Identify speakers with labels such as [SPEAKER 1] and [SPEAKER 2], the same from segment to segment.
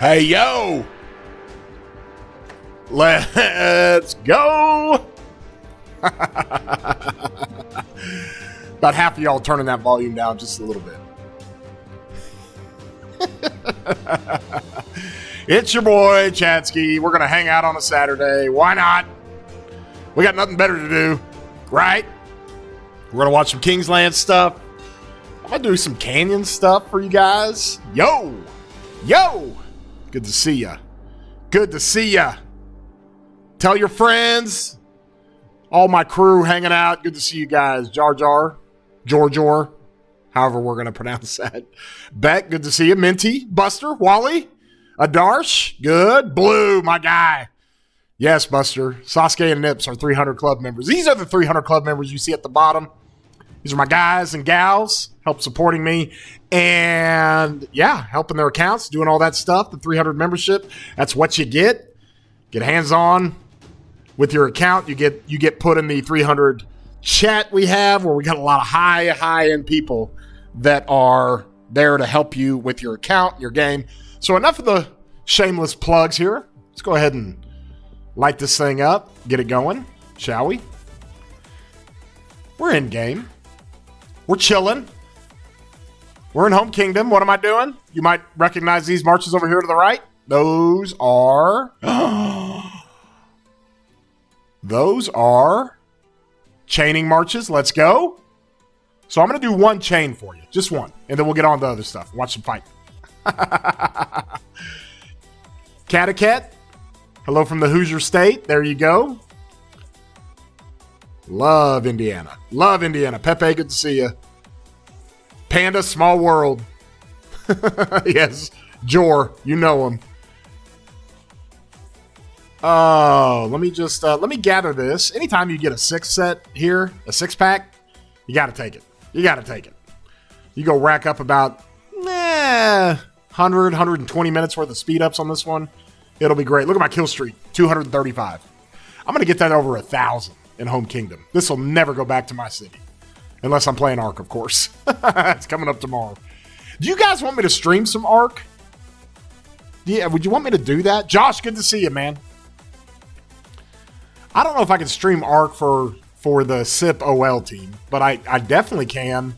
[SPEAKER 1] Hey, yo! Let's go! About half of y'all turning that volume down just a little bit. It's your boy, Chatsky. We're going to hang out on a Saturday. Why not? We got nothing better to do, right? We're going to watch some Kingsland stuff. I'm going to do some Canyon stuff for you guys. Yo! Yo! Good to see ya. Good to see ya. Tell your friends. All my crew hanging out. Good to see you guys. Jar Jar. Jor. However we're going to pronounce that. Beck, good to see you. Minty. Buster. Wally. Adarsh. Good. Blue, my guy. Yes, Buster. Sasuke and Nips are 300 Club members. These are the 300 Club members you see at the bottom. These are my guys and gals, help supporting me, and yeah, helping their accounts, doing all that stuff. The 300 membership, that's what you get. Get hands-on with your account. You get put in the 300 chat we have, where we got a lot of high-end people that are there to help you with your account, your game. So enough of the shameless plugs here. Let's go ahead and light this thing up, get it going, shall we? We're in game. We're chilling. We're in Home Kingdom. What am I doing? You might recognize these marches over here to the right. Those are chaining marches. Let's go. So I'm going to do one chain for you. Just one. And then we'll get on to other stuff. Watch some fight. Catacat. Hello from the Hoosier State. There you go. Love Indiana. Love Indiana. Pepe, good to see you. Panda, small world. Yes. Jor, you know him. Oh, let me gather this. Anytime you get a 6-set here, a 6-pack, you got to take it. You got to take it. You go rack up about 120 minutes worth of speed ups on this one. It'll be great. Look at my kill streak, 235. I'm going to get that over 1,000 in Home Kingdom. This will never go back to my city. Unless I'm playing Ark, of course. It's coming up tomorrow. Do you guys want me to stream some Ark? Yeah, would you want me to do that? Josh, good to see you, man. I don't know if I can stream Ark for the SIP OL team, but I definitely can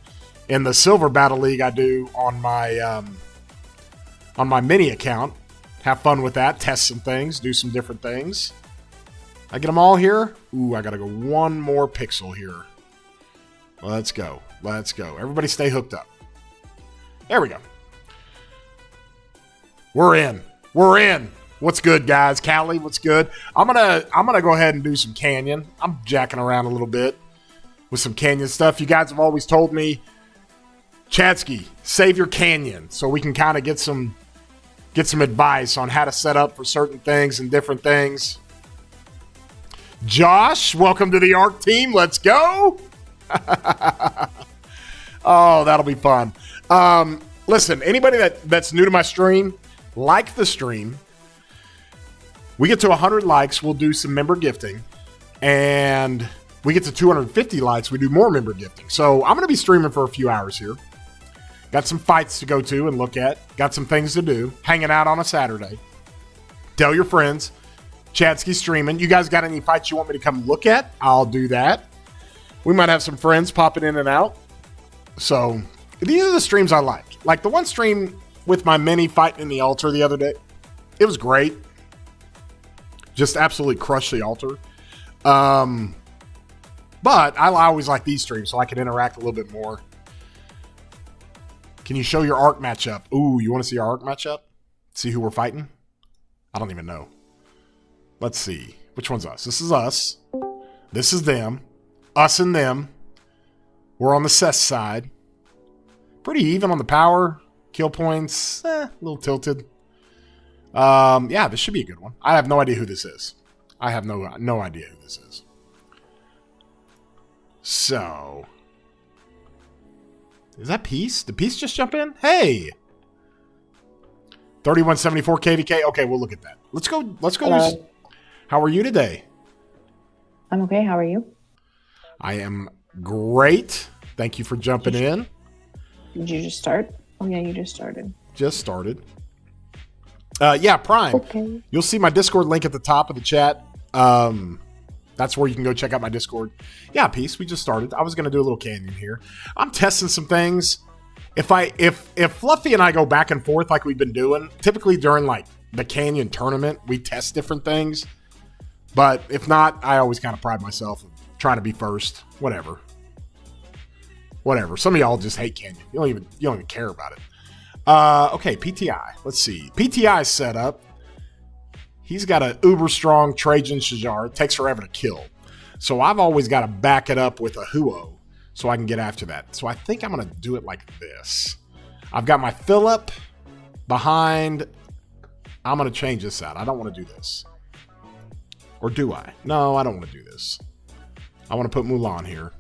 [SPEAKER 1] in the Silver Battle League I do on my mini account. Have fun with that. Test some things. Do some different things. I get them all here. Ooh, I got to go one more pixel here. Let's go. Let's go. Everybody stay hooked up. There we go. We're in. We're in. What's good, guys? Callie, what's good? I'm gonna go ahead and do some Canyon. I'm jacking around a little bit with some Canyon stuff. You guys have always told me, Chatsky, save your Canyon so we can kind of get some advice on how to set up for certain things and different things. Josh, welcome to the ARC team. Let's go. Oh, that'll be fun. Listen, anybody that's new to my stream, like the stream. We get to 100 likes, we'll do some member gifting. And we get to 250 likes, we do more member gifting. So I'm going to be streaming for a few hours here. Got some fights to go to and look at. Got some things to do. Hanging out on a Saturday. Tell your friends. Chatsky streaming. You guys got any fights you want me to come look at? I'll do that. We might have some friends popping in and out. So these are the streams I like. Like the one stream with my mini fighting in the altar the other day. It was great. Just absolutely crushed the altar. But I always like these streams so I can interact a little bit more. Can you show your ARC matchup? Ooh, you want to see our ARC matchup? See who we're fighting? I don't even know. Let's see. Which one's us? This is us. This is them. Us and them. We're on the CES side. Pretty even on the power. Kill points, a little tilted. Yeah, this should be a good one. I have no idea who this is. I have no idea who this is. So, is that Peace? Did Peace just jump in? Hey! 3174 KVK. Okay, we'll look at that. Let's go.
[SPEAKER 2] Hello.
[SPEAKER 1] How are you today?
[SPEAKER 2] I'm okay. How are you?
[SPEAKER 1] I am great. Thank you for jumping in.
[SPEAKER 2] Did you just start? Oh, yeah, you just started.
[SPEAKER 1] Just started. Yeah, Prime.
[SPEAKER 2] Okay.
[SPEAKER 1] You'll see my Discord link at the top of the chat. That's where you can go check out my Discord. Yeah, Peace. We just started. I was going to do a little canyon here. I'm testing some things. If Fluffy and I go back and forth like we've been doing, typically during like the canyon tournament, we test different things. But if not, I always kind of pride myself in trying to be first. Whatever. Some of y'all just hate canyon. You don't even care about it. Okay, PTI. Let's see. PTI set up. He's got an uber strong Trajan Shajar. It takes forever to kill. So I've always got to back it up with a Huo so I can get after that. So I think I'm going to do it like this. I've got my Phillip behind. I'm going to change this out. I don't want to do this. Or do I? No, I don't want to do this. I want to put Mulan here.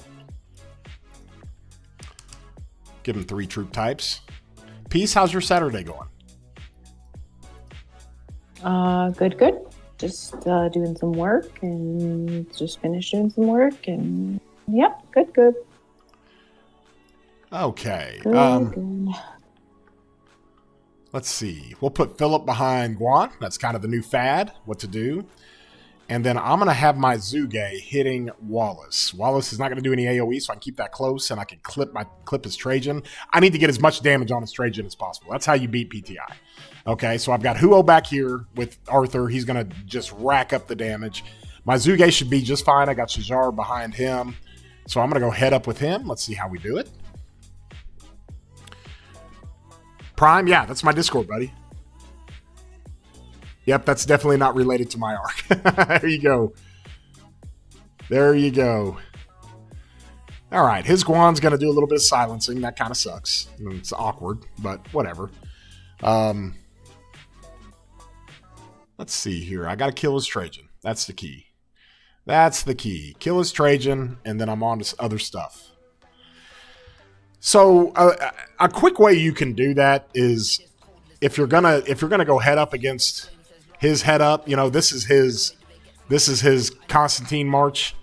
[SPEAKER 1] Give him 3 troop types. Peace, how's your Saturday going?
[SPEAKER 2] Good. Just doing some work and just finished doing some work and yep, good.
[SPEAKER 1] Okay.
[SPEAKER 2] Good.
[SPEAKER 1] Let's see. We'll put Phillip behind Guan. That's kind of the new fad, what to do. And then I'm going to have my Zuge hitting Wallace. Wallace is not going to do any AoE, so I can keep that close, and I can clip his Trajan. I need to get as much damage on his Trajan as possible. That's how you beat PTI. Okay, so I've got Huo back here with Arthur. He's going to just rack up the damage. My Zuge should be just fine. I got Shajar behind him. So I'm going to go head up with him. Let's see how we do it. Prime, yeah, that's my Discord, buddy. Yep, that's definitely not related to my arc. There you go. There you go. All right, his Guan's going to do a little bit of silencing. That kind of sucks. It's awkward, but whatever. Let's see here. I got to kill his Trajan. That's the key. That's the key. Kill his Trajan, and then I'm on to other stuff. So a quick way you can do that is if you're gonna go head up against his head up, you know, this is his Constantine March.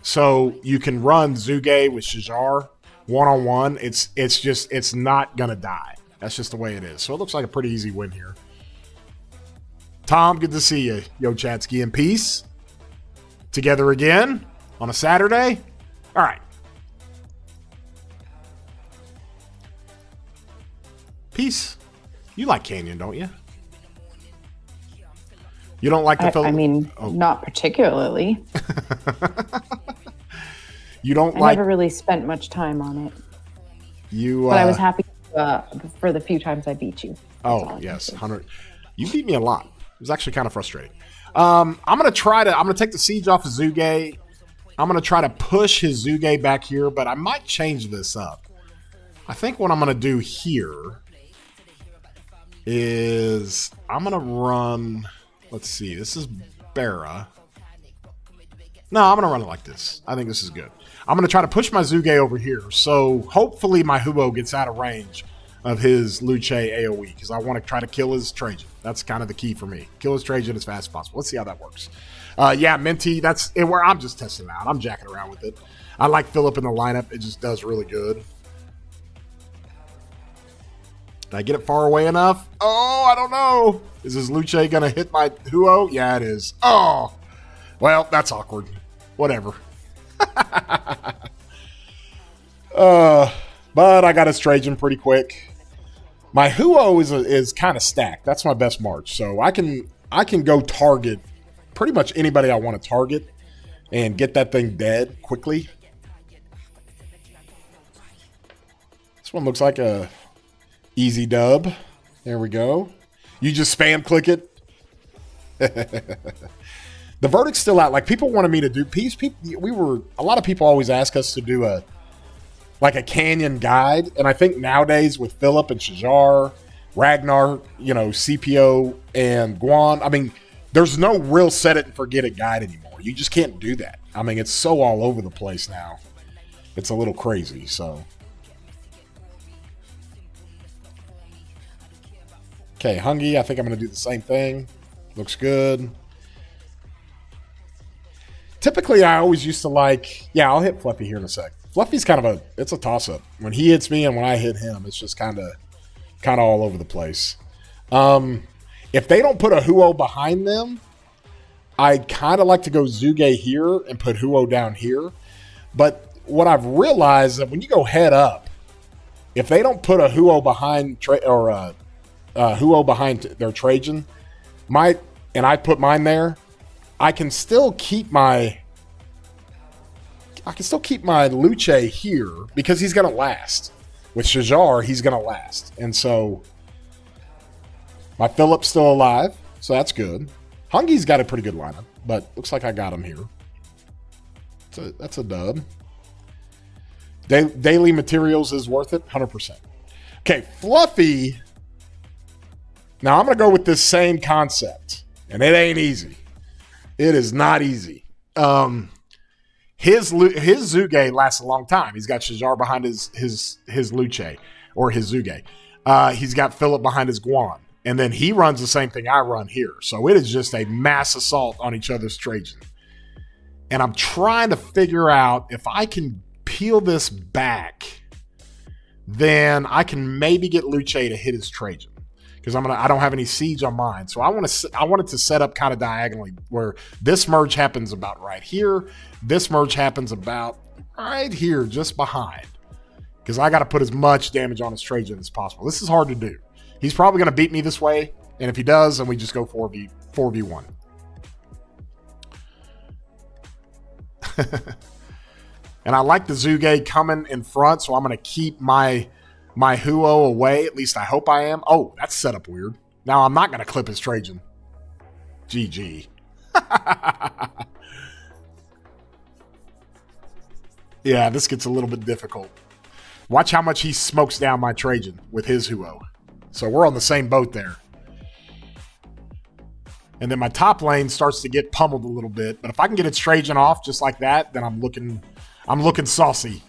[SPEAKER 1] So you can run Zuge with Shajar one-on-one. It's not gonna die. That's just the way it is. So it looks like a pretty easy win here. Tom, good to see you. Yo, Chatsky, in peace. Together again on a Saturday. All right. Peace. You like Canyon, don't you? You don't like the
[SPEAKER 2] I mean, not particularly.
[SPEAKER 1] You don't
[SPEAKER 2] I
[SPEAKER 1] like...
[SPEAKER 2] never really spent much time on it.
[SPEAKER 1] You.
[SPEAKER 2] But I was happy for the few times I beat you.
[SPEAKER 1] Oh, yes. 100. You beat me a lot. It was actually kind of frustrating. I'm going to take the siege off of Zuge. I'm going to try to push his Zuge back here, but I might change this up. I think what I'm going to do here is I'm going to run, let's see, this is Barra. No, I'm going to run it like this. I think this is good. I'm going to try to push my Zuge over here, so hopefully my Huo gets out of range of his Luce AoE, because I want to try to kill his Trajan. That's kind of the key for me. Kill his Trajan as fast as possible. Let's see how that works. Yeah, Minty, that's it, where I'm just testing it out. I'm jacking around with it. I like Phillip in the lineup. It just does really good. Did I get it far away enough? Oh, I don't know. Is his Luce going to hit my Huo? Yeah, it is. Oh, well, that's awkward. Whatever. But I got his Trajan pretty quick. My Huo is kind of stacked. That's my best March. So I can go target pretty much anybody I want to target and get that thing dead quickly. This one looks like a easy dub. There we go. You just spam click it. The verdict's still out. Like, people wanted me to do peace. A lot of people always ask us to do a Canyon guide. And I think nowadays with Phillip and Shajar, Ragnar, CPO and Guan, I mean, there's no real set it and forget it guide anymore. You just can't do that. I mean, it's so all over the place now. It's a little crazy, so. Okay, Hungy, I think I'm going to do the same thing. Looks good. Typically, I always used to I'll hit Fluffy here in a sec. Fluffy's kind of it's a toss-up. When he hits me and when I hit him, it's just kind of all over the place. If they don't put a Huo behind them, I'd kind of like to go Zuge here and put Huo down here. But what I've realized is that when you go head up, if they don't put a Huo behind Huo behind their Trajan, and I put mine there, I can still keep my Luce here because he's going to last. With Shajar, he's going to last. And so my Philip's still alive, so that's good. Hungy's got a pretty good lineup, but looks like I got him here. So that's a dub. Daily materials is worth it, 100%. Okay, Fluffy. Now I'm going to go with this same concept, and it ain't easy. It is not easy. His Zuge lasts a long time. He's got Shajar behind his Luce or his Zuge. He's got Philip behind his Guan. And then he runs the same thing I run here. So it is just a mass assault on each other's Trajan. And I'm trying to figure out if I can peel this back, then I can maybe get Luce to hit his Trajan. Because I don't have any siege on mine. So I wanted to set up kind of diagonally where this merge happens about right here. This merge happens about right here, just behind. Because I got to put as much damage on his Trajan as possible. This is hard to do. He's probably going to beat me this way. And if he does, then we just go 4v1. And I like the Zuge coming in front, so I'm going to keep my Huo away. At least I hope I am. Oh, that's set up weird. Now I'm not going to clip his Trajan. GG. Yeah, this gets a little bit difficult. Watch how much he smokes down my Trajan with his Huo. So we're on the same boat there. And then my top lane starts to get pummeled a little bit. But if I can get its Trajan off just like that, then I'm looking saucy.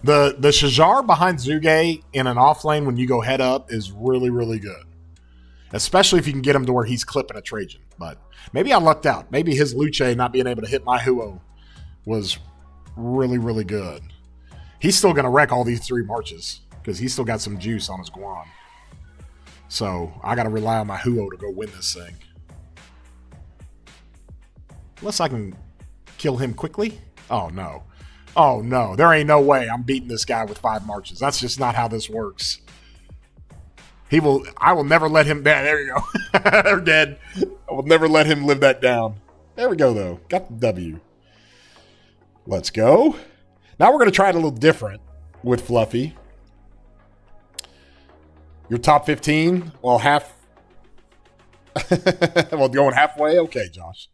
[SPEAKER 1] The Shajar behind Zuge in an off lane when you go head up is really, really good. Especially if you can get him to where he's clipping a Trajan. But maybe I lucked out. Maybe his Luce not being able to hit my Huo was really, really good. He's still going to wreck all these 3 marches because he's still got some juice on his Guan. So I got to rely on my Huo to go win this thing. Unless I can kill him quickly. Oh, no. Oh, no. There ain't no way I'm beating this guy with 5 marches. That's just not how this works. I will never let him... There you go. They're dead. I will never let him live that down. There we go, though. Got the W. Let's go. Now we're going to try it a little different with Fluffy. Your top 15? Well, well, going halfway? Okay, Josh.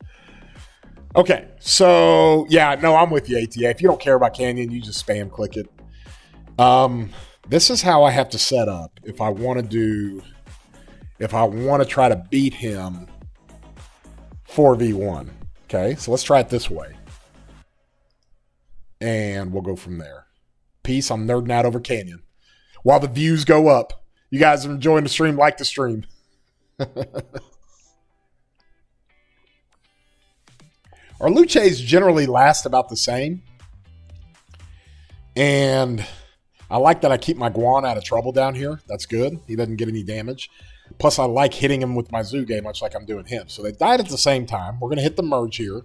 [SPEAKER 1] Okay, so, yeah, no, I'm with you, ATA. If you don't care about Canyon, you just spam click it. This is how I have to set up if I want to try to beat him 4v1. Okay, so let's try it this way. And we'll go from there. Peace. I'm nerding out over Canyon. While the views go up. You guys are enjoying the stream, like the stream. Our Luces generally last about the same. And I like that I keep my Guan out of trouble down here. That's good. He doesn't get any damage. Plus, I like hitting him with my Zuge, much like I'm doing him. So they died at the same time. We're going to hit the merge here.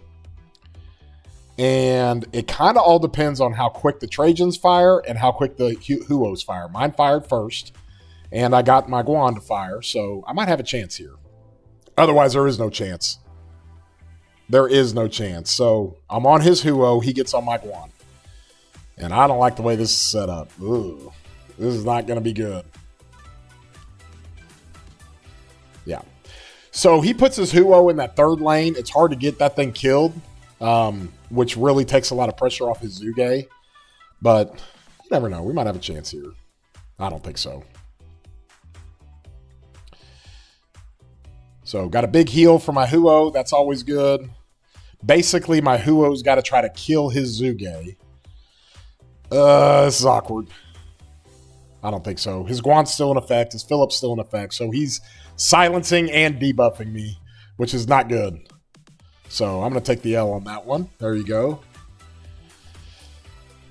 [SPEAKER 1] And it kind of all depends on how quick the Trajans fire and how quick the Huos fire. Mine fired first, and I got my Guan to fire, so I might have a chance here. Otherwise, there is no chance. There is no chance. So I'm on his Huo. He gets on my Guan. And I don't like the way this is set up. Ooh, this is not going to be good. Yeah. So he puts his Huo in that third lane. It's hard to get that thing killed. Which really takes a lot of pressure off his Zuge. But you never know. We might have a chance here. I don't think so. So got a big heal for my Huo. That's always good. Basically, my Huo's got to try to kill his Zuge. This is awkward. I don't think so. His Guan's still in effect. His Philip's still in effect. So he's silencing and debuffing me, which is not good. So I'm going to take the L on that one. There you go.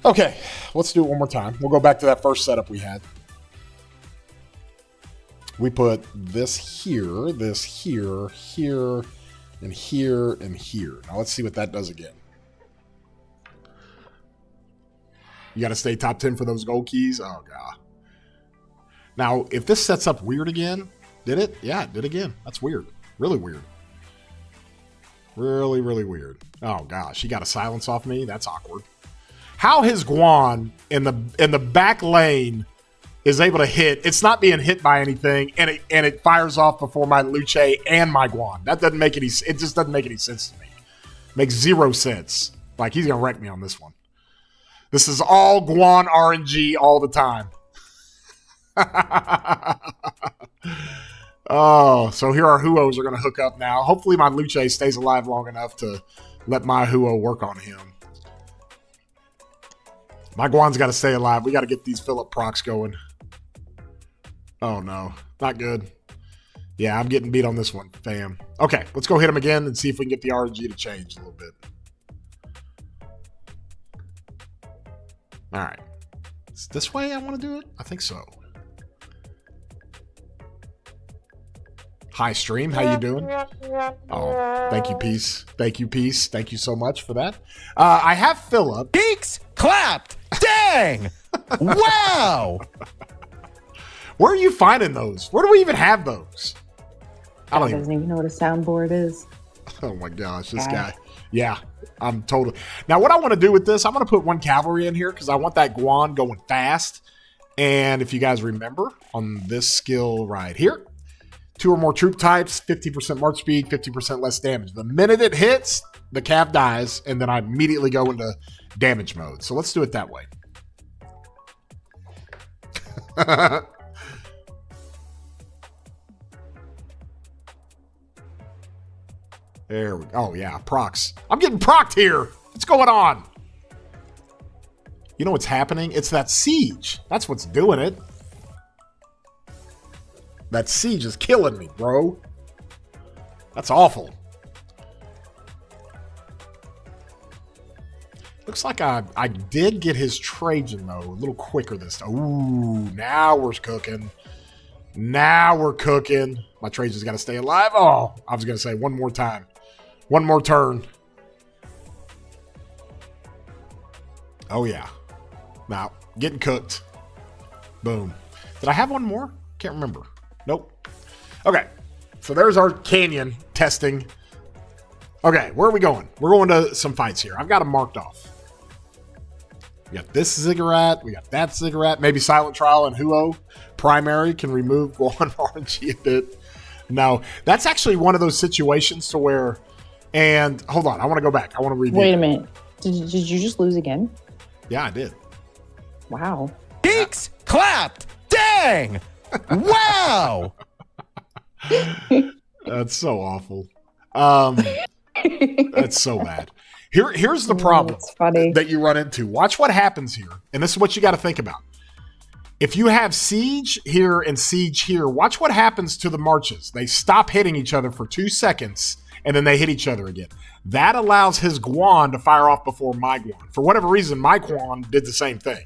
[SPEAKER 1] Okay, let's do it one more time. We'll go back to that first setup we had. We put this here, here, and here, and here. Now let's see what that does again. You got to stay top 10 for those gold keys. Oh, God. Now, if this sets up weird again, did it? Yeah, it did again. That's weird. Really weird. Really, really weird. Oh, gosh. He got a silence off me? That's awkward. How his Guan in the back lane is able to hit. It's not being hit by anything, and it fires off before my Luce and my Guan. That doesn't make any. It just doesn't make any sense to me. Makes zero sense. Like, he's gonna wreck me on this one. This is all Guan RNG all the time. Oh, so here our Huos are gonna hook up now. Hopefully my Luce stays alive long enough to let my Huo work on him. My Guan's got to stay alive. We got to get these Philip procs going. Oh, no. Not good. Yeah, I'm getting beat on this one, fam. Okay, let's go hit him again and see if we can get the RNG to change a little bit. All right. Is this way I want to do it? I think so. Hi, stream. How you doing? Oh, thank you, Peace. Thank you, Peace. Thank you so much for that. I have Philip.
[SPEAKER 3] Geeks clapped. Dang. Wow.
[SPEAKER 1] Where are you finding those? Where do we even have those?
[SPEAKER 2] I don't even know what a soundboard is.
[SPEAKER 1] Oh my gosh, this guy. Yeah, I'm totally. Now, what I want to do with this, I'm going to put one cavalry in here because I want that Guan going fast. And if you guys remember, on this skill right here, 2 or more troop types, 50% march speed, 50% less damage. The minute it hits, the cav dies, and then I immediately go into damage mode. So let's do it that way. There we go. Oh, yeah, procs. I'm getting procced here. What's going on? You know what's happening? It's that siege. That's what's doing it. That siege is killing me, bro. That's awful. Looks like I did get his Trajan, though, a little quicker this time. Ooh, now we're cooking. Now we're cooking. My Trajan's got to stay alive. Oh, I was going to say one more time. One more turn. Oh, yeah. Now, getting cooked. Boom. Did I have one more? Can't remember. Nope. Okay. So there's our canyon testing. Okay, where are we going? We're going to some fights here. I've got them marked off. We got this ziggurat. We got that ziggurat. Maybe Silent Trial and Huo primary can remove Guan RNG a bit. No, that's actually one of those situations to where, and hold on, I want to go back. I want to review.
[SPEAKER 2] Wait a minute. Did you just lose again?
[SPEAKER 1] Yeah, I did.
[SPEAKER 2] Wow.
[SPEAKER 3] Geeks clapped. Dang. Wow.
[SPEAKER 1] That's so awful. That's so bad. Here's the problem that you run into. Watch what happens here. And this is what you got to think about. If you have siege here and siege here, watch what happens to the marches. They stop hitting each other for 2 seconds, and then they hit each other again. That allows his Guan to fire off before my Guan. For whatever reason, my Guan did the same thing.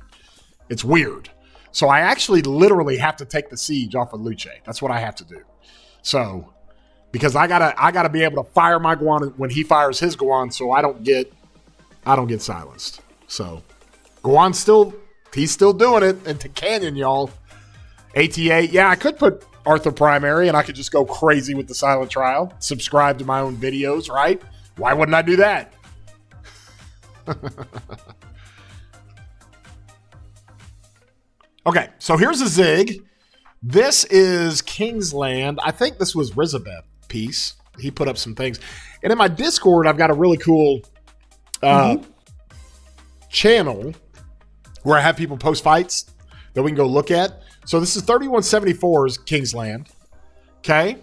[SPEAKER 1] It's weird. So I actually literally have to take the siege off of Luce. That's what I have to do. So, because I gotta be able to fire my Guan when he fires his Guan, so I don't get silenced. So, Guan's he's still doing it into Canyon, y'all. ATA, yeah, I could put Arthur primary and I could just go crazy with the Silent Trial. Subscribe to my own videos, right? Why wouldn't I do that? Okay, so here's a Zig. This is Kingsland. I think this was Rizabeth piece. He put up some things. And in my Discord, I've got a really cool channel where I have people post fights that we can go look at. So this is 3174's Kingsland. Okay.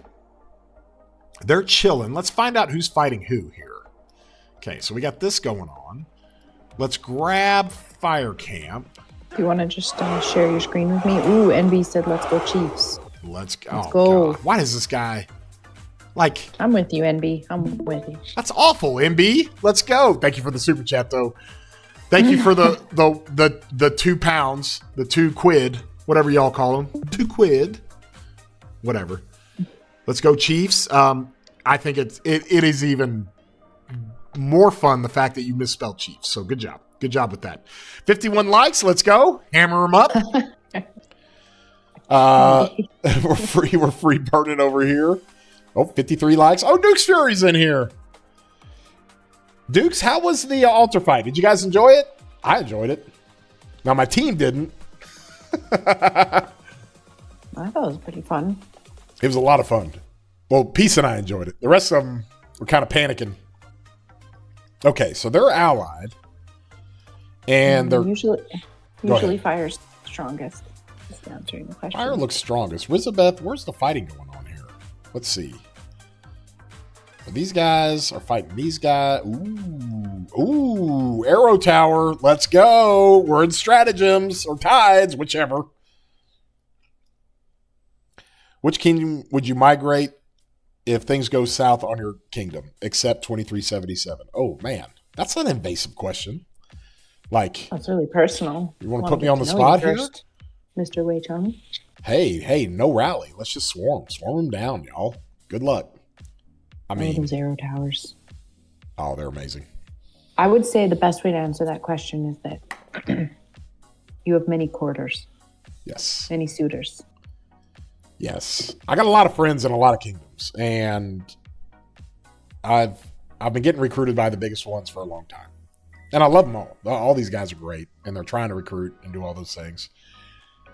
[SPEAKER 1] They're chilling. Let's find out who's fighting who here. Okay, so we got this going on. Let's grab Fire Camp.
[SPEAKER 2] Do you want to just share your screen with me? Ooh, NB said, let's go Chiefs.
[SPEAKER 1] Let's go.
[SPEAKER 2] Let's go.
[SPEAKER 1] God. Why does this guy... Like...
[SPEAKER 2] I'm with you, NB. I'm with you.
[SPEAKER 1] That's awful, NB. Let's go. Thank you for the super chat, though. Thank you for the £2, the 2 quid, whatever y'all call them. 2 quid. whatever. Let's go Chiefs. I think it is even more fun the fact that you misspelled Chiefs. So good job. Good job with that. 51 likes. Let's go. Hammer them up. We're free burning over here. Oh, 53 likes. Oh, Duke's Fury's in here. Dukes, how was the altar fight? Did you guys enjoy it? I enjoyed it. Now, my team didn't.
[SPEAKER 2] I thought it was pretty fun.
[SPEAKER 1] It was a lot of fun. Well, Peace and I enjoyed it. The rest of them were kind of panicking. Okay, so they're allied. And they're...
[SPEAKER 2] Usually Fire's strongest. Just answering the question.
[SPEAKER 1] Fire looks strongest. Elizabeth, where's the fighting going on here? Let's see. These guys are fighting these guys. Ooh, Arrow Tower. Let's go. We're in stratagems or tides, whichever. Which kingdom would you migrate if things go south on your kingdom, except 2377? Oh, man. That's an invasive question. Like,
[SPEAKER 2] that's really personal.
[SPEAKER 1] You want to put me on the spot here?
[SPEAKER 2] Mr. Wei Chung?
[SPEAKER 1] Hey, no rally. Let's just swarm. Swarm them down, y'all. Good luck. I mean,
[SPEAKER 2] those arrow towers.
[SPEAKER 1] Oh, they're amazing.
[SPEAKER 2] I would say the best way to answer that question is that you have many courters.
[SPEAKER 1] Yes.
[SPEAKER 2] Many suitors.
[SPEAKER 1] Yes. I got a lot of friends in a lot of kingdoms, and I've been getting recruited by the biggest ones for a long time. And I love them all. All these guys are great, and they're trying to recruit and do all those things.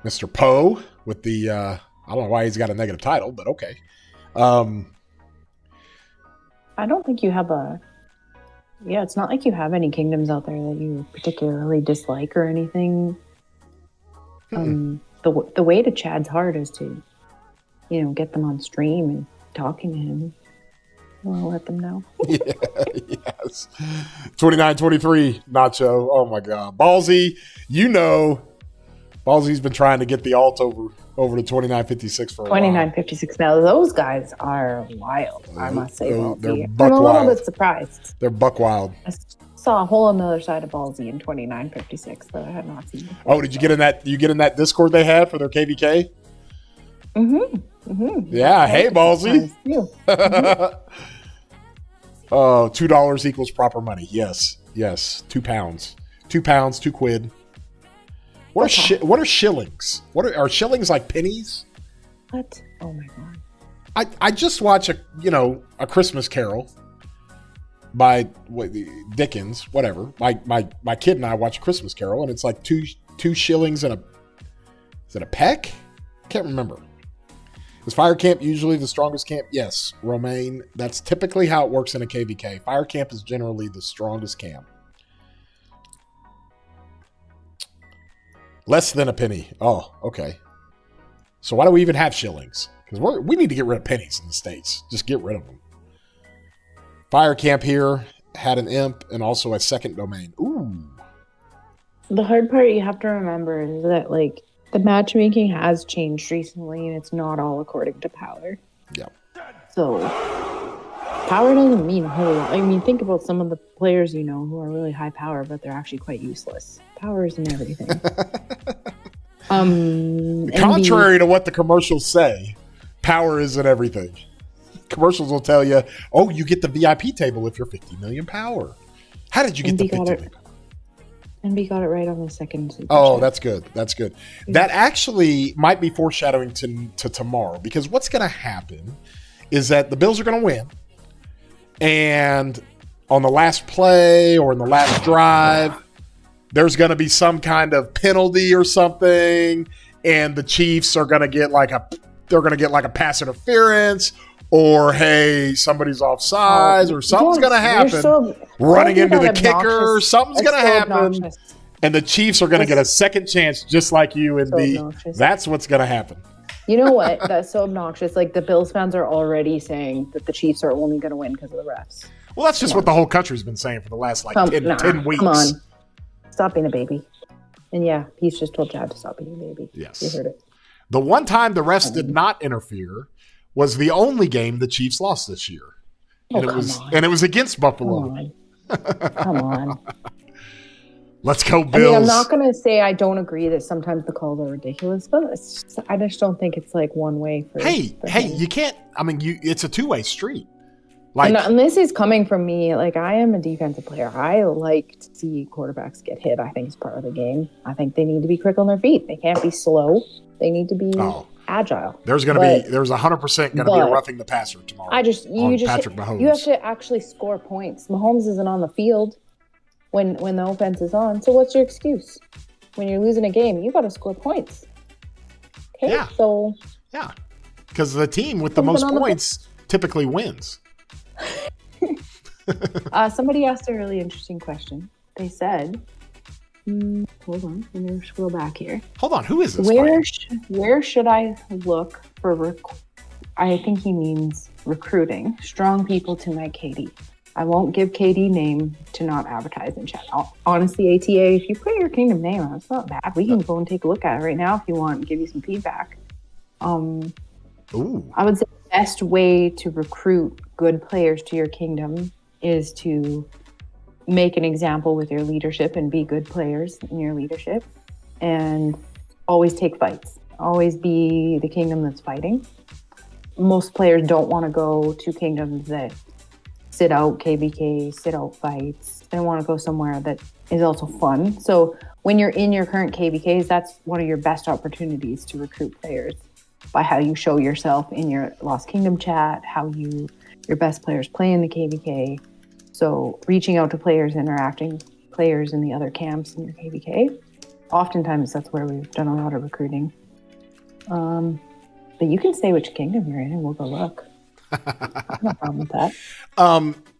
[SPEAKER 1] Mr. Poe with the, I don't know why he's got a negative title, but okay.
[SPEAKER 2] I don't think you have it's not like you have any kingdoms out there that you particularly dislike or anything. The way to Chad's heart is to, get them on stream and talking to him. I'll let them know.
[SPEAKER 1] Yeah, yes. 29-23, Nacho. Oh, my God. Ballsy, Ballsy's been trying to get the alt over to 29.56 for a while.
[SPEAKER 2] 29.56. Now, those guys are wild, I must say.
[SPEAKER 1] They're buck
[SPEAKER 2] I'm a
[SPEAKER 1] wild.
[SPEAKER 2] little bit surprised.
[SPEAKER 1] They're buck wild.
[SPEAKER 2] I saw a whole another side of Ballsy in 29.56 that I had not seen before.
[SPEAKER 1] Oh, did you get in that? You get in that Discord they had for their KVK? Yeah. Hey, Ballsy. Oh, $2 equals proper money. Yes. £2. £2, 2 quid. What are shillings? Are shillings like pennies?
[SPEAKER 2] What? Oh my God.
[SPEAKER 1] I just watch a Christmas Carol by Dickens, whatever. My kid and I watch a Christmas Carol, and it's like two shillings and is it a peck? I can't remember. Is Fire Camp usually the strongest camp? Yes, Romaine. That's typically how it works in a KVK. Fire Camp is generally the strongest camp. Less than a penny. Oh, okay. So why do we even have shillings? Because we need to get rid of pennies in the States. Just get rid of them. Fire Camp here had an imp and also a second domain. Ooh.
[SPEAKER 2] The hard part you have to remember is that, the matchmaking has changed recently, and it's not all according to power.
[SPEAKER 1] Yeah.
[SPEAKER 2] So, power doesn't mean a whole lot. I mean, think about some of the players who are really high power, but they're actually quite useless. Power isn't everything.
[SPEAKER 1] Contrary to what the commercials say, power isn't everything. Commercials will tell you, oh, you get the VIP table if you're 50 million power. How did you get the 50 million?
[SPEAKER 2] NB got it right on the second.
[SPEAKER 1] Oh, that's good. That's good. Yeah. That actually might be foreshadowing to tomorrow, because what's going to happen is that the Bills are going to win, and on the last play or in the last drive, there's going to be some kind of penalty or something, and the Chiefs are going to get like a pass interference, or hey, somebody's offsides, or something's going to happen. Running into the kicker, something's going to happen, obnoxious. And the Chiefs are going to get a second chance, just like you and that's what's going to happen.
[SPEAKER 2] You know what? That's so obnoxious. The Bills fans are already saying that the Chiefs are only going to win because of the refs.
[SPEAKER 1] Well, that's just what the whole country's been saying for the last 10 weeks.
[SPEAKER 2] Come on. Stop being a baby. And yeah, he's just told Chad to stop being a baby.
[SPEAKER 1] Yes.
[SPEAKER 2] You heard it.
[SPEAKER 1] The one time the refs did not interfere was the only game the Chiefs lost this year. And it was against Buffalo.
[SPEAKER 2] Come on.
[SPEAKER 1] Let's go,
[SPEAKER 2] I
[SPEAKER 1] Bills.
[SPEAKER 2] mean, I'm not going to say I don't agree that sometimes the calls are ridiculous, but I just don't think it's like one way for
[SPEAKER 1] Hey,
[SPEAKER 2] him.
[SPEAKER 1] you can't. I mean, it's a two-way street. Like,
[SPEAKER 2] And this is coming from me. Like, I am a defensive player. I like to see quarterbacks get hit. I think it's part of the game. I think they need to be quick on their feet. They can't be slow. They need to be agile.
[SPEAKER 1] There's 100% going to be a roughing the passer tomorrow.
[SPEAKER 2] Patrick Mahomes. You have to actually score points. Mahomes isn't on the field when the offense is on. So what's your excuse? When you're losing a game, you got to score points. Okay,
[SPEAKER 1] yeah.
[SPEAKER 2] So
[SPEAKER 1] yeah, because the team with the most points typically wins.
[SPEAKER 2] Somebody asked a really interesting question. They said, hold on, let me scroll back here.
[SPEAKER 1] Hold on, who is this?
[SPEAKER 2] Where should I look for I think he means recruiting strong people to my KD. I won't give KD name to not advertise in chat. Honestly, ATA, if you put your Kingdom name on, it's not bad. We can go and take a look at it right now if you want and give you some feedback. I would say the best way to recruit good players to your Kingdom is to make an example with your leadership and be good players in your leadership, and always take fights. Always be the Kingdom that's fighting. Most players don't want to go to Kingdoms that sit out KVK, sit out fights. They want to go somewhere that is also fun. So when you're in your current KVKs, that's one of your best opportunities to recruit players, by how you show yourself in your Lost Kingdom chat, how your best players play in the KVK. So reaching out to players, interacting players in the other camps in your KVK. Oftentimes that's where we've done a lot of recruiting. But you can say which Kingdom you're in and we'll go look. I have no problem with that.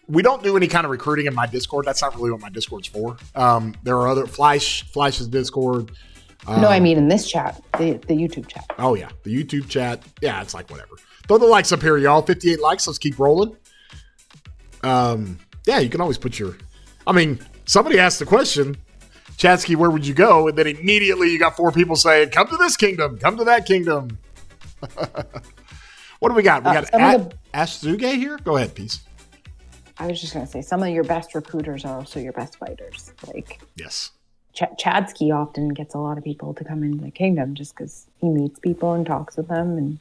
[SPEAKER 1] We don't do any kind of recruiting in my Discord. That's not really what my Discord's for. There are other Flash's Discord.
[SPEAKER 2] No, I mean in this chat, the YouTube chat.
[SPEAKER 1] Oh, yeah. The YouTube chat. Yeah, it's like whatever. Throw the likes up here, y'all. 58 likes. Let's keep rolling. Yeah, you can always put your... I mean, somebody asked the question, Chatsky, where would you go? And then immediately you got 4 people saying, come to this kingdom. Come to that kingdom. What do we got? We got Ash Zuge here? Go ahead, Peace.
[SPEAKER 2] I was just going to say, some of your best recruiters are also your best fighters. Like,
[SPEAKER 1] yes.
[SPEAKER 2] Chadsky often gets a lot of people to come into the kingdom just because he meets people and talks with them. And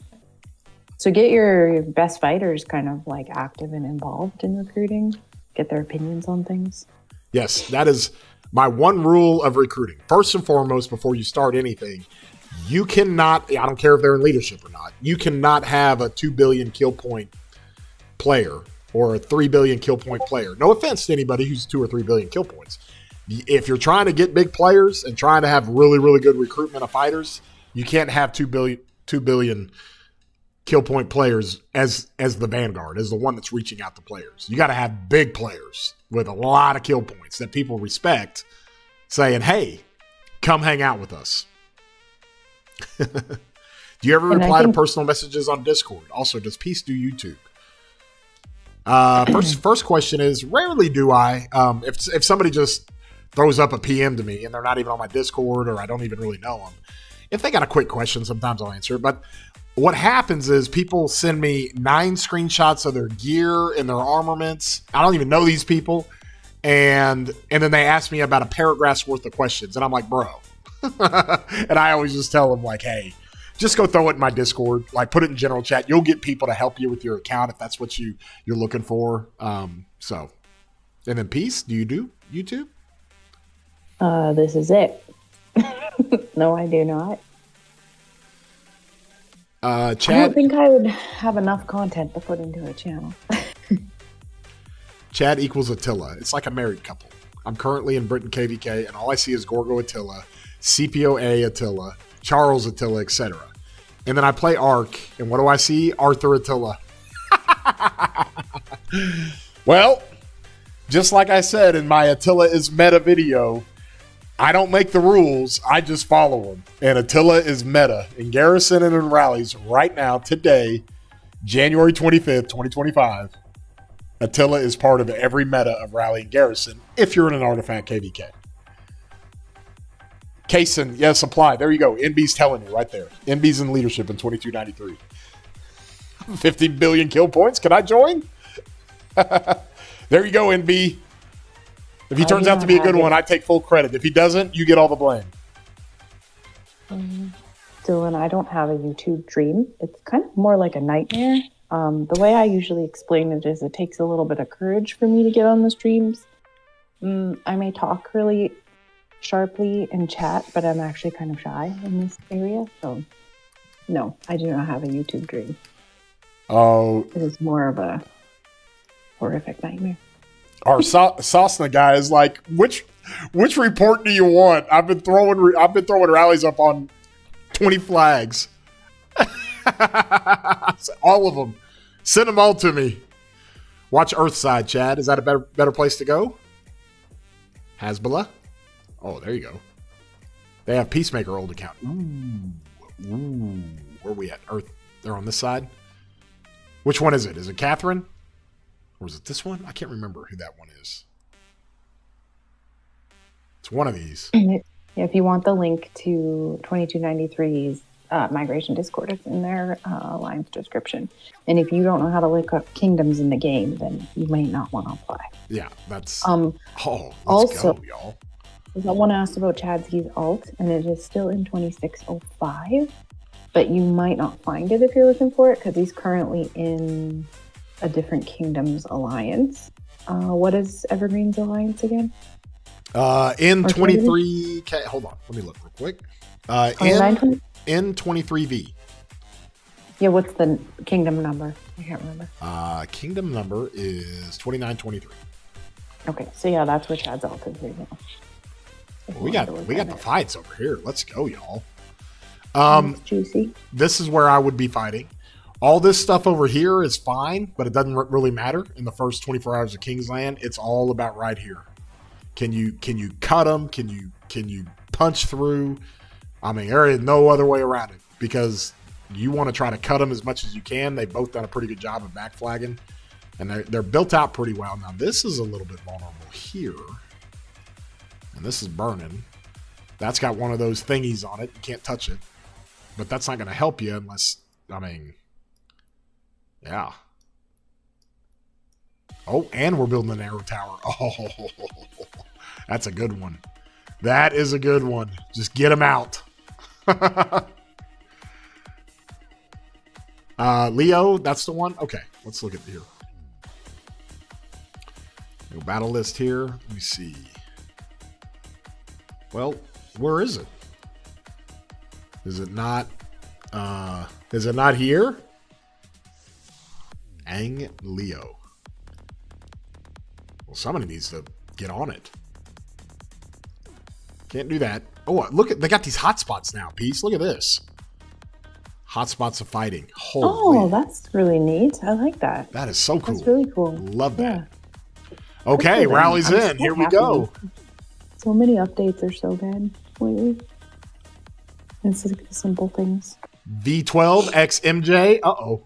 [SPEAKER 2] so get your best fighters kind of like active and involved in recruiting, get their opinions on things.
[SPEAKER 1] Yes, that is my one rule of recruiting. First and foremost, before you start anything, you cannot, I don't care if they're in leadership or not, you cannot have a 2 billion kill point player or a 3 billion kill point player. No offense to anybody who's 2 or 3 billion kill points. If you're trying to get big players and trying to have really, really good recruitment of fighters, you can't have 2 billion kill point players as the vanguard, as the one that's reaching out to players. You got to have big players with a lot of kill points that people respect, saying, hey, come hang out with us. Do you ever reply to personal messages on Discord? Also, does Peace do YouTube? First question is, rarely do I. If somebody just throws up a PM to me and they're not even on my Discord or I don't even really know them, if they got a quick question, sometimes I'll answer it. But what happens is people send me 9 screenshots of their gear and their armaments. I don't even know these people. And then they ask me about a paragraph's worth of questions. And I'm like, bro. And I always just tell them, like, hey, just go throw it in my Discord. Like, put it in general chat. You'll get people to help you with your account if that's what you're looking for. So, and then Peace, do you do YouTube?
[SPEAKER 2] This is it. No, I do not.
[SPEAKER 1] Chad,
[SPEAKER 2] I don't think I would have enough content to put into a channel.
[SPEAKER 1] Chad equals Attila. It's like a married couple. I'm currently in Britain KVK, and all I see is Gorgo Attila, CPOA Attila, Charles Attila, etc. And then I play Ark, and what do I see? Arthur Attila. Well, just like I said in my Attila is meta video, I don't make the rules, I just follow them. And Attila is meta. In Garrison and in rallies right now, today, January 25th, 2025, Attila is part of every meta of Rally and Garrison if you're in an Artifact KVK. Kaysen, yes, apply. There you go. NB's telling you right there. NB's in leadership in 2293. 50 billion kill points. Can I join? There you go, NB. If he turns out to be a good one, I take full credit. If he doesn't, you get all the blame.
[SPEAKER 2] Dylan, I don't have a YouTube dream. It's kind of more like a nightmare. The way I usually explain it is it takes a little bit of courage for me to get on the streams. I may talk really sharply and chat, but I'm actually kind of shy in this area. So, no, I do not have a YouTube dream.
[SPEAKER 1] Oh.
[SPEAKER 2] It is more of a horrific nightmare.
[SPEAKER 1] Our Sosna guy is like, which report do you want? I've been throwing rallies up on 20 flags. All of them. Send them all to me. Watch Earthside, Chad. Is that a better place to go? Hasbullah? Oh, there you go. They have Peacemaker old account. Ooh. Where are we at? Earth. They're on this side. Which one is it? Is it Catherine? Or is it this one? I can't remember who that one is. It's one of these.
[SPEAKER 2] If you want the link to 2293's migration Discord, it's in their Alliance description. And if you don't know how to look up kingdoms in the game, then you may not want to apply.
[SPEAKER 1] Yeah, that's...
[SPEAKER 2] let's
[SPEAKER 1] go, y'all.
[SPEAKER 2] Someone asked about Chadski's alt, and it is still in 2605, but you might not find it if you're looking for it, because he's currently in a different kingdom's alliance. What is Evergreen's alliance again?
[SPEAKER 1] N23... Hold on, let me look real quick. N23V.
[SPEAKER 2] Yeah, what's the kingdom number? I can't remember.
[SPEAKER 1] Kingdom number is 2923.
[SPEAKER 2] Okay, so yeah, that's where Chad's alt is right now.
[SPEAKER 1] We got the fights over here. Let's go, y'all.
[SPEAKER 2] Juicy.
[SPEAKER 1] This is where I would be fighting. All this stuff over here is fine, but it doesn't really matter in the first 24 hours of Kingsland. It's all about right here. Can you cut them? Can you punch through? I mean, there is no other way around it, because you want to try to cut them as much as you can. They've both done a pretty good job of backflagging, and they're built out pretty well. Now, this is a little bit vulnerable here, and this is burning. That's got one of those thingies on it. You can't touch it, but that's not going to help you unless, I mean, yeah. Oh, and we're building an arrow tower. Oh, that's a good one. That is a good one. Just get them out. Leo, that's the one? Okay, let's look at here. No battle list here. Let me see. Well, where is it? Is it not here? Ang Leo. Well, somebody needs to get on it. Can't do that. Oh, look at, they got these hotspots now, Peace. Look at this. Hotspots of fighting. Holy.
[SPEAKER 2] Oh, that's really neat. I like that.
[SPEAKER 1] That is so cool.
[SPEAKER 2] That's really cool.
[SPEAKER 1] Love that. Yeah. Okay, rallies in. Here we go.
[SPEAKER 2] So many updates are so bad lately. It's like the simple things.
[SPEAKER 1] V12 X MJ. Uh-oh.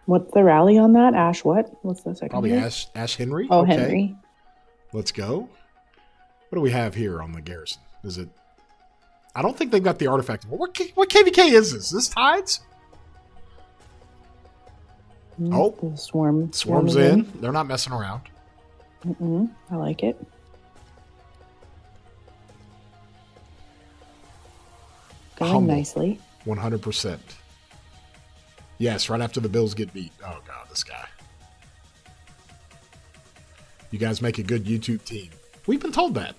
[SPEAKER 2] What's the rally on that? Ash what? What's the second
[SPEAKER 1] Probably
[SPEAKER 2] name?
[SPEAKER 1] Ash Henry.
[SPEAKER 2] Oh,
[SPEAKER 1] okay.
[SPEAKER 2] Henry.
[SPEAKER 1] Let's go. What do we have here on the Garrison? Is it... I don't think they've got the artifact. What KVK is this? Is this Tides? Oh.
[SPEAKER 2] The swarm.
[SPEAKER 1] Swarms in. They're not messing around.
[SPEAKER 2] I like it. Going
[SPEAKER 1] Humble.
[SPEAKER 2] nicely.
[SPEAKER 1] 100%. Yes, right after the Bills get beat. Oh, God, this guy. You guys make a good YouTube team. We've been told that.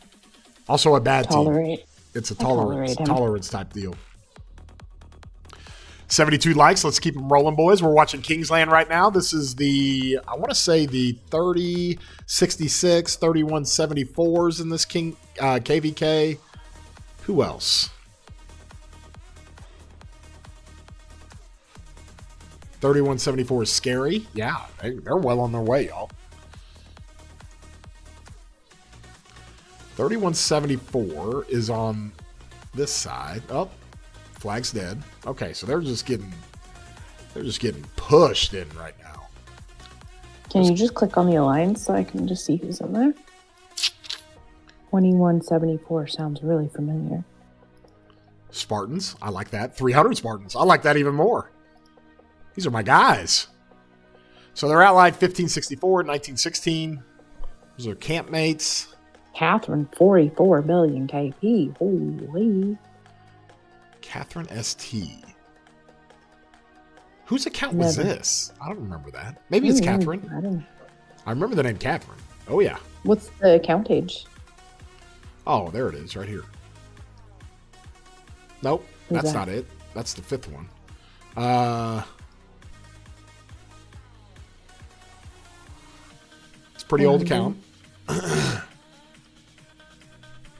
[SPEAKER 1] Also a bad team. It's a tolerance type deal. 72 likes. Let's keep them rolling, boys. We're watching Kingsland right now. This is the, I want to say the 3066, 3174s in this KVK. Who else? 3174 is scary. Yeah, they're well on their way, y'all. 3174 is on this side. Oh, flag's dead. Okay, so they're just getting pushed in right now.
[SPEAKER 2] Can you just click on the alliance so I can just see who's in there? 2174 sounds really familiar.
[SPEAKER 1] Spartans, I like that. 300 Spartans, I like that even more. These are my guys. So they're allied 1564, 1916. Those are campmates.
[SPEAKER 2] Catherine, 44 billion KP. Holy.
[SPEAKER 1] Catherine ST. Whose account was
[SPEAKER 2] Never.
[SPEAKER 1] this? I don't remember that. Maybe it's Catherine.
[SPEAKER 2] I don't know.
[SPEAKER 1] I remember the name Catherine. Oh, yeah.
[SPEAKER 2] What's the account age?
[SPEAKER 1] Oh, there it is, right here. Nope, that's
[SPEAKER 2] that?
[SPEAKER 1] not it. That's the 5th one. It's a pretty old account.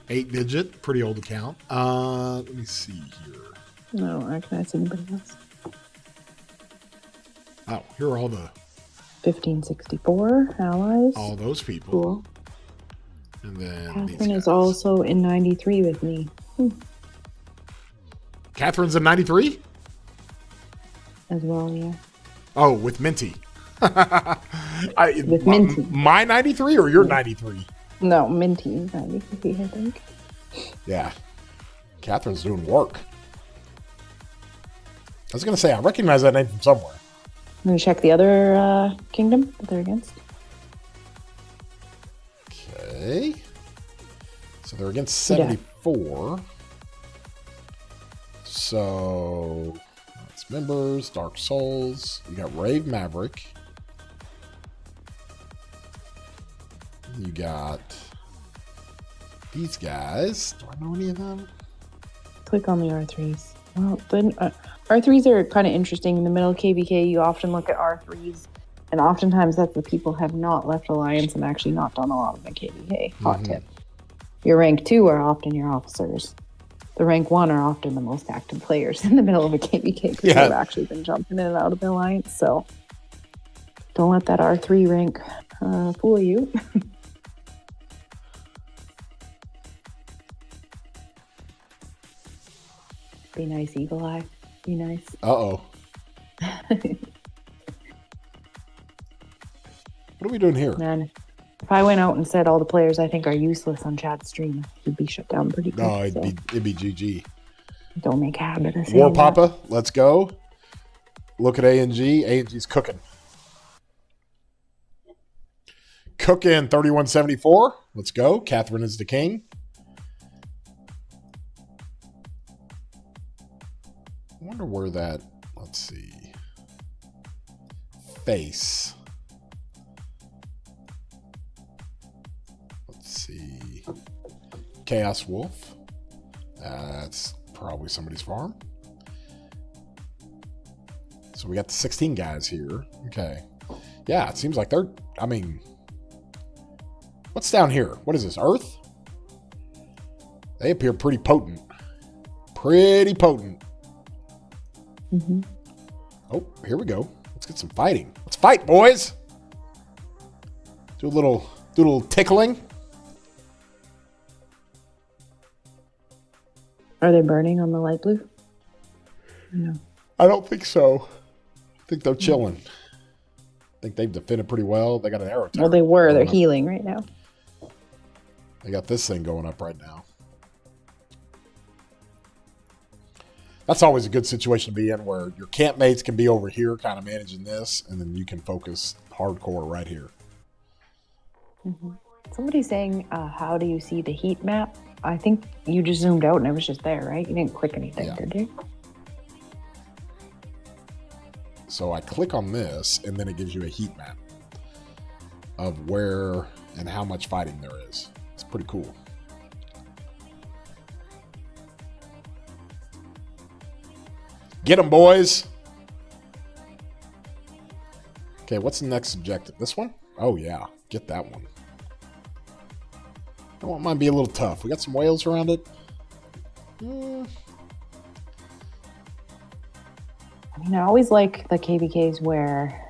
[SPEAKER 1] 8-digit, pretty old account. Let me see here.
[SPEAKER 2] No, I don't recognize anybody else.
[SPEAKER 1] Oh, here are all
[SPEAKER 2] 1564 allies.
[SPEAKER 1] all those people.
[SPEAKER 2] Cool.
[SPEAKER 1] And then these
[SPEAKER 2] Catherine
[SPEAKER 1] guys.
[SPEAKER 2] is also in 93 with me.
[SPEAKER 1] Catherine's in 93?
[SPEAKER 2] As well, yeah.
[SPEAKER 1] Oh, with Minty.
[SPEAKER 2] With Minty.
[SPEAKER 1] My 93 or your 93?
[SPEAKER 2] No, Minty is 93, I think.
[SPEAKER 1] Yeah. Catherine's doing work. I was going to say, I recognize that name from somewhere.
[SPEAKER 2] I'm going to check the other kingdom that they're against.
[SPEAKER 1] Okay. So they're against 74. So that's members, Dark Souls. You got Rave Maverick. You got these guys. Do I know any of them?
[SPEAKER 2] Click on the R3s. Well, then R3s are kind of interesting. In the middle of KVK, you often look at R3s, and oftentimes that's the people have not left Alliance and actually not done a lot of the KVK. Hot tip. Your rank 2 are often your officers. The rank 1 are often the most active players in the middle of a KVK because they've actually been jumping in and out of the Alliance. So don't let that R3 rank fool you. Be nice, Eagle Eye. Be nice.
[SPEAKER 1] Uh-oh. What are we doing here?
[SPEAKER 2] Man, if I went out and said all the players I think are useless on Chad's stream, he'd be shut down pretty quick.
[SPEAKER 1] No, it'd be GG.
[SPEAKER 2] Don't make a habit of saying
[SPEAKER 1] War
[SPEAKER 2] that.
[SPEAKER 1] Papa, let's go. Look at A&G. A&G's cooking. Cooking 3174. Let's go. Catherine is the king. I wonder where that, let's see. Face. Let's see. Chaos Wolf. That's probably somebody's farm. So we got the 16 guys here. Okay. Yeah, it seems like they're, I mean, what's down here? What is this, Earth? They appear pretty potent. Pretty potent.
[SPEAKER 2] Mm-hmm.
[SPEAKER 1] Oh, here we go. Let's get some fighting. Let's fight, boys. Do a little tickling.
[SPEAKER 2] Are they burning on the light blue? No.
[SPEAKER 1] I don't think so. I think they're chilling. I think they've defended pretty well. They got an arrow tower.
[SPEAKER 2] Well, they were. They're
[SPEAKER 1] going up.
[SPEAKER 2] healing right now.
[SPEAKER 1] They got this thing going up right now. That's always a good situation to be in where your campmates can be over here kind of managing this, and then you can focus hardcore right here.
[SPEAKER 2] Mm-hmm. Somebody's saying, how do you see the heat map? I think you just zoomed out and it was just there, right? You didn't click anything, did you?
[SPEAKER 1] So I click on this, and then it gives you a heat map of where and how much fighting there is. It's pretty cool. Get them, boys. Okay, what's the next objective? This one? Oh, yeah. Get that one. That one might be a little tough. We got some whales around it.
[SPEAKER 2] I mean, I always like the KVKs where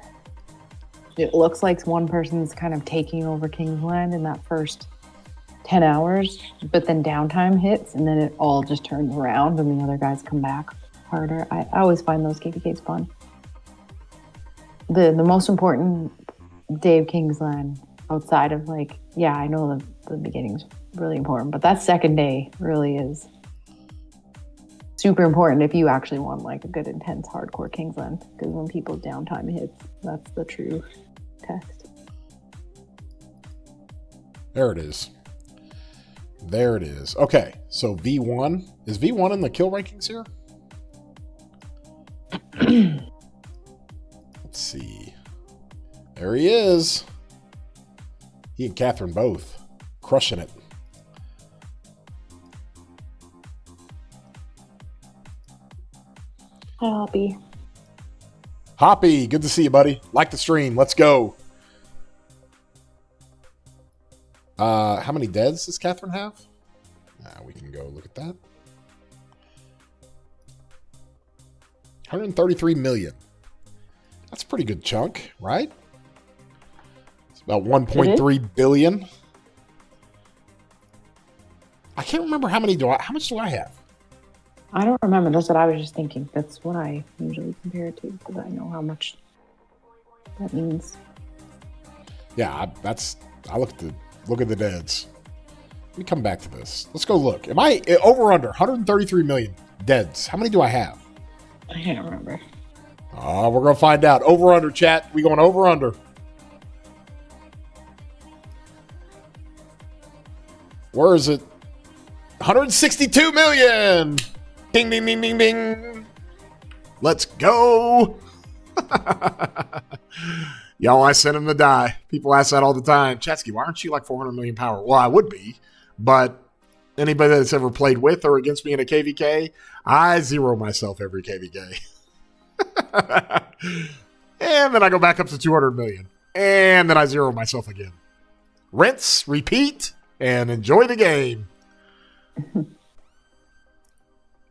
[SPEAKER 2] it looks like one person's kind of taking over Kingsland in that first 10 hours, but then downtime hits and then it all just turns around and the other guys come back harder. I always find those KVKs fun. The most important day of Kingsland outside of I know the beginning's really important, but that second day really is super important if you actually want a good intense hardcore Kingsland, because when people's downtime hits, that's the true test.
[SPEAKER 1] There it is. There it is. Okay, so V1. Is V1 in the kill rankings here? Let's see. There he is. He and Catherine both crushing it.
[SPEAKER 2] Hi, Hoppy.
[SPEAKER 1] Hoppy, good to see you, buddy. Like the stream. Let's go. How many deads does Catherine have? We can go look at that. 133 million. That's a pretty good chunk, right? It's about 1.3 billion. I can't remember how much do I have?
[SPEAKER 2] I don't remember. That's what I was just thinking. That's what I usually compare it to because I know how much that means.
[SPEAKER 1] Yeah, I look at the deads. Let me come back to this. Let's go look. Am I over or under 133 million deads? How many do I have?
[SPEAKER 2] I can't remember.
[SPEAKER 1] We're gonna find out. Over or under, chat. We going over or under? Where is it? 162 million. Ding, ding, ding, ding, ding. Let's go. Y'all, I sent him to die. People ask that all the time. Chatsky, why aren't you like 400 million power? Well, I would be, but anybody that's ever played with or against me in a KVK, I zero myself every KVK. And then I go back up to 200 million. And then I zero myself again. Rinse, repeat, and enjoy the game.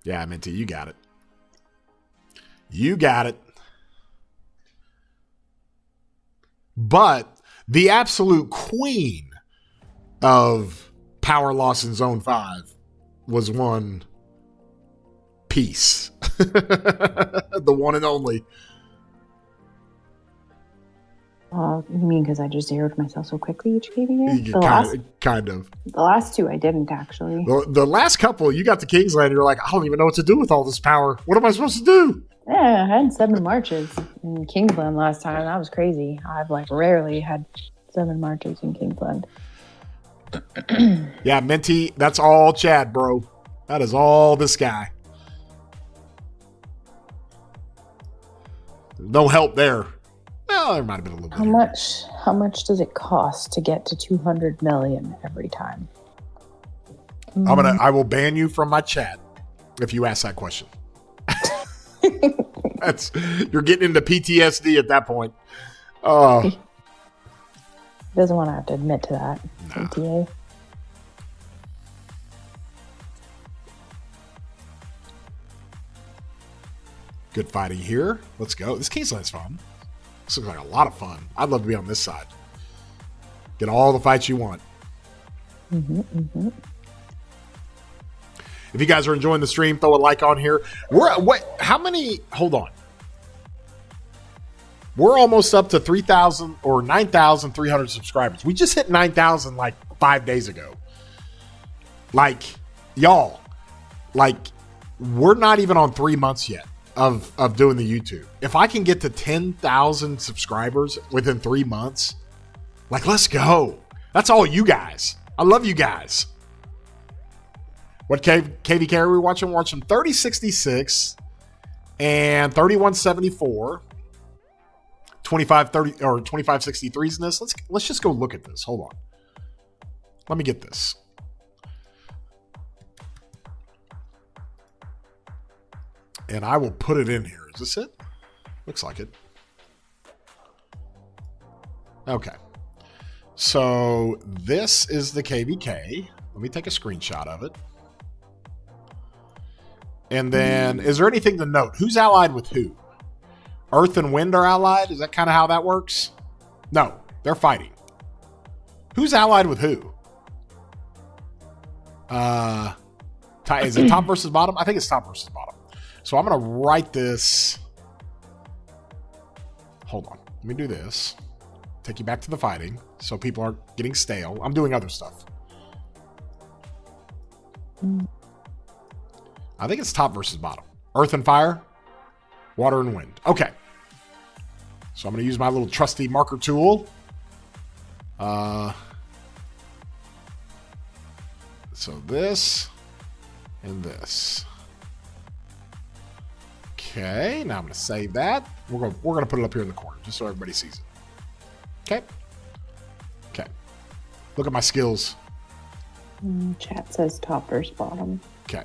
[SPEAKER 1] Yeah, Minty, you got it. You got it. But the absolute queen of power loss in Zone 5 was one piece. The one and only.
[SPEAKER 2] You mean because I just zeroed myself so quickly each KVA?
[SPEAKER 1] Kind of.
[SPEAKER 2] The last two I didn't, actually.
[SPEAKER 1] The last couple, you got to Kingsland, you're like, I don't even know what to do with all this power. What am I supposed to do?
[SPEAKER 2] Yeah, I had 7 marches in Kingsland last time. That was crazy. I've rarely had 7 marches in Kingsland.
[SPEAKER 1] Yeah, Minty, that's all Chad, bro. That is all this guy. No help there. Well, there might have been a little bit.
[SPEAKER 2] How much does it cost to get to 200 million every time?
[SPEAKER 1] I will ban you from my chat if you ask that question. You're getting into PTSD at that point.
[SPEAKER 2] He doesn't want to have to admit to that.
[SPEAKER 1] Nah.
[SPEAKER 2] PTA.
[SPEAKER 1] Good fighting here. Let's go. This Kingsland's fun. This looks like a lot of fun. I'd love to be on this side. Get all the fights you want. If you guys are enjoying the stream, throw a like on here. Hold on. We're almost up to 3,000 or 9,300 subscribers. We just hit 9,000 like 5 days ago. Y'all, we're not even on 3 months yet of doing the YouTube. If I can get to 10,000 subscribers within 3 months, let's go. That's all you guys. I love you guys. What KVK are we watching? We're watching 3066 and 3174. 2530 or 2563s in this. Let's just go look at this. Hold on. Let me get this. And I will put it in here. Is this it? Looks like it. Okay. So this is the KVK. Let me take a screenshot of it. And then, is there anything to note? Who's allied with who? Earth and Wind are allied? Is that kind of how that works? No, they're fighting. Who's allied with who? Is it top versus bottom? I think it's top versus bottom. So I'm going to write this. Hold on. Let me do this. Take you back to the fighting so people aren't getting stale. I'm doing other stuff. I think it's top versus bottom. Earth and fire, water and wind. Okay. So I'm going to use my little trusty marker tool. So this and this. Okay, now I'm going to save that. We're going to put it up here in the corner just so everybody sees it. Okay. Okay. Look at my skills.
[SPEAKER 2] Chat says top versus bottom.
[SPEAKER 1] Okay.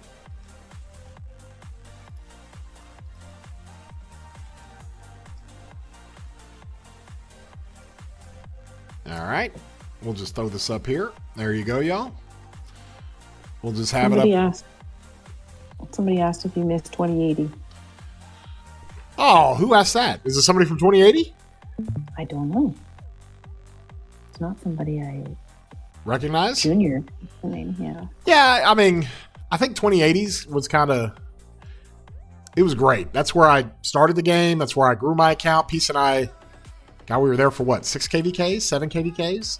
[SPEAKER 1] All right. We'll just throw this up here. There you go, y'all. We'll just have it up.
[SPEAKER 2] Somebody asked if you missed 2080.
[SPEAKER 1] Oh, who asked that? Is it somebody from 2080?
[SPEAKER 2] I don't know. It's not somebody I
[SPEAKER 1] recognize.
[SPEAKER 2] Junior name, yeah.
[SPEAKER 1] Yeah, I mean, I think 2080s was kind of. It was great. That's where I started the game. That's where I grew my account. Peace and I. God, we were there for what? 6 KVKs, 7 KVKs,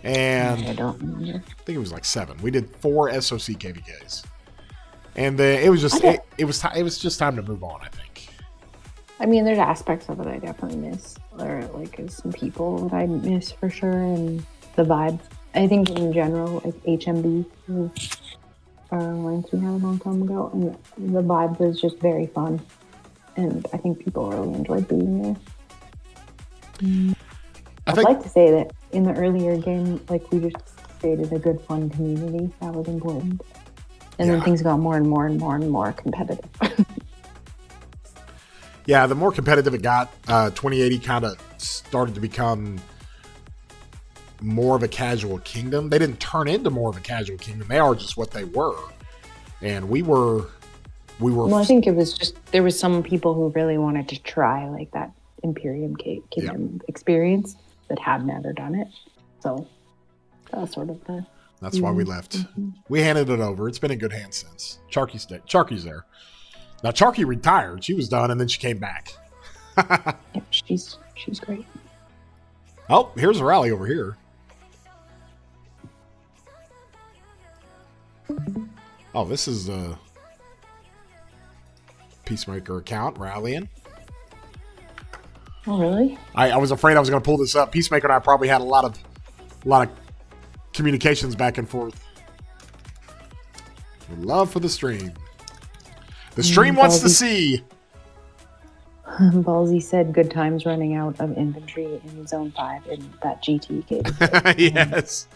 [SPEAKER 1] and
[SPEAKER 2] I don't remember.
[SPEAKER 1] I think it was like 7. We did 4 SOC KVKs, and it was just it was just time to move on. I think.
[SPEAKER 2] I mean, there's aspects of it I definitely miss, or like some people that I miss for sure, and the vibe. I think in general, like HMB was lines we had a long time ago, and the vibe was just very fun, and I think people really enjoyed being there. I'd like to say that in the earlier game, like we just created a good, fun community. That was important, and then things got more and more and more and more competitive.
[SPEAKER 1] Yeah, the more competitive it got, 2080 kind of started to become more of a casual kingdom. They didn't turn into more of a casual kingdom. They are just what they were. And we were. Well,
[SPEAKER 2] I think it was just, there was some people who really wanted to try like that Imperium Kingdom experience that had never done it. So that was sort of the...
[SPEAKER 1] That's why we left. Mm-hmm. We handed it over. It's been in good hands since. Charky's there. Now, Charky retired. She was done, and then she came back.
[SPEAKER 2] Yep, she's great.
[SPEAKER 1] Oh, here's a rally over here. Oh, this is the Peacemaker account rallying.
[SPEAKER 2] Oh, really?
[SPEAKER 1] I was afraid I was going to pull this up. Peacemaker and I probably had a lot of communications back and forth. Love for the stream. The stream wants to see.
[SPEAKER 2] Ballsy said good times running out of inventory in Zone 5 in that GT game.
[SPEAKER 1] Yes.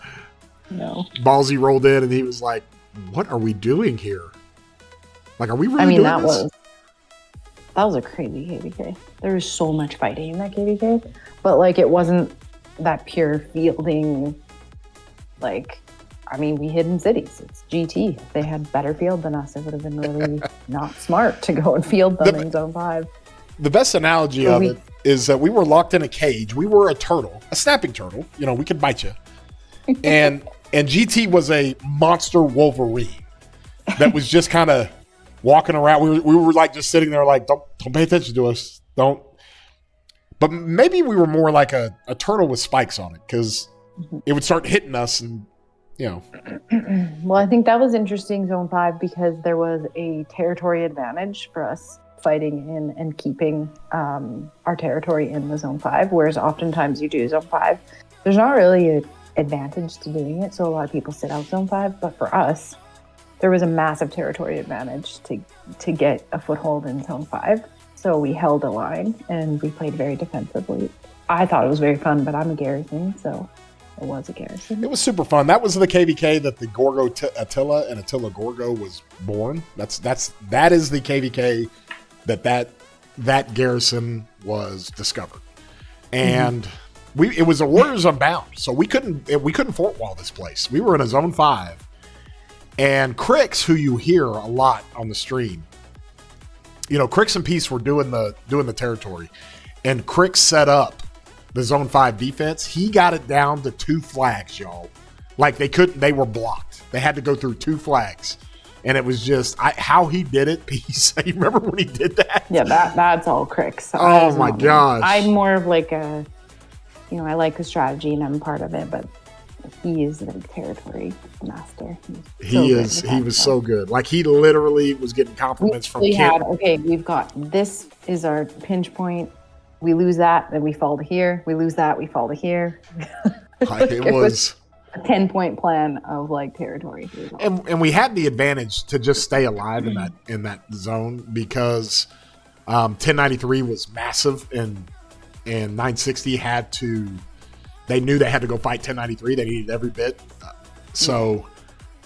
[SPEAKER 2] No.
[SPEAKER 1] Ballsy rolled in and he was like, what are we doing here? Like, are we really doing this?
[SPEAKER 2] That was a crazy KVK. There was so much fighting in that KVK, but like it wasn't that pure fielding. Like, I mean, we hid in cities. It's GT. If they had better field than us, it would have been really not smart to go and field them in Zone 5.
[SPEAKER 1] The best analogy of it is that we were locked in a cage. We were a turtle, a snapping turtle. You know, we could bite you. And GT was a monster Wolverine that was just kind of walking around. We were like just sitting there like, don't pay attention to us. Don't. But maybe we were more like a turtle with spikes on it because it would start hitting us and, you know.
[SPEAKER 2] Well, I think that was interesting, Zone 5, because there was a territory advantage for us fighting in and keeping our territory in the Zone 5, whereas oftentimes you do Zone 5. There's not really an advantage to doing it, so a lot of people sit out Zone 5, but for us, there was a massive territory advantage to get a foothold in Zone 5. So we held a line and we played very defensively. I thought it was very fun, but I'm a Garrison, so it was a Garrison.
[SPEAKER 1] It was super fun. That was the KVK that the Gorgo Attila and Attila Gorgo was born. That is the KVK that Garrison was discovered. And it was a Warriors Unbound, so we couldn't fort wall this place. We were in a Zone 5. And Crix, who you hear a lot on the stream, you know, Crix and Peace were doing the territory, and Crix set up the Zone 5 defense. He got it down to 2 flags, y'all. Like they were blocked. They had to go through 2 flags, and it was just how he did it. Peace. You remember when he did that?
[SPEAKER 2] Yeah, that's all Crix.
[SPEAKER 1] Oh my gosh!
[SPEAKER 2] I'm more of like I like the strategy and I'm part of it, but he is like territory master.
[SPEAKER 1] He was so good. Like he literally was getting compliments from Kim.
[SPEAKER 2] We've got this is our pinch point. We lose that, then we fall to here. We lose that, we fall to here.
[SPEAKER 1] It was
[SPEAKER 2] a 10-point plan of like territory.
[SPEAKER 1] And we had the advantage to just stay alive in that zone because 1093 was massive and 960 they knew they had to go fight 1093. They needed every bit. So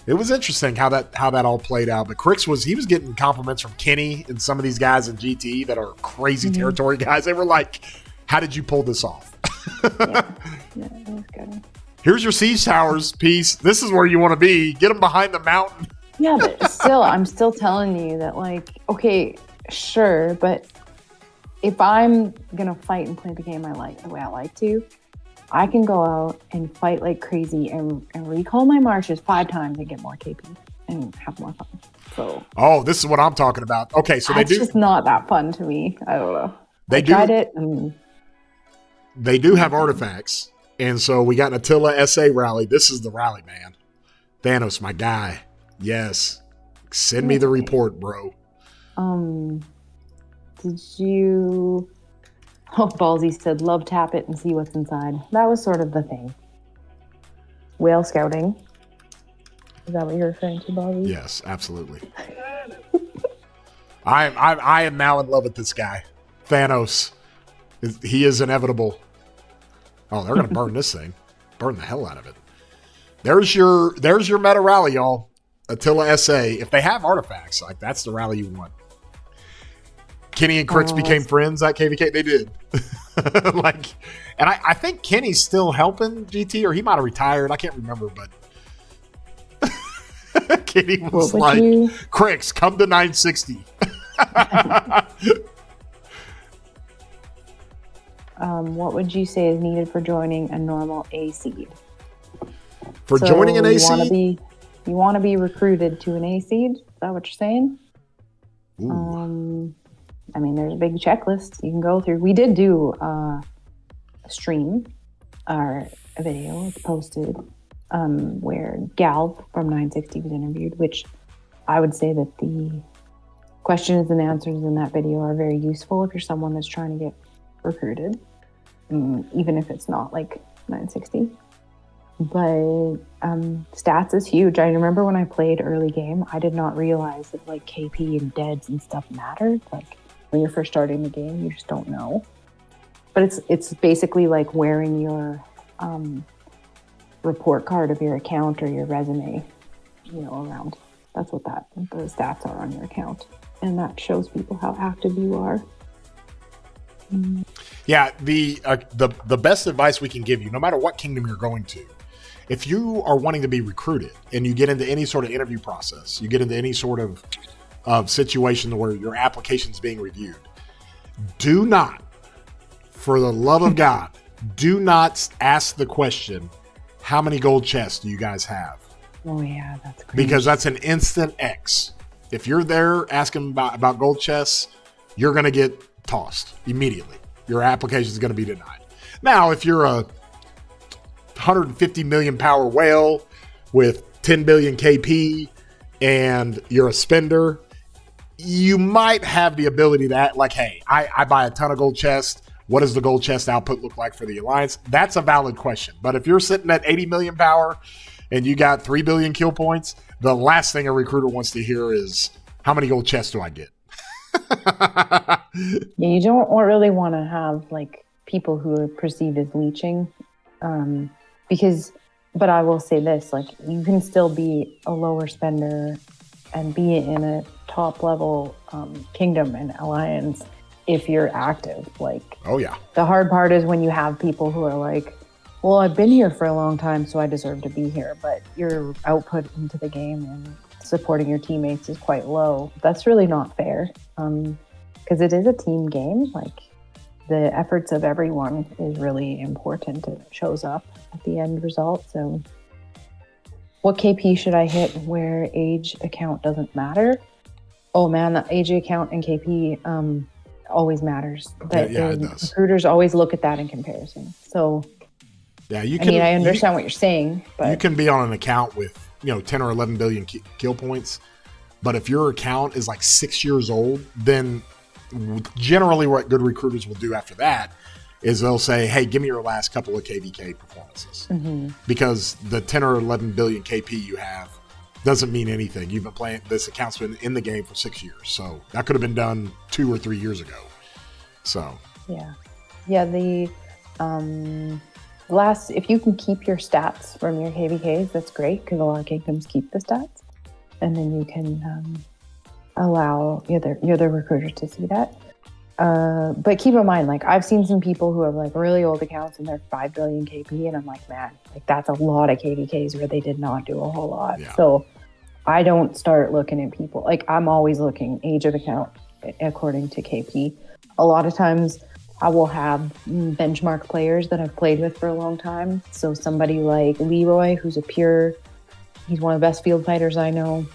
[SPEAKER 1] it was interesting how that all played out. But Crix was getting compliments from Kenny and some of these guys in GT that are crazy territory guys. They were like, how did you pull this off?
[SPEAKER 2] Yeah, that was good.
[SPEAKER 1] Here's your siege towers piece. This is where you want to be. Get them behind the mountain.
[SPEAKER 2] Yeah, but still, I'm still telling you that, like, okay, sure, but if I'm going to fight and play the game I like the way I like to, I can go out and fight like crazy and recall my marches 5 times and get more KP and have more fun. So,
[SPEAKER 1] this is what I'm talking about. Okay, so
[SPEAKER 2] it's just not that fun to me. I don't know.
[SPEAKER 1] I
[SPEAKER 2] tried it. And
[SPEAKER 1] they do have artifacts, and so we got an Attila SA rally. This is the rally, man. Thanos, my guy. Yes, send me the report, bro.
[SPEAKER 2] Did you? Oh, Ballsy said, love tap it and see what's inside. That was sort of the thing. Whale scouting. Is that what you're referring to, Ballsy?
[SPEAKER 1] Yes, absolutely. I am now in love with this guy. Thanos. He is inevitable. Oh, they're going to burn this thing. Burn the hell out of it. There's your meta rally, y'all. Attila SA. If they have artifacts, like that's the rally you want. Kenny and Crix became friends at KVK. They did. And I think Kenny's still helping GT, or he might have retired. I can't remember, but Kenny was like, Crix, come to 960.
[SPEAKER 2] What would you say is needed for joining a normal A seed?
[SPEAKER 1] Joining an A seed?
[SPEAKER 2] You want to be recruited to an A seed? Is that what you're saying?
[SPEAKER 1] Ooh.
[SPEAKER 2] I mean, there's a big checklist you can go through. We did do a stream, or a video. It's posted where Gal from 960 was interviewed, which I would say that the questions and answers in that video are very useful if you're someone that's trying to get recruited, even if it's not like 960. But stats is huge. I remember when I played early game, I did not realize that like KP and deads and stuff mattered. Like when you're first starting the game, you just don't know. But it's basically like wearing your report card of your account or your resume, around. That's what the stats are on your account, and that shows people how active you are.
[SPEAKER 1] Yeah, the best advice we can give you, no matter what kingdom you're going to, if you are wanting to be recruited and you get into any sort of interview process, you get into any sort of situation where your application is being reviewed, do not, for the love of God, do not ask the question, how many gold chests do you guys have?
[SPEAKER 2] Oh yeah, that's great.
[SPEAKER 1] Because that's an instant X. If you're there asking about gold chests, you're going to get tossed immediately. Your application is going to be denied. Now, if you're a 150 million power whale with 10 billion KP and you're a spender, you might have the ability to act like, hey, I buy a ton of gold chests. What does the gold chest output look like for the Alliance? That's a valid question. But if you're sitting at 80 million power and you got 3 billion kill points, the last thing a recruiter wants to hear is, how many gold chests do I get?
[SPEAKER 2] Yeah, you don't really want to have like people who are perceived as leeching, but I will say this, like you can still be a lower spender and be in a top level kingdom and alliance if you're active. Like,
[SPEAKER 1] oh yeah,
[SPEAKER 2] the hard part is when you have people who are like, well, I've been here for a long time, so I deserve to be here, but your output into the game and supporting your teammates is quite low. That's really not fair, because it is a team game. Like, the efforts of everyone is really important, and it shows up at the end result. So what KP should I hit where age account doesn't matter? Oh man, the age account and KP always matters.
[SPEAKER 1] Yeah, it does.
[SPEAKER 2] Recruiters always look at that in comparison. So
[SPEAKER 1] yeah, you can.
[SPEAKER 2] I understand what you're saying, but
[SPEAKER 1] you can be on an account with 10 or 11 billion kill points, but if your account is like 6 years old, then generally what good recruiters will do after that is they'll say, hey, give me your last couple of KVK performances. Because the 10 or 11 billion KP you have doesn't mean anything. You've been playing, this account's been in the game for 6 years. So that could have been done 2 or 3 years ago. So.
[SPEAKER 2] Yeah, the if you can keep your stats from your KVKs, that's great, because a lot of kingdoms keep the stats. And then you can allow your other recruiters to see that. But keep in mind, like, I've seen some people who have like really old accounts and they're 5 billion KP, and I'm like, man, like that's a lot of KVKs where they did not do a whole lot.
[SPEAKER 1] Yeah.
[SPEAKER 2] So I don't start looking at people. Like, I'm always looking age of account according to KP. A lot of times I will have benchmark players that I've played with for a long time. So somebody like Leroy, who's he's one of the best field fighters I know.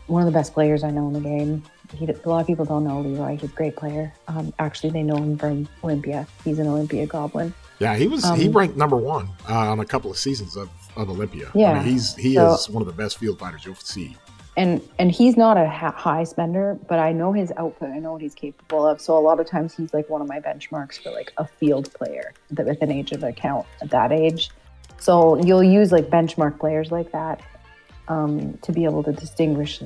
[SPEAKER 2] One of the best players I know in the game. A lot of people don't know Leroy. He's a great player. Actually, they know him from Olympia. He's an Olympia goblin.
[SPEAKER 1] Yeah, he ranked number 1 on a couple of seasons of Olympia.
[SPEAKER 2] Yeah,
[SPEAKER 1] I mean, he is one of the best field fighters you'll see.
[SPEAKER 2] And he's not a high spender, but I know his output. I know what he's capable of. So a lot of times he's like one of my benchmarks for like a field player with an age of account at that age. So you'll use like benchmark players like that to be able to distinguish,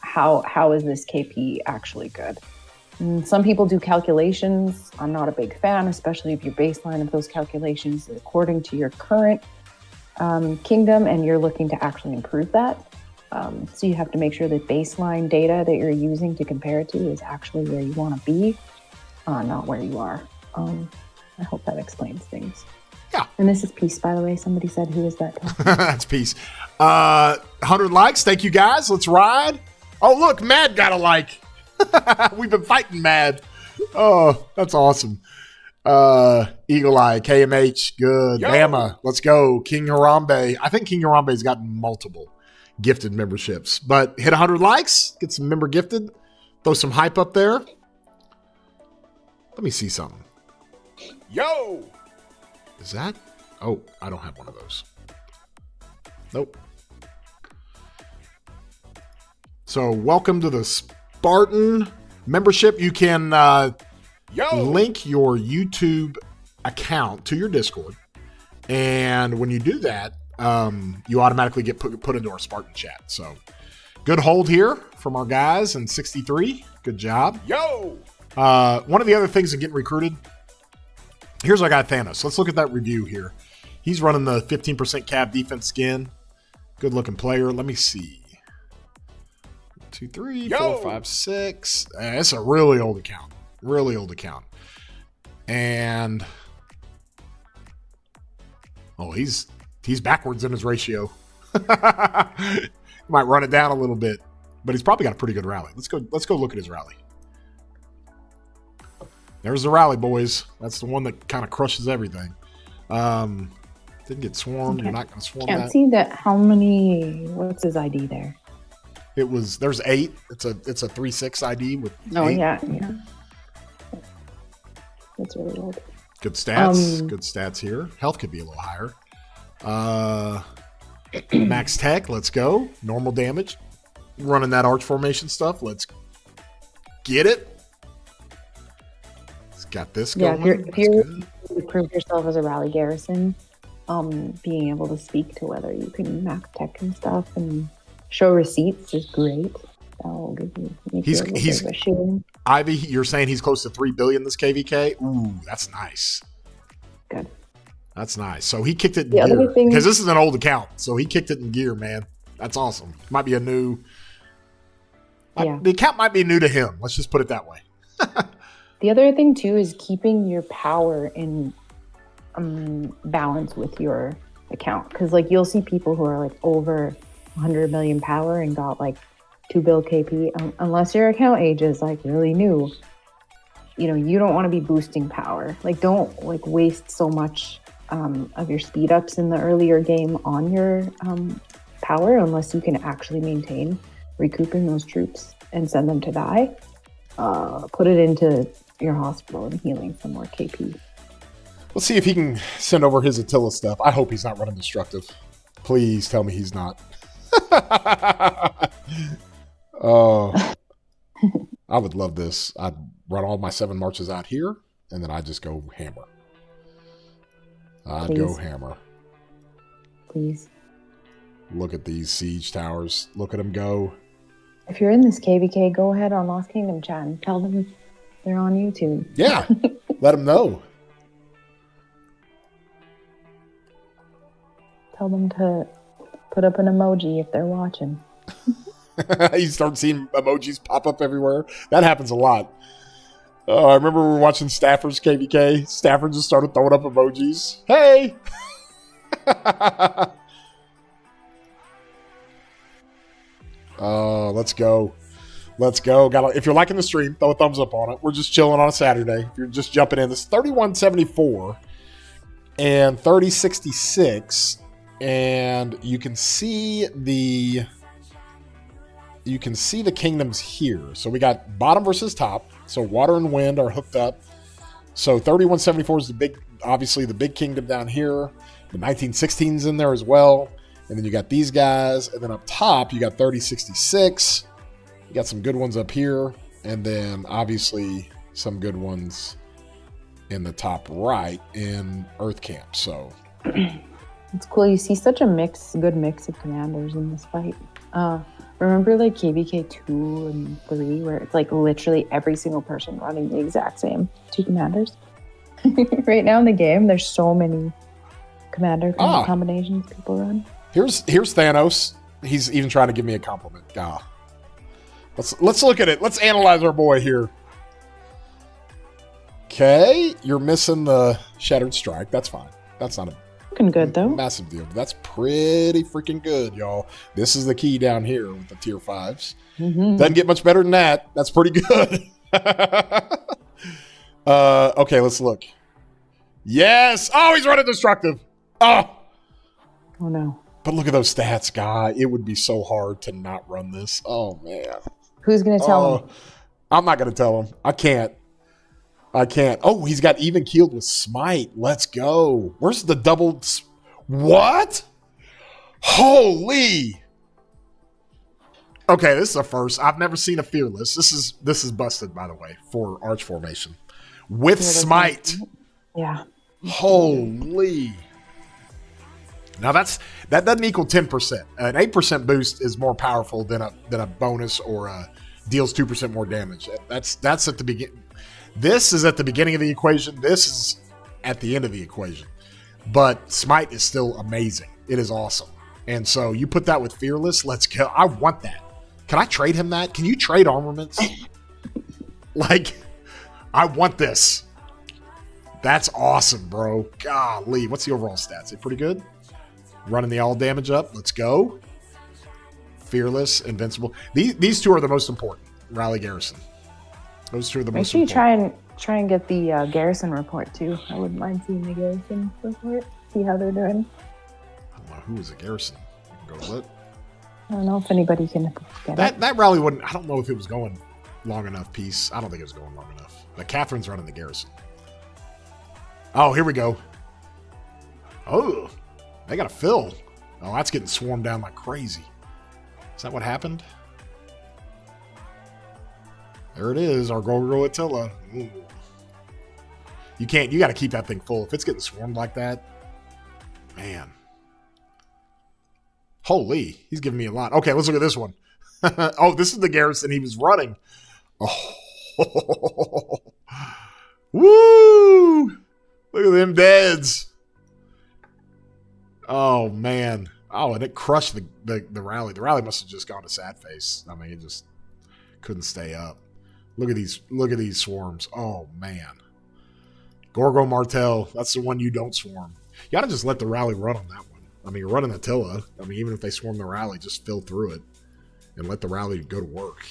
[SPEAKER 2] how is this KP actually good? And some people do calculations. I'm not a big fan, especially if your baseline of those calculations is according to your current kingdom and you're looking to actually improve that. So you have to make sure that baseline data that you're using to compare it to is actually where you want to be, not where you are. I hope that explains things.
[SPEAKER 1] Yeah.
[SPEAKER 2] And this is Peace, by the way. Somebody said, who is that talking?
[SPEAKER 1] That's Peace. 100 likes. Thank you, guys. Let's ride. Oh, look, Mad got a like. We've been fighting Mad. Oh, that's awesome. Eagle Eye, KMH, good.
[SPEAKER 3] Yo.
[SPEAKER 1] Bama, let's go. King Harambe. I think King Harambe's gotten multiple gifted memberships, but hit 100 likes, get some member gifted, throw some hype up there. Let me see something.
[SPEAKER 3] Yo!
[SPEAKER 1] Is that? Oh, I don't have one of those. Nope. So welcome to the Spartan membership. You can link your YouTube account to your Discord. And when you do that, you automatically get put into our Spartan chat. So good hold here from our guys in 63. Good job.
[SPEAKER 3] Yo!
[SPEAKER 1] One of the other things in getting recruited, here's our guy Thanos. Let's look at that review here. He's running the 15% cab defense skin. Good looking player. Let me see. 2, 3, 4, 5, 6. It's a really old account. Really old account. And he's backwards in his ratio. Might run it down a little bit, but he's probably got a pretty good rally. Let's go look at his rally. There's the rally, boys. That's the one that kind of crushes everything. Didn't get swarmed. You're not going to swarm that.
[SPEAKER 2] Can't see that. How many? What's his ID there?
[SPEAKER 1] There's 8. It's a 3-6 ID with 8.
[SPEAKER 2] Yeah. That's really old.
[SPEAKER 1] Good stats. Good stats here. Health could be a little higher. Max tech. Let's go. Normal damage. Running that arch formation stuff. Let's get it. It's got this going.
[SPEAKER 2] Yeah, if you're to prove yourself as a rally garrison, being able to speak to whether you can max tech and stuff and show receipts is great. That'll give you
[SPEAKER 1] he's
[SPEAKER 2] a shooting.
[SPEAKER 1] Ivy, you're saying he's close to 3 billion this KVK? Ooh, that's nice.
[SPEAKER 2] Good.
[SPEAKER 1] That's nice. So he kicked it in gear. Because this is an old account. So he kicked it in gear, man. That's awesome. Might be a new... The account might be new to him. Let's just put it that way.
[SPEAKER 2] The other thing, too, is keeping your power in balance with your account. Because, like, you'll see people who are, like, over 100 million power and got, like, 2 bill KP. Unless your account age is, like, really new, you don't want to be boosting power. Like, don't, like, waste so much of your speed ups in the earlier game on your power unless you can actually maintain recouping those troops and send them to die. Put it into your hospital and healing some more KP.
[SPEAKER 1] Let's see if he can send over his Attila stuff. I hope he's not running destructive. Please tell me he's not. Oh, I would love this. I'd run all my 7 marches out here. and then I just go hammer. I'd
[SPEAKER 2] Please.
[SPEAKER 1] go hammer.
[SPEAKER 2] Please.
[SPEAKER 1] Look at these siege towers. Look at them go.
[SPEAKER 2] If you're in this KVK, go ahead on Lost Kingdom chat and tell them they're on YouTube.
[SPEAKER 1] Yeah, let them know.
[SPEAKER 2] Tell them to put up an emoji if they're watching.
[SPEAKER 1] You start seeing emojis pop up everywhere. That happens a lot. I remember we were watching Stafford's KVK. Stafford just started throwing up emojis. Hey! Let's go. Let's go. If you're liking the stream, throw a thumbs up on it. We're just chilling on a Saturday. If you're just jumping in, this is 3174 and 3066. And you can see the kingdoms here. So we got bottom versus top. So water and wind are hooked up. So 3174 is obviously the big kingdom down here. The 1916's in there as well. And then you got these guys. And then up top, you got 3066. You got some good ones up here. And then obviously some good ones in the top right in Earth Camp. So
[SPEAKER 2] it's cool. You see such a good mix of commanders in this fight. Remember like KVK 2 and 3 where it's like literally every single person running the exact same 2 commanders? Right now in the game, there's so many commander combinations people run.
[SPEAKER 1] Here's Thanos. He's even trying to give me a compliment. Let's look at it. Let's analyze our boy here. Okay, you're missing the Shattered Strike. That's fine. That's not a
[SPEAKER 2] looking good though.
[SPEAKER 1] Massive deal. That's pretty freaking good, y'all. This is the key down here with the tier 5s.
[SPEAKER 2] Mm-hmm.
[SPEAKER 1] Doesn't get much better than that. That's pretty good. Okay, let's look. Yes. Oh, he's running destructive. Oh
[SPEAKER 2] no.
[SPEAKER 1] But look at those stats, guy. It would be so hard to not run this. Oh, man.
[SPEAKER 2] Who's going to tell him?
[SPEAKER 1] I'm not going to tell him. I can't. Oh, he's got even keeled with smite. Let's go. Where's the double? What? Holy. Okay, this is a first. I've never seen a fearless. This is busted, by the way, for arch formation. With smite.
[SPEAKER 2] Yeah.
[SPEAKER 1] Holy. Now that doesn't equal 10%. An 8% boost is more powerful than a bonus or deals 2% more damage. That's at the beginning. This is at the beginning of the equation. This is at the end of the equation. But smite is still amazing. It is awesome. And so you put that with fearless. Let's go. I want that. Can I trade him that? Can you trade armaments? I want this. That's awesome, bro. Golly. What's the overall stats? They pretty good? Running the all damage up. Let's go. Fearless, invincible. These two are the most important. Rally Garrison. Those two are the most important.
[SPEAKER 2] Make sure you try and get the Garrison report too. I wouldn't mind seeing the Garrison report. See how they're doing.
[SPEAKER 1] I don't know who is a Garrison. Go with it.
[SPEAKER 2] I don't know if anybody can get
[SPEAKER 1] that rally wouldn't. I don't know if it was going long enough. Piece. I don't think it was going long enough. But Catherine's running the Garrison. Oh, here we go. Oh, they got to fill. Oh, that's getting swarmed down like crazy. Is that what happened? There it is, our Gorgo Attila. Ooh. You got to keep that thing full. If it's getting swarmed like that, man. Holy, he's giving me a lot. Okay, let's look at this one. Oh, this is the Garrison he was running. Oh. Woo! Look at them deads. Oh, man. Oh, and it crushed the rally. The rally must have just gone to sad face. I mean, it just couldn't stay up. Look at these swarms. Oh, man. Gorgo Martel, that's the one you don't swarm. You got to just let the rally run on that one. I mean, you're running Attila. I mean, even if they swarm the rally, just fill through it and let the rally go to work.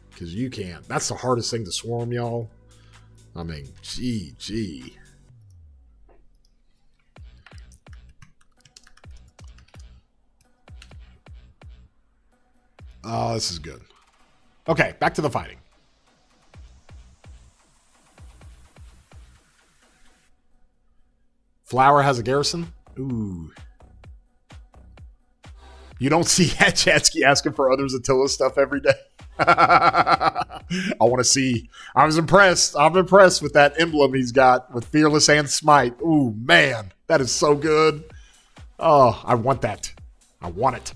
[SPEAKER 1] Because you can't. That's the hardest thing to swarm, y'all. I mean, gee. Oh, this is good. Okay, back to the fighting. Flower has a Garrison. Ooh. You don't see Hatchatsky asking for others Attila stuff every day. I want to see. I was impressed. I'm impressed with that emblem he's got with Fearless and Smite. Ooh, man. That is so good. Oh, I want that. I want it.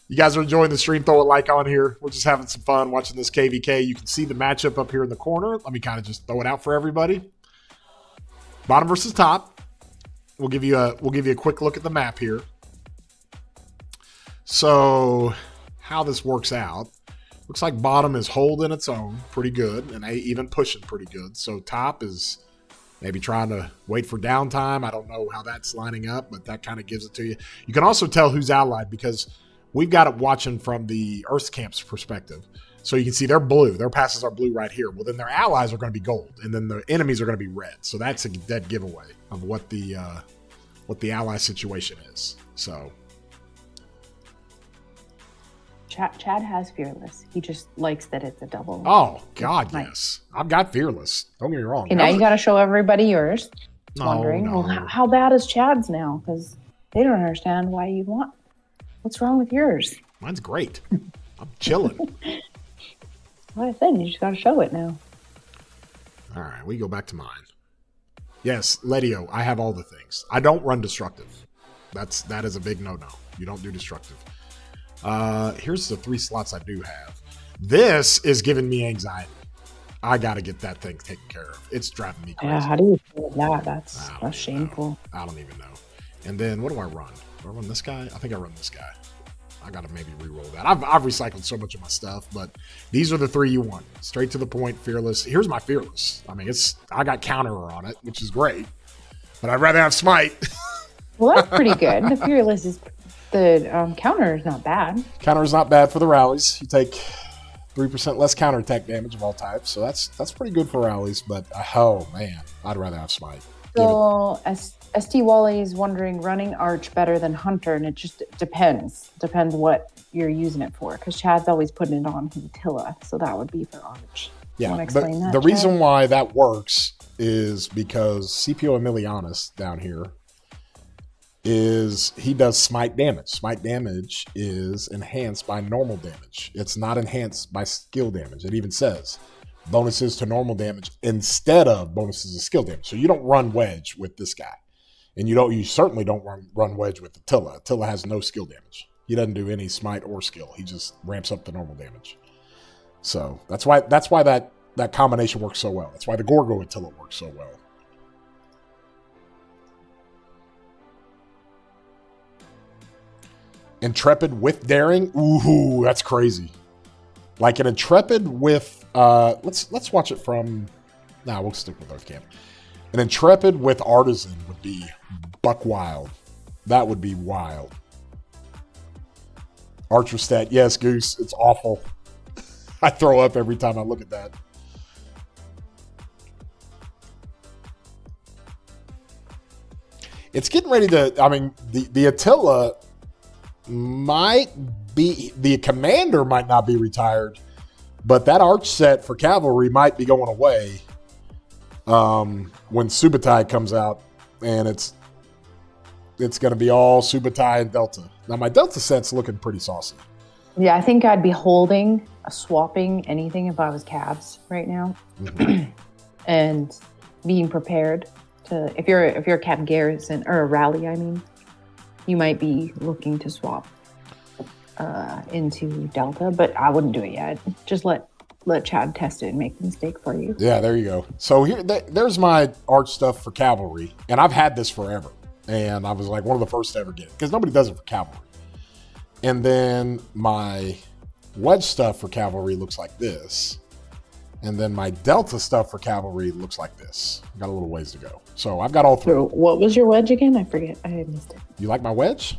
[SPEAKER 1] You guys are enjoying the stream, throw a like on here. We're just having some fun watching this KVK. You can see the matchup up here in the corner. Let me kind of just throw it out for everybody. Bottom versus top. We'll give you a quick look at the map here. So how this works out. Looks like bottom is holding its own pretty good and even pushing pretty good. So top is maybe trying to wait for downtime. I don't know how that's lining up, but that kind of gives it to you. You can also tell who's allied because we've got it watching from the Earth Camp's perspective. So you can see they're blue. Their passes are blue right here. Well, then their allies are going to be gold, and then the enemies are going to be red. So that's a dead giveaway of what the ally situation is. So
[SPEAKER 2] Chad has Fearless. He just likes that it's a double.
[SPEAKER 1] Oh, God, yes. I've got Fearless. Don't get me wrong.
[SPEAKER 2] Okay, now you got to show everybody yours. Wondering,
[SPEAKER 1] no.
[SPEAKER 2] well, how bad is Chad's now? Because they don't understand why you want. What's wrong with yours?
[SPEAKER 1] Mine's great. I'm chilling.
[SPEAKER 2] Well, I said you just got to show it now.
[SPEAKER 1] All right, we go back to mine. Yes, Ledio, I have all the things. I don't run destructive. That is a big no-no. You don't do destructive. Here's the 3 slots I do have. This is giving me anxiety. I got to get that thing taken care of. It's driving me crazy.
[SPEAKER 2] Yeah, how do you feel that? That's shameful.
[SPEAKER 1] I don't even know. And then what do I run? Do I run this guy? I think I run this guy. I got to maybe re-roll that. I've recycled so much of my stuff, but these are the 3 you want. Straight to the point, Fearless. Here's my Fearless. I mean, I got Counterer on it, which is great, but I'd rather have Smite.
[SPEAKER 2] Well, that's pretty good. The Fearless is the counter is not bad.
[SPEAKER 1] Counter is not bad for the rallies. You take 3% less counterattack damage of all types, so that's pretty good for rallies. But oh man, I'd rather have Smite.
[SPEAKER 2] So ST Wally is wondering, running Arch better than Hunter, and it just depends. Depends what you're using it for. Because Chad's always putting it on his Attila, so that would be for Arch.
[SPEAKER 1] Yeah,
[SPEAKER 2] want to explain that,
[SPEAKER 1] the
[SPEAKER 2] Chad?
[SPEAKER 1] reason why that works is because CPO Emilianus down here is he does smite damage. Smite damage is enhanced by normal damage. It's not enhanced by skill damage. It even says bonuses to normal damage instead of bonuses to skill damage. So you don't run Wedge with this guy. And you certainly don't run Wedge with Attila. Attila has no skill damage. He doesn't do any smite or skill. He just ramps up the normal damage. So that's why that combination works so well. That's why the Gorgo Attila works so well. Intrepid with daring? Ooh, that's crazy. Like an Intrepid with let's watch it from we'll stick with Earth Camp. An Intrepid with Artisan would be buck wild. That would be wild. Archer stat, yes, Goose. It's awful. I throw up every time I look at that. It's getting ready to, I mean, the Attila might be, the commander might not be retired, but that arch set for cavalry might be going away when Subutai comes out, and it's going to be all Subutai and Delta. Now, my Delta set's looking pretty saucy.
[SPEAKER 2] Yeah, I think I'd be swapping anything if I was Cavs right now, and being prepared to. If you're a Cav Garrison or a rally, I mean, you might be looking to swap into Delta, but I wouldn't do it yet. Just let Chad test it and make the mistake for you.
[SPEAKER 1] Yeah, there you go. So there's my arch stuff for cavalry, and I've had this forever, and I was like one of the first to ever get it because nobody does it for cavalry. And then my wedge stuff for cavalry looks like this. And then my Delta stuff for cavalry looks like this. Got a little ways to go. So I've got all 3.
[SPEAKER 2] So what was your wedge again? I forget. I missed it.
[SPEAKER 1] You like my wedge?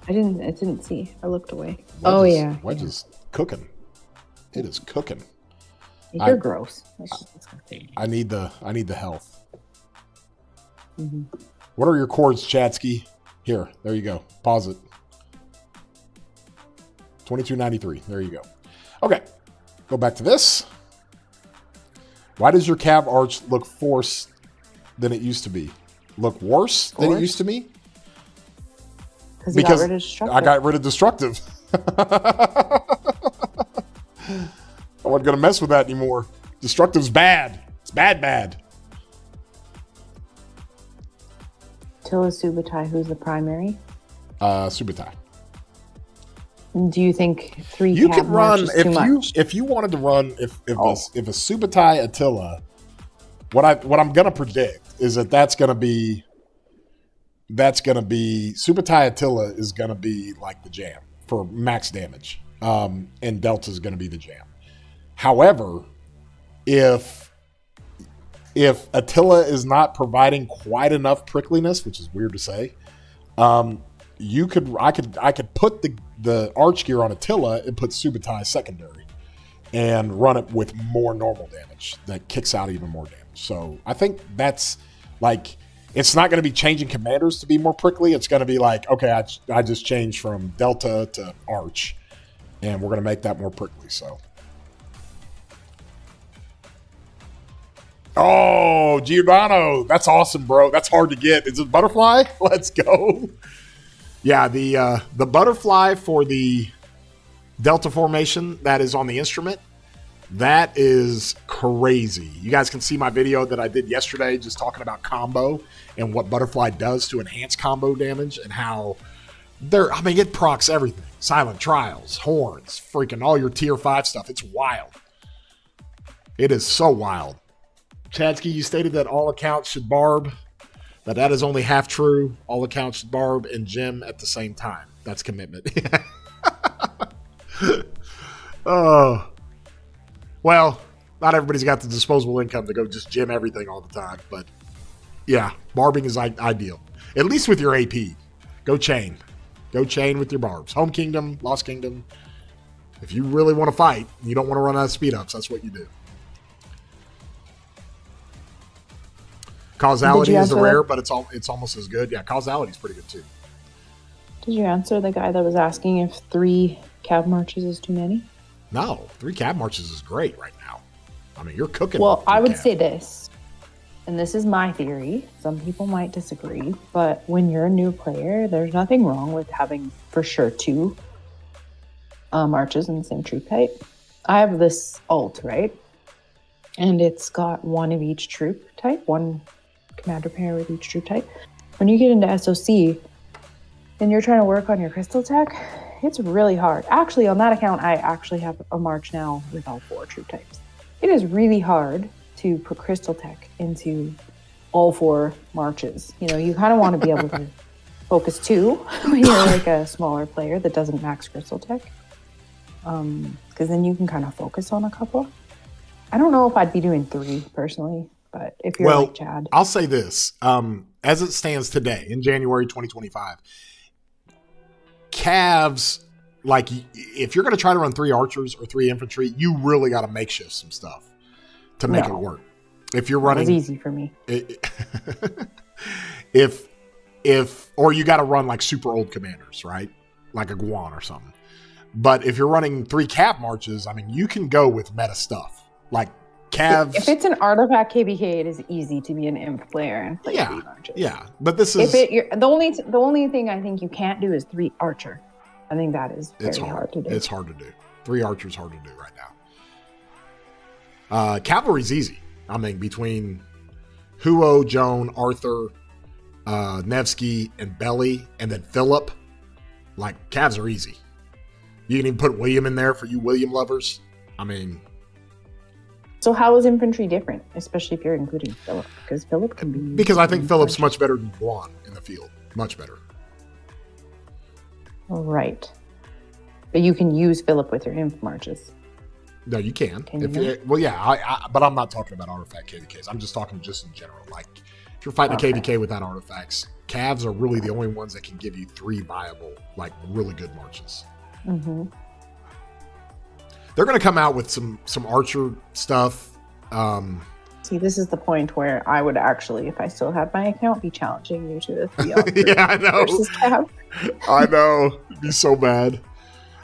[SPEAKER 2] I didn't see. I looked away.
[SPEAKER 1] Wedge is cooking. It is cooking.
[SPEAKER 2] You're gross.
[SPEAKER 1] I need the health.
[SPEAKER 2] Mm-hmm.
[SPEAKER 1] What are your chords, Chatsky? Here, there you go. Pause it. 2293. There you go. Okay. Go back to this. Why does your Cav Arch look forced than it used to be? Look worse than it used to be?
[SPEAKER 2] Because you got rid of Destructive.
[SPEAKER 1] I got rid of Destructive. I wasn't going to mess with that anymore. Destructive's bad. It's bad.
[SPEAKER 2] Attila Subutai, who's the primary?
[SPEAKER 1] Subutai.
[SPEAKER 2] Do you think 3
[SPEAKER 1] You
[SPEAKER 2] cab
[SPEAKER 1] could run
[SPEAKER 2] march is too much?
[SPEAKER 1] if you wanted to run if a Subutai Attila. What I'm going to predict is that's going to be Subutai Attila is going to be like the jam for max damage, and Delta is going to be the jam. However, if Attila is not providing quite enough prickliness, which is weird to say, I could put the arch gear on Attila and put Subutai secondary and run it with more normal damage that kicks out even more damage. So I think that's like, it's not going to be changing commanders to be more prickly. It's going to be like, okay, I just changed from Delta to Arch, and we're going to make that more prickly. So, oh, Giordano, that's awesome, bro. That's hard to get. Is it butterfly? Let's go. Yeah, the butterfly for the Delta formation that is on the instrument, that is crazy. You guys can see my video that I did yesterday just talking about combo and what butterfly does to enhance combo damage and how it procs everything. Silent trials, horns, freaking all your tier 5 stuff. It's wild. It is so wild. Chadsky, you stated that all accounts should barb. That is only half true. All accounts should barb and gem at the same time. That's commitment. Oh. Well, not everybody's got the disposable income to go just gym everything all the time. But, yeah, barbing is ideal. At least with your AP. Go chain. Go chain with your barbs. Home Kingdom, Lost Kingdom. If you really want to fight, you don't want to run out of speed-ups, that's what you do. Causality is the rare, but it's almost as good. Yeah, Causality is pretty good, too.
[SPEAKER 2] Did you answer the guy that was asking if 3 cab marches is too many?
[SPEAKER 1] No, 3 cab marches is great right now. I mean, you're cooking.
[SPEAKER 2] Well, I would say this, and this is my theory. Some people might disagree, but when you're a new player, there's nothing wrong with having, for sure, 2 marches in the same troop type. I have this alt, right? And it's got 1 of each troop type, 1 commander pair with each troop type. When you get into SOC and you're trying to work on your crystal tech, it's really hard. Actually, on that account, I actually have a march now with all 4 troop types. It is really hard to put crystal tech into all 4 marches. You know, you kind of want to be able to focus 2 when you're like a smaller player that doesn't max crystal tech. Because then you can kind of focus on a couple. I don't know if I'd be doing 3 personally, but if you're like Chad.
[SPEAKER 1] I'll say this. As it stands today, in January 2025, calves, like, if you're going to try to run 3 archers or 3 infantry, you really got to makeshift some stuff to make it work. If you're running,
[SPEAKER 2] it's easy for me.
[SPEAKER 1] Or you got to run like super old commanders, right? Like a Guan or something. But if you're running 3 cab marches, I mean, you can go with meta stuff like calves.
[SPEAKER 2] If it's an artifact KBK, it is easy to be an imp player and play 3 marches.
[SPEAKER 1] Yeah, but this is
[SPEAKER 2] the only thing I think you can't do is 3 archer. I think that is very hard to do.
[SPEAKER 1] It's hard to do. 3 archers hard to do right now. Cavalry's easy. I mean, between Huo, Joan, Arthur, Nevsky, and Belly, and then Philip, like, calves are easy. You can even put William in there for you William lovers. I mean,
[SPEAKER 2] so how is infantry different, especially if you're including Philip? Because Philip can be...
[SPEAKER 1] Because I think Philip's much better than Guan in the field. Much better.
[SPEAKER 2] Right. But you can use Philip with your inf marches.
[SPEAKER 1] No, you can.
[SPEAKER 2] Can you
[SPEAKER 1] But I'm not talking about artifact KVKs. I'm just talking just in general. Like, if you're fighting a KVK without artifacts, calves are really the only ones that can give you 3 viable, like, really good marches.
[SPEAKER 2] Mm-hmm.
[SPEAKER 1] They're going to come out with some archer stuff.
[SPEAKER 2] See, this is the point where I would actually, if I still had my account, be challenging you to the 3 archer
[SPEAKER 1] yeah, I know.
[SPEAKER 2] versus Cav.
[SPEAKER 1] I know. It'd be so bad.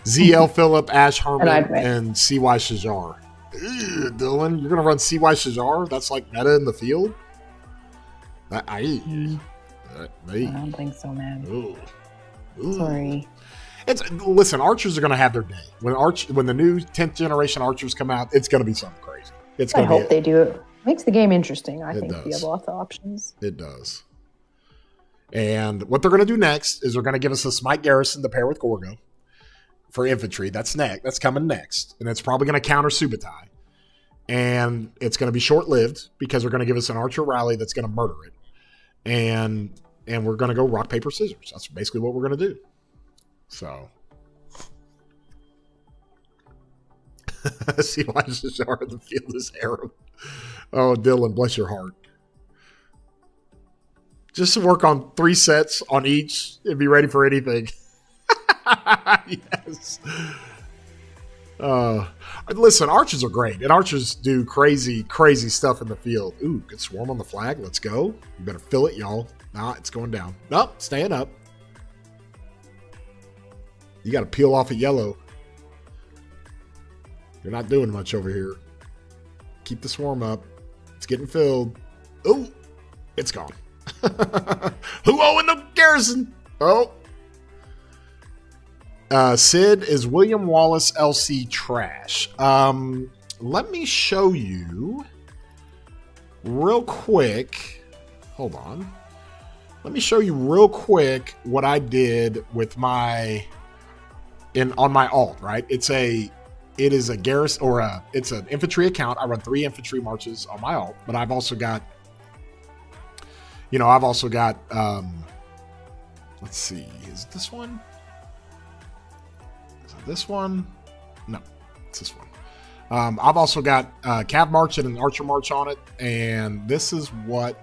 [SPEAKER 1] ZL Phillip, Ash Herman, and CY Shajar. Ew, Dylan, you're going to run CY Shajar? That's like meta in the field? I don't
[SPEAKER 2] think so, man.
[SPEAKER 1] Ooh.
[SPEAKER 2] Sorry.
[SPEAKER 1] Listen, archers are going to have their day. When the new 10th generation archers come out, it's going to be something crazy.
[SPEAKER 2] I hope they do it. Makes the game interesting. I think
[SPEAKER 1] does.
[SPEAKER 2] you have lots of options.
[SPEAKER 1] It does. And what they're going to do next is they're going to give us a Smite Garrison to pair with Gorgo for infantry. That's next. That's coming next. And it's probably going to counter Subutai. And it's going to be short-lived because they're going to give us an archer rally that's going to murder it. And we're going to go rock, paper, scissors. That's basically what we're going to do. So. See why Shashar in the field is Arab. Oh, Dylan, bless your heart. Just to work on 3 sets on each and be ready for anything. Yes. Listen, archers are great. And archers do crazy, crazy stuff in the field. Ooh, good swarm on the flag. Let's go. You better fill it, y'all. Nah, it's going down. Nope, staying up. You got to peel off a yellow. You're not doing much over here. Keep the swarm up. It's getting filled. Ooh, it's gone. Who in the Garrison? Oh. Sid is William Wallace LC trash. Let me show you real quick. Hold on. Let me show you real quick what I did with on my alt, right? It is a Garrison or it's an infantry account. I run 3 infantry marches on my alt, but I've also got, let's see, is it this one? Is it this one? No, it's this one. I've also got Cav March and an Archer March on it, and this is what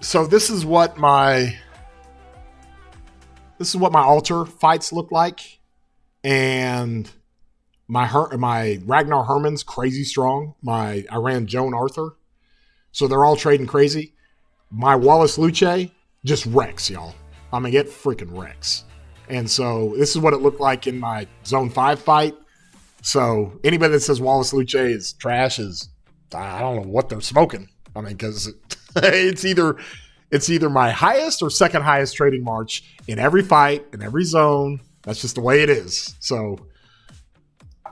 [SPEAKER 1] So this is what my altar fights look like, and my Ragnar Herman's crazy strong. I ran Joan Arthur, so they're all trading crazy. My Wallace Luce just wrecks, y'all. I mean, it freaking wrecks. And so this is what it looked like in my Zone 5 fight. So anybody that says Wallace Luce is trash I don't know what they're smoking. I mean, because it's either my highest or second highest trading march in every fight, in every zone. That's just the way it is. So.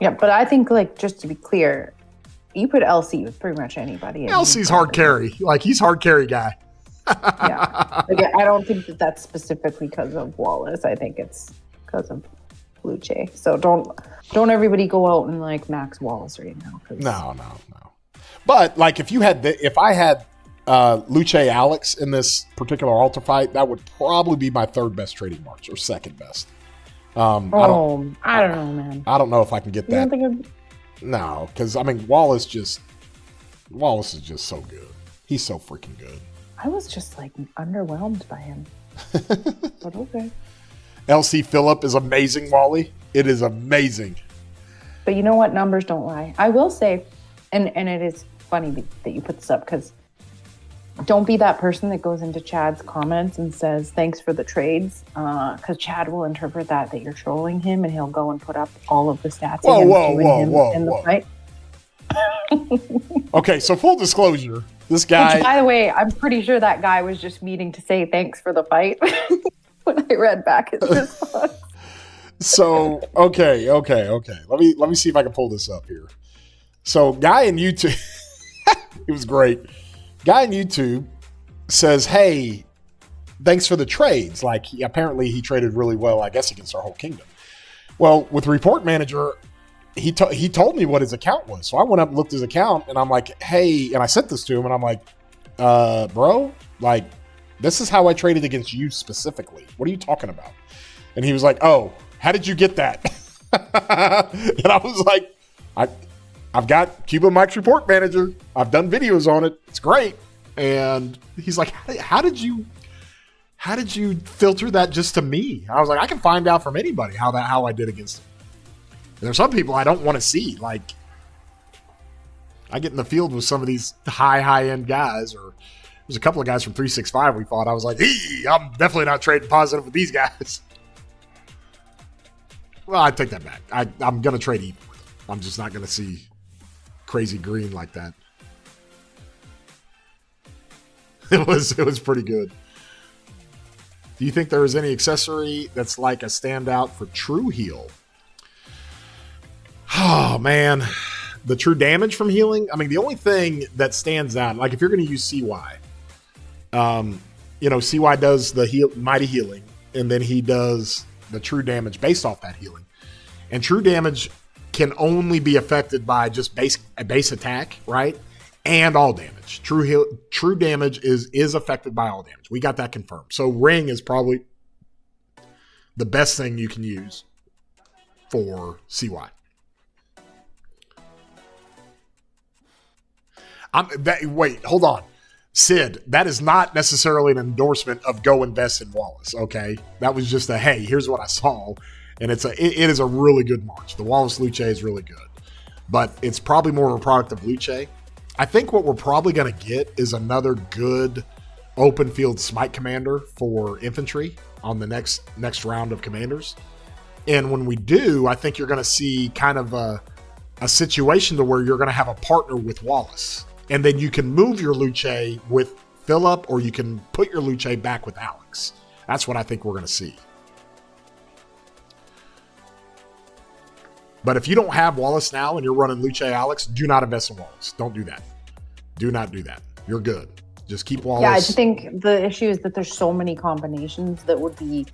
[SPEAKER 2] Yeah, but I think, just to be clear, you put LC with pretty much anybody.
[SPEAKER 1] LC's hard carry. He's hard carry guy.
[SPEAKER 2] Yeah. I don't think that's specifically because of Wallace. I think it's because of Luce. So don't everybody go out and max Wallace right now.
[SPEAKER 1] No. But if I had Luce Alex in this particular altar fight, that would probably be my 3rd best trading march or 2nd best. I don't know, man. I don't know if I can get that. No, because Wallace is just so good. He's so freaking good.
[SPEAKER 2] I was just underwhelmed by him. But okay.
[SPEAKER 1] LC Phillip is amazing, Wally. It is amazing.
[SPEAKER 2] But you know what? Numbers don't lie. I will say, and it is funny that you put this up, because don't be that person that goes into Chad's comments and says, thanks for the trades, because Chad will interpret that you're trolling him, and he'll go and put up all of the stats in the fight.
[SPEAKER 1] Okay, so full disclosure, this guy...
[SPEAKER 2] Which, by the way, I'm pretty sure that guy was just meaning to say thanks for the fight when I read back his response.
[SPEAKER 1] So, okay. Let me see if I can pull this up here. So, guy in YouTube... it was great. Guy in YouTube says, hey, thanks for the trades. Apparently he traded really well, I guess, against our whole kingdom. Well, with Report Manager, he told me what his account was. So I went up and looked at his account, and I'm like, hey, and I sent this to him, and I'm like, bro, this is how I traded against you specifically. What are you talking about? And he was like, oh, how did you get that? And I was like, I've got Cuba Mike's Report Manager. I've done videos on it. It's great. And he's like, how did you filter that just to me? I was like, I can find out from anybody how I did against him. And there's some people I don't want to see. I get in the field with some of these high-end guys, or there's a couple of guys from 365 we fought. I was like, hey, I'm definitely not trading positive with these guys. Well, I take that back. I'm going to trade even with them. I'm just not going to see crazy green like that. It was pretty good. Do you think there is any accessory that's like a standout for true heal? Oh, man. The true damage from healing? I mean, the only thing that stands out, like if you're going to use CY, CY does the mighty healing, and then he does the true damage based off that healing. And true damage can only be affected by just base attack, right? And all damage. True damage is affected by all damage. We got that confirmed. So ring is probably the best thing you can use for CY. Wait, hold on. Sid, that is not necessarily an endorsement of go invest in Wallace, okay? That was just a, hey, here's what I saw. And it is a really good March. The Wallace Luce is really good. But it's probably more of a product of Luce. I think what we're probably going to get is another good open field smite commander for infantry on the next round of commanders. And when we do, I think you're going to see kind of a situation to where you're going to have a partner with Wallace. And then you can move your Luce with Philip, or you can put your Luce back with Alex. That's what I think we're going to see. But if you don't have Wallace now and you're running Luce Alex, do not invest in Wallace. Don't do that. Do not do that. You're good. Just keep Wallace.
[SPEAKER 2] Yeah, I think the issue is that there's so many combinations that would be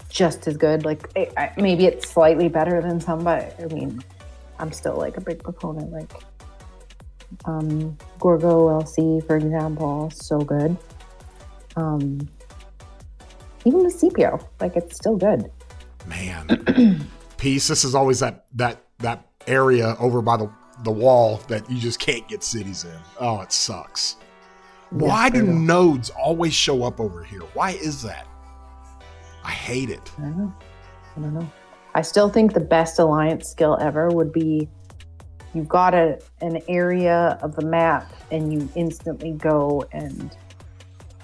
[SPEAKER 2] just as good. Like maybe it's slightly better than some, but I mean, I'm still like a big proponent. Like Gorgo LC, for example, so good. Even the CPO, like it's still good.
[SPEAKER 1] Man, Peace. This is always that area over by the wall that you just can't get cities in. Oh, it sucks. Yeah, why do nodes always show up over here? Why is that? I hate it.
[SPEAKER 2] I don't know. I still think the best alliance skill ever would be you've got an area of the map and you instantly go and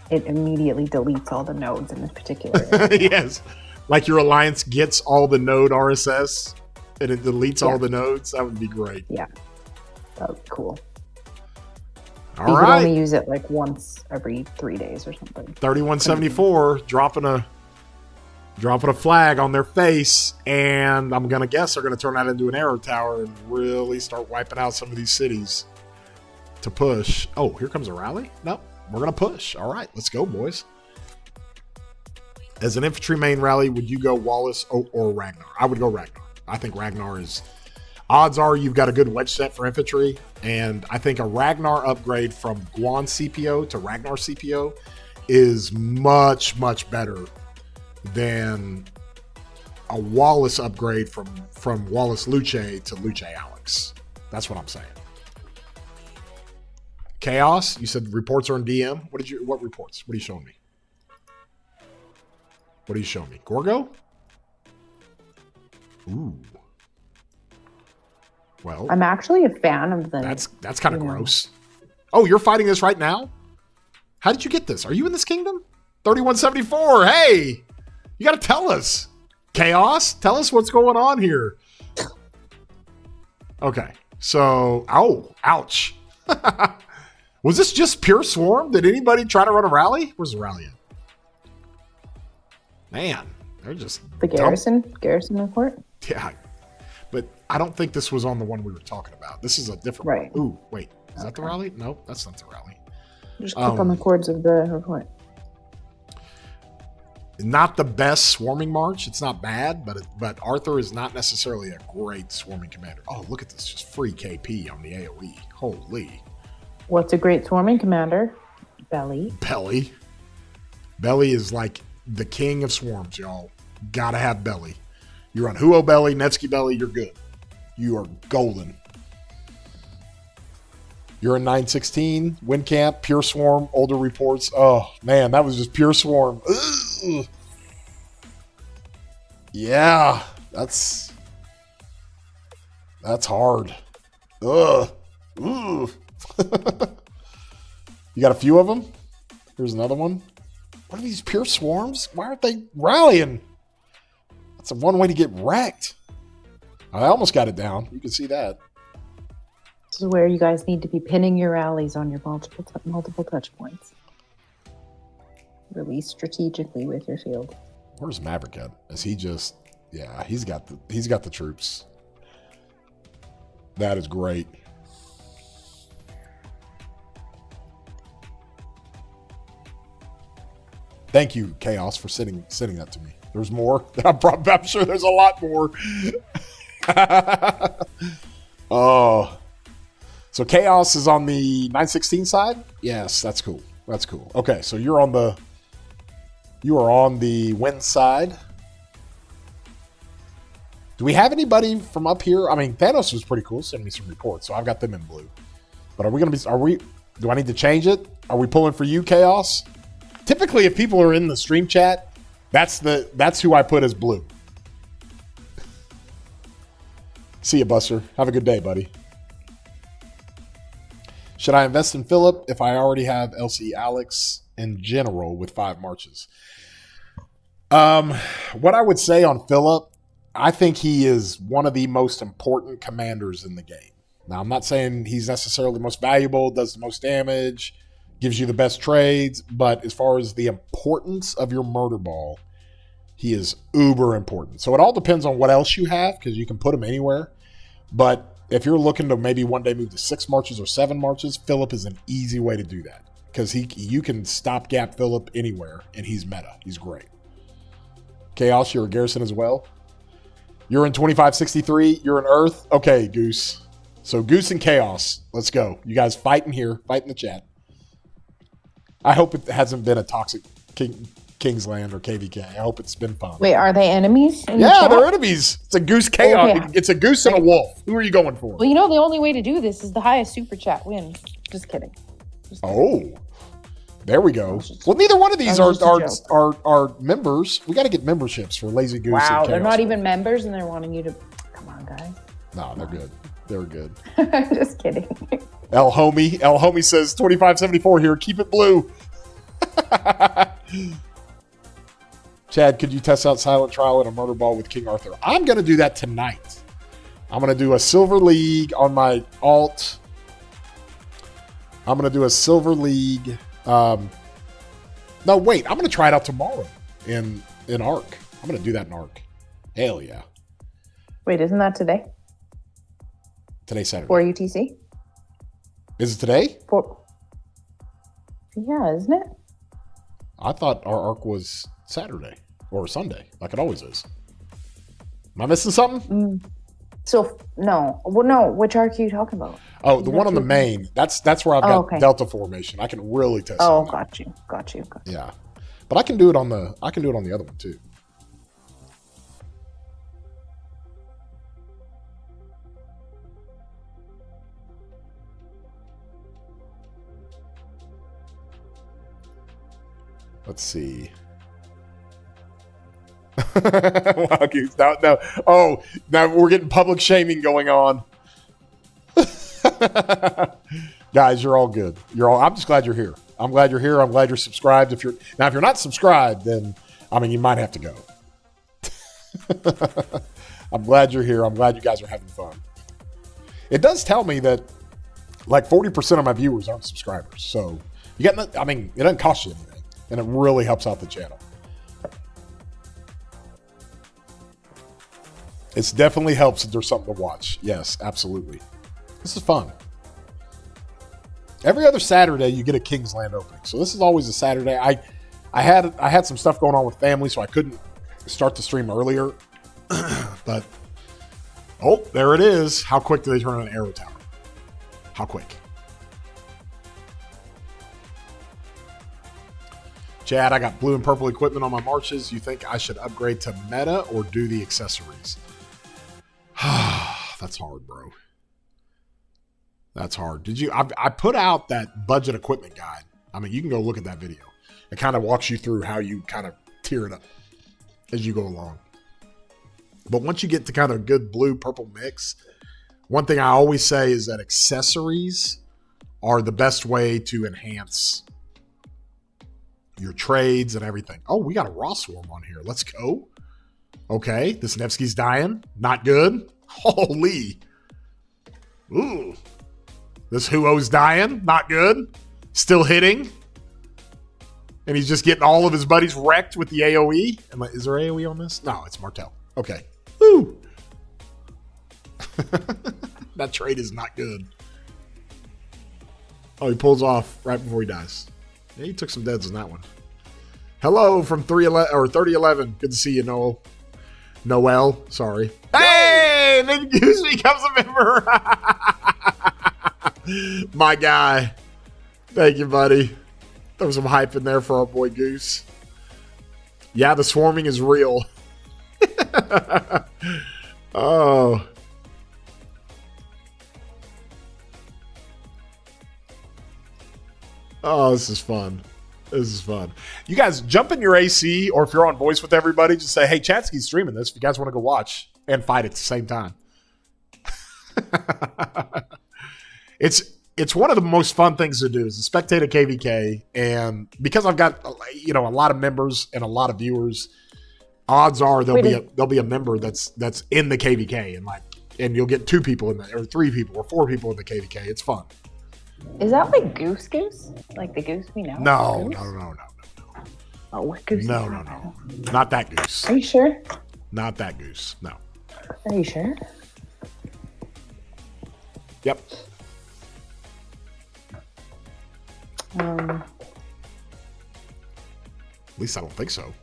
[SPEAKER 2] it immediately deletes all the nodes in this particular area.
[SPEAKER 1] Yes. Like your alliance gets all the node RSS and it deletes all the nodes. That would be great.
[SPEAKER 2] Yeah. That would be cool.
[SPEAKER 1] All
[SPEAKER 2] you
[SPEAKER 1] right.
[SPEAKER 2] could only use it like once every 3 days or something.
[SPEAKER 1] 3174 dropping a flag on their face, and I'm going to guess they're going to turn that into an arrow tower and really start wiping out some of these cities to push. Oh, here comes a rally? No, we're going to push. All right, let's go, boys. As an infantry main rally, would you go Wallace or Ragnar? I would go Ragnar. I think Ragnar is... Odds are you've got a good wedge set for infantry, and I think a Ragnar upgrade from Guan CPO to Ragnar CPO is much, much better than a Wallace upgrade from Wallace Luce to Luce Alex. That's what I'm saying. Chaos, you said reports are in DM. What reports? What are you showing me? What are you showing me? Gorgo? Ooh. Well,
[SPEAKER 2] I'm actually a fan of the...
[SPEAKER 1] That's kind of gross. Oh, you're fighting this right now? How did you get this? Are you in this kingdom? 3174. Hey, you got to tell us. Chaos, tell us what's going on here. Okay, so, ouch. Was this just pure swarm? Did anybody try to run a rally? Where's the rally at? Man, they're just...
[SPEAKER 2] The Garrison report?
[SPEAKER 1] Yeah, but I don't think this was on the one we were talking about. This is a different
[SPEAKER 2] one.
[SPEAKER 1] Ooh, wait. Is that the rally? No, that's not the rally.
[SPEAKER 2] Just click on the chords of the report.
[SPEAKER 1] Not the best swarming march. It's not bad, but Arthur is not necessarily a great swarming commander. Oh, look at this. Just free KP on the AoE. Holy.
[SPEAKER 2] What's a great swarming commander? Belly.
[SPEAKER 1] Belly is like the king of swarms, y'all. Gotta have Belly. You're on Huo Belly, Netsky Belly, you're good. You are golden. You're in 916, Wind Camp, Pure Swarm, older reports. Oh, man, that was just pure swarm. Ugh. Yeah, that's hard. Ugh. Ugh. You got a few of them? Here's another one. What are these pure swarms? Why aren't they rallying? That's one way to get wrecked. I almost got it down. You can see that.
[SPEAKER 2] This is where you guys need to be pinning your rallies on your multiple touch points. Release strategically with your field.
[SPEAKER 1] Where's Maverick at? Is he just? Yeah, he's got the troops. That is great. Thank you, Chaos, for sending that to me. There's more. I'm sure there's a lot more. Oh. So Chaos is on the 916 side? Yes, that's cool. That's cool. Okay, so you are on the win side. Do we have anybody from up here? I mean, Thanos was pretty cool. Send me some reports, so I've got them in blue. But do I need to change it? Are we pulling for you, Chaos? Typically, if people are in the stream chat, that's who I put as blue. See you, Buster. Have a good day, buddy. Should I invest in Philip if I already have LC Alex in general with 5 marches? What I would say on Philip, I think he is one of the most important commanders in the game. Now, I'm not saying he's necessarily the most valuable, does the most damage, gives you the best trades, but as far as the importance of your murder ball, he is uber important. So it all depends on what else you have, because you can put him anywhere. But if you're looking to maybe one day move to 6 marches or 7 marches, Philip is an easy way to do that, because you can stopgap Philip anywhere, and he's meta. He's great. Chaos, you're a Garrison as well. You're in 2563. You're in Earth. Okay, Goose. So Goose and Chaos, let's go. You guys fighting here. Fight in the chat. I hope it hasn't been a toxic Kingsland or KVK. I hope it's been fun.
[SPEAKER 2] Wait, are they enemies?
[SPEAKER 1] Yeah, they're enemies. It's a Goose Chaos. Okay. It's a goose and a wolf. Who are you going for?
[SPEAKER 2] Well, the only way to do this is the highest super chat wins. Just kidding.
[SPEAKER 1] Oh, there we go. Well, neither one of these are members. We got to get memberships for Lazy Goose.
[SPEAKER 2] Wow,
[SPEAKER 1] and
[SPEAKER 2] they're not even members, and they're wanting you to. Come on, guys.
[SPEAKER 1] No, they're good. They're good.
[SPEAKER 2] Just kidding.
[SPEAKER 1] El Homie says 2574 here. Keep it blue. Chad, could you test out Silent Trial and a murder ball with King Arthur? I'm going to do that tonight. I'm going to do a Silver League on my alt. I'm going to do a Silver League. No, wait. I'm going to try it out tomorrow in ARC. I'm going to do that in ARC. Hell yeah.
[SPEAKER 2] Wait, isn't that today?
[SPEAKER 1] Today's Saturday.
[SPEAKER 2] For UTC?
[SPEAKER 1] Is it today?
[SPEAKER 2] Yeah, isn't it?
[SPEAKER 1] I thought our ARC was Saturday or Sunday, like it always is. Am I missing something?
[SPEAKER 2] So, no. Well, no. Which ARC are you talking about?
[SPEAKER 1] Oh, the one on the main. That's where I've got Delta formation. I can really test.
[SPEAKER 2] Oh, got you.
[SPEAKER 1] Yeah, but I can do it on the other one too. Let's see. Wow, Goose. No. Oh, now we're getting public shaming going on. Guys, you're all good. I'm just glad you're here. I'm glad you're here. I'm glad you're subscribed. If you're not subscribed, then you might have to go. I'm glad you're here. I'm glad you guys are having fun. It does tell me that like 40% of my viewers aren't subscribers. So it doesn't cost you anything. And it really helps out the channel. It definitely helps if there's something to watch. Yes, absolutely. This is fun. Every other Saturday, you get a Kingsland opening. So this is always a Saturday. I had some stuff going on with family, so I couldn't start the stream earlier. But, there it is. How quick do they turn on an arrow tower? How quick? Chad, I got blue and purple equipment on my marches. You think I should upgrade to meta or do the accessories? That's hard, bro. That's hard. I put out that budget equipment guide. You can go look at that video. It kind of walks you through how you kind of tier it up as you go along. But once you get to kind of a good blue-purple mix, one thing I always say is that accessories are the best way to enhance your trades and everything. Oh, we got a raw swarm on here. Let's go. Okay, this Nevsky's dying. Not good. Holy. Ooh. This Huo's dying. Not good. Still hitting. And he's just getting all of his buddies wrecked with the AoE. Is there AoE on this? No, it's Martel. Okay. Woo! That trade is not good. Oh, he pulls off right before he dies. Yeah, he took some deads on that one. Hello from 3011. Good to see you, Noel. Noel, sorry. Hey, and then Goose becomes a member. My guy. Thank you, buddy. There was some hype in there for our boy Goose. Yeah, the swarming is real. Oh. Oh, this is fun. This is fun. You guys jump in your AC, or if you're on voice with everybody, just say, hey, Chatsky's streaming this if you guys want to go watch and fight at the same time. It's one of the most fun things to do is to spectate a KVK, and because I've got a lot of members and a lot of viewers, odds are there'll be a member that's in the KVK, and you'll get 2 people in or 3 people or 4 people in the KVK. It's fun.
[SPEAKER 2] Is that like Goose? Like the goose we know?
[SPEAKER 1] No.
[SPEAKER 2] Oh, what goose?
[SPEAKER 1] No. Not that goose.
[SPEAKER 2] Are you sure?
[SPEAKER 1] Not that goose. No.
[SPEAKER 2] Are you sure?
[SPEAKER 1] Yep.
[SPEAKER 2] At
[SPEAKER 1] least I don't think so.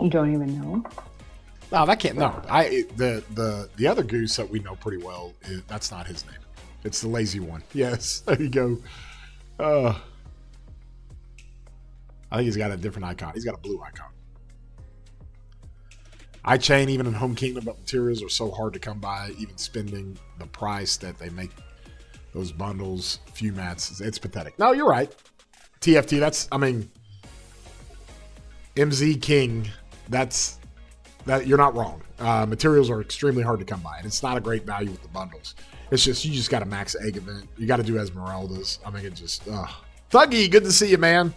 [SPEAKER 2] You don't even know?
[SPEAKER 1] No, that can't. No, the other goose that we know pretty well, that's not his name. It's the lazy one. Yes, there you go. I think he's got a different icon. He's got a blue icon. I chain even in Home Kingdom, but materials are so hard to come by. Even spending the price that they make those bundles, few mats, it's pathetic. No, you're right. TFT. MZ King. That you're not wrong. Materials are extremely hard to come by, and it's not a great value with the bundles. It's just you just got to max egg event. You got to do Esmeraldas. It just Thuggy, good to see you, man.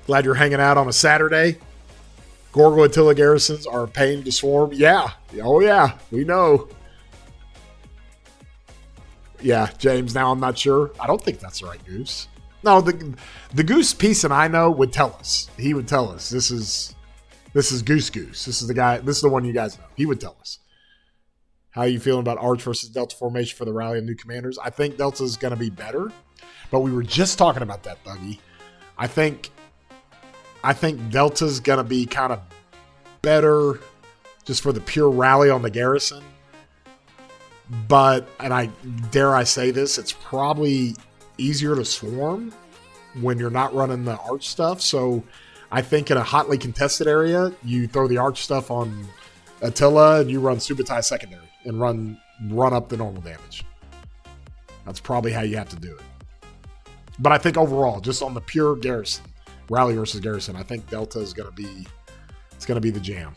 [SPEAKER 1] Glad you're hanging out on a Saturday. Gorgo Attila Garrisons are a pain to swarm. Yeah. Oh yeah, we know. Yeah, James. Now I'm not sure. I don't think that's the right goose. No, the goose piece and I know would tell us. He would tell us this is Goose. This is the guy. This is the one you guys know. He would tell us. How are you feeling about Arch versus Delta formation for the rally of new commanders? I think Delta's going to be better, but we were just talking about that, Thuggy. I think Delta's going to be kind of better just for the pure rally on the Garrison. But, and I dare I say this, it's probably easier to swarm when you're not running the Arch stuff. So I think in a hotly contested area, you throw the Arch stuff on Attila and you run Subutai secondary and run up the normal damage. That's probably how you have to do it. But I think overall, just on the pure Garrison, rally versus Garrison, I think Delta is going to be the jam.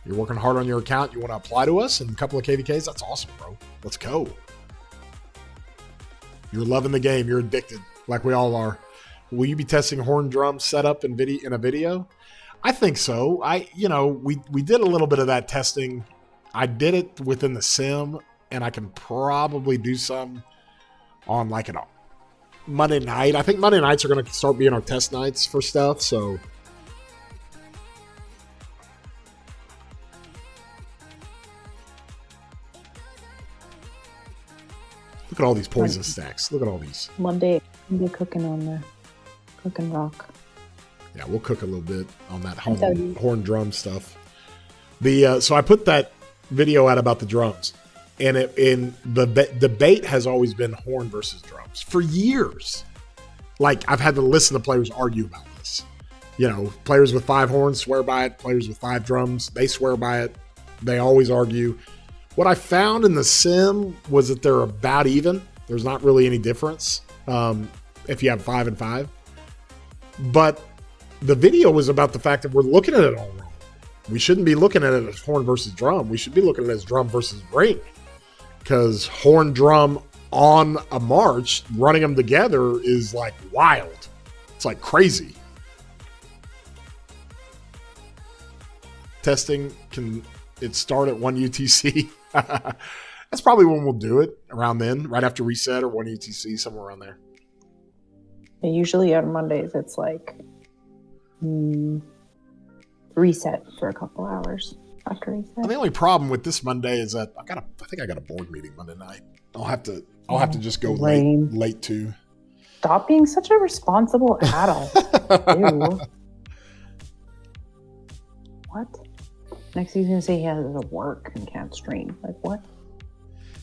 [SPEAKER 1] You're working hard on your account. You want to apply to us in a couple of KVKs? That's awesome, bro. Let's go. You're loving the game. You're addicted, like we all are. Will you be testing horn drum setup in a video? I think so. We did a little bit of that testing. I did it within the sim, and I can probably do some on like a Monday night. I think Monday nights are going to start being our test nights for stuff. So. Look at all these poison stacks. Look at all these.
[SPEAKER 2] Monday cooking on the cooking rock.
[SPEAKER 1] Yeah, we'll cook a little bit on that horn drum stuff. So I put that video out about the drums, and the debate has always been horn versus drums for years. Like I've had to listen to players argue about this. Players with 5 horns swear by it. Players with 5 drums, they swear by it. They always argue. What I found in the sim was that they're about even. There's not really any difference if you have 5 and 5. But the video was about the fact that we're looking at it all wrong. We shouldn't be looking at it as horn versus drum. We should be looking at it as drum versus ring. Because horn drum on a march, running them together is like wild. It's like crazy. testing, can it start at 1 UTC? That's probably when we'll do it, around then, right after reset or 1 UTC, somewhere around there.
[SPEAKER 2] And usually on Mondays, it's like reset for a couple hours after reset.
[SPEAKER 1] And the only problem with this Monday is that I think I got a board meeting Monday night. I'll have to just go late too.
[SPEAKER 2] Stop being such a responsible adult. Ew. What? Next he's gonna say he has to work and can't stream. Like what?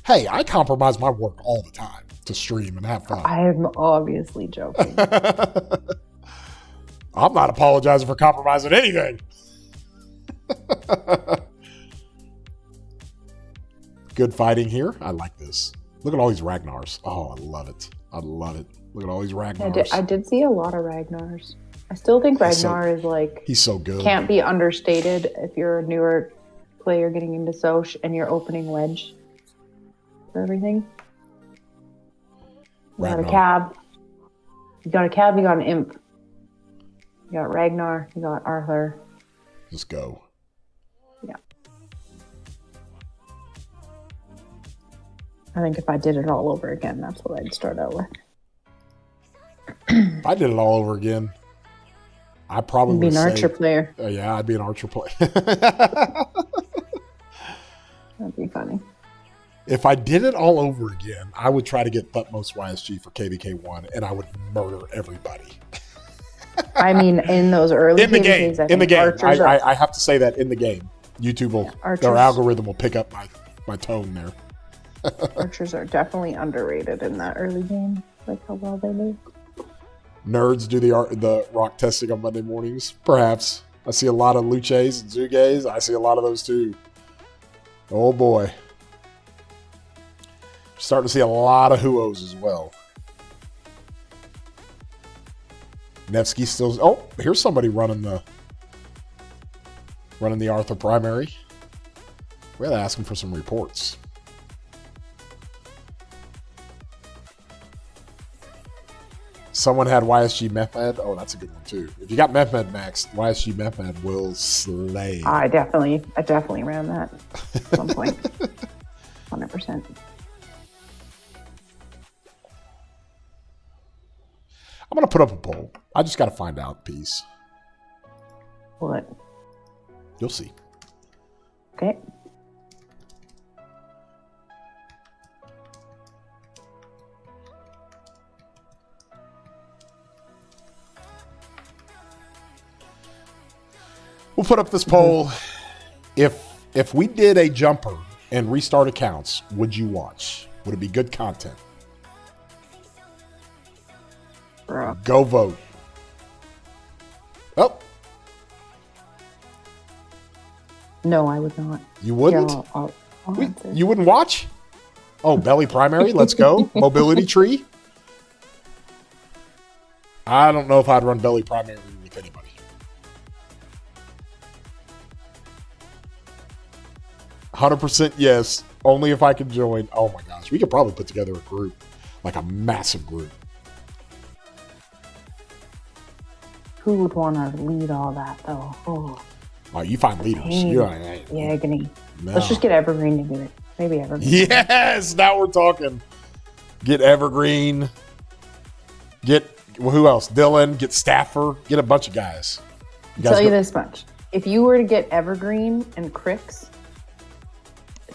[SPEAKER 1] Hey, I compromise my work all the time to stream and have fun.
[SPEAKER 2] I'm obviously joking.
[SPEAKER 1] I'm not apologizing for compromising anything. Good fighting here. I like this. Look at all these Ragnars. Oh, I love it. I love it. Look at all these Ragnars.
[SPEAKER 2] I did see a lot of Ragnars. I still think Ragnar is like...
[SPEAKER 1] He's so good.
[SPEAKER 2] Can't be understated if you're a newer player getting into Soch and you're opening wedge for everything. You got a cab. You got a cab, you got an imp. You got Ragnar, you got Arthur.
[SPEAKER 1] Just go.
[SPEAKER 2] Yeah. I think if I did it all over again, that's what I'd start out with.
[SPEAKER 1] If I did it all over again, I probably would
[SPEAKER 2] be an archer player.
[SPEAKER 1] Yeah, I'd be an archer player.
[SPEAKER 2] That'd be funny.
[SPEAKER 1] If I did it all over again, I would try to get Thutmose YSG for KVK1, and I would murder everybody.
[SPEAKER 2] I mean, in those early
[SPEAKER 1] in the
[SPEAKER 2] game,
[SPEAKER 1] I have to say that in the game, YouTube will their algorithm will pick up my tone there.
[SPEAKER 2] Archers are definitely underrated in that early game, like how well they do.
[SPEAKER 1] Nerds do the RoK testing on Monday mornings, perhaps. I see a lot of Luches and Zuges. I see a lot of those too. Oh boy. Starting to see a lot of Huos as well. Nevsky still... Oh, here's somebody running the Arthur primary. We gotta ask him for some reports. Someone had YSG Mehmed. Oh, that's a good one too. If you got Mehmed maxed, YSG Mehmed will slay.
[SPEAKER 2] I definitely ran that at some point. 100%.
[SPEAKER 1] I'm going to put up a poll. I just got to find out, Peace.
[SPEAKER 2] What?
[SPEAKER 1] You'll see.
[SPEAKER 2] Okay.
[SPEAKER 1] We'll put up this poll. If we did a jumper and restart accounts, would you watch? Would it be good content? Go vote. Oh.
[SPEAKER 2] No, I would not.
[SPEAKER 1] You wouldn't?
[SPEAKER 2] Yeah, I'll
[SPEAKER 1] you wouldn't watch? Oh, Belly Primary, let's go. Mobility Tree. I don't know if I'd run Belly Primary with anybody. %, yes. Only if I can join. Oh my gosh. We could probably put together a group. Like a massive group.
[SPEAKER 2] Who would want to lead all that, though?
[SPEAKER 1] Oh, you find leaders.
[SPEAKER 2] Agony. No. Let's just get Evergreen to do it. Maybe Evergreen.
[SPEAKER 1] Yes, now we're talking. Get Evergreen. Get, who else? Dylan. Get Staffer. Get a bunch of guys.
[SPEAKER 2] I'll tell you this much. If you were to get Evergreen and Crix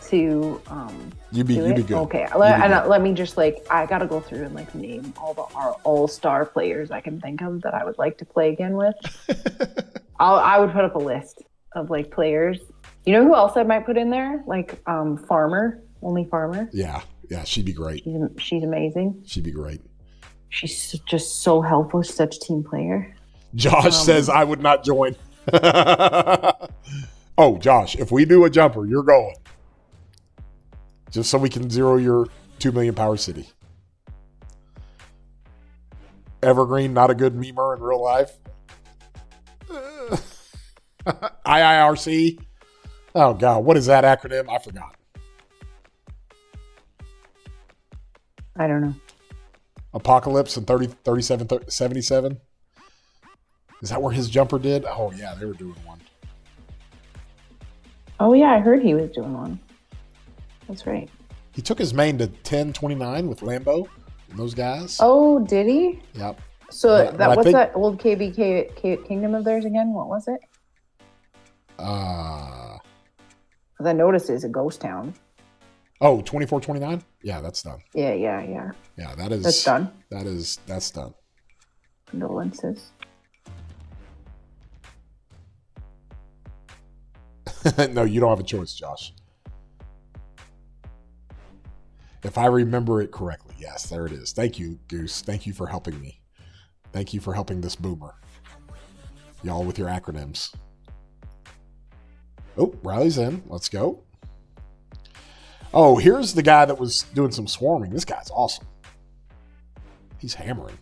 [SPEAKER 2] to
[SPEAKER 1] you'd be good.
[SPEAKER 2] Okay, let me just I gotta go through and name all the all-star players I can think of that I would like to play again with. I would put up a list of players. You know who else I might put in there? Farmer, only Farmer.
[SPEAKER 1] Yeah, she'd be great.
[SPEAKER 2] She's amazing.
[SPEAKER 1] She'd be great.
[SPEAKER 2] She's just so helpful. She's such a team player.
[SPEAKER 1] Josh says I would not join. Oh, Josh, if we do a jumper, you're going. Just so we can zero your 2 million power city. Evergreen, not a good memer in real life. IIRC. Oh, God. What is that acronym? I forgot.
[SPEAKER 2] I don't know.
[SPEAKER 1] Apocalypse and 77. Is that where his jumper did? Oh, yeah. They were doing one.
[SPEAKER 2] Oh yeah, I heard he was doing one. That's right.
[SPEAKER 1] He took his main to 1029 with Lambo and those guys.
[SPEAKER 2] Oh, did he?
[SPEAKER 1] Yep.
[SPEAKER 2] So
[SPEAKER 1] But
[SPEAKER 2] what's that old kingdom of theirs again? What was it?
[SPEAKER 1] Because
[SPEAKER 2] I noticed it's a ghost town.
[SPEAKER 1] Oh, 2429? Yeah, that's done.
[SPEAKER 2] Yeah.
[SPEAKER 1] Yeah,
[SPEAKER 2] That's done.
[SPEAKER 1] That's done.
[SPEAKER 2] Condolences.
[SPEAKER 1] No, you don't have a choice, Josh. If I remember it correctly, yes, there it is. Thank you, Goose. Thank you for helping me. Thank you for helping this boomer. Y'all with your acronyms. Oh, Riley's in. Let's go. Oh, here's the guy that was doing some swarming. This guy's awesome. He's hammering.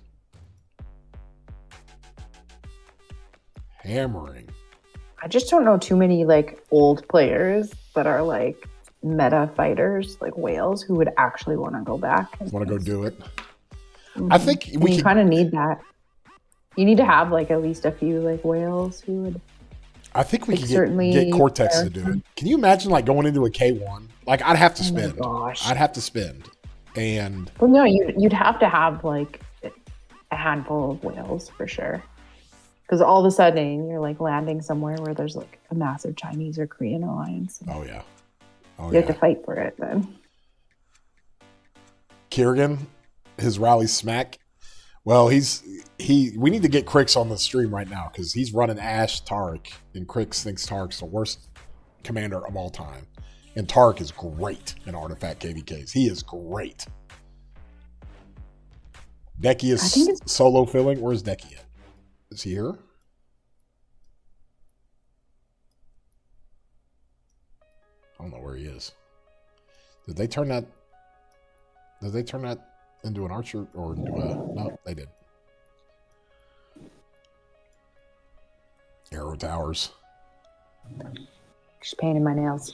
[SPEAKER 2] I just don't know too many like old players that are like meta fighters, like whales, who would actually want to go back.
[SPEAKER 1] Want to go do it?
[SPEAKER 2] Mm-hmm.
[SPEAKER 1] I think
[SPEAKER 2] you kind of need that. You need to have like at least a few like whales who would.
[SPEAKER 1] I think we
[SPEAKER 2] like,
[SPEAKER 1] could
[SPEAKER 2] certainly
[SPEAKER 1] get Cortex to do it. Can you imagine like going into a K1? Like I'd have to spend.
[SPEAKER 2] Oh my gosh.
[SPEAKER 1] I'd have to spend. And
[SPEAKER 2] well, no, you'd have to have like a handful of whales for sure. Because all of a sudden you're like landing somewhere where there's like a massive Chinese or Korean alliance.
[SPEAKER 1] Oh yeah.
[SPEAKER 2] You have to fight for it then.
[SPEAKER 1] Kerrigan, his rally smack. Well, we need to get Crix on the stream right now because he's running Ash Tarek, and Crix thinks Tarek's the worst commander of all time. And Tarek is great in Artifact KVKs. He is great. Decky is solo filling. Where's Decky at? Is he here? I don't know where he is. Did they turn that into an archer or into a... No, they did. Arrow towers.
[SPEAKER 2] Just painting my nails.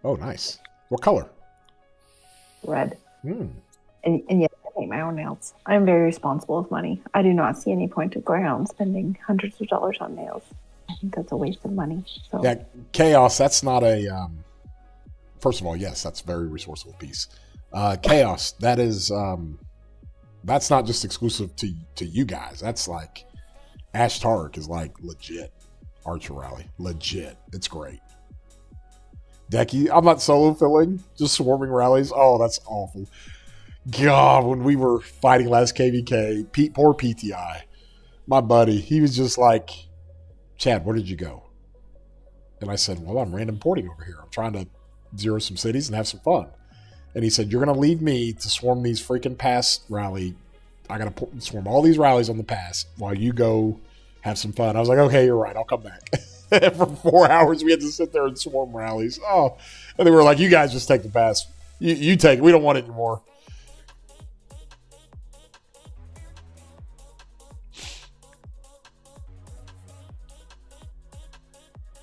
[SPEAKER 1] Oh, nice. What color?
[SPEAKER 2] Red.
[SPEAKER 1] Mm.
[SPEAKER 2] And yes, I paint my own nails. I'm very responsible with money. I do not see any point of going out and spending hundreds of dollars on nails. I think that's a waste of money. So
[SPEAKER 1] yeah, Chaos, that's not a... First of all, yes, that's a very resourceful piece. Chaos, that is... that's not just exclusive to you guys. That's like... Ash Tarek is like legit archer rally. Legit. It's great. Decky, I'm not solo filling, just swarming rallies. Oh, that's awful. God, when we were fighting last KVK, poor PTI, my buddy, he was just like, Chad, where did you go? And I said, well, I'm random porting over here. I'm trying to zero some cities and have some fun. And he said, you're going to leave me to swarm these freaking pass rally. I got to swarm all these rallies on the pass while you go have some fun. I was like, okay, you're right. I'll come back. For 4 hours, we had to sit there and swarm rallies. Oh, and they were like, you guys just take the pass. You take it. We don't want it anymore.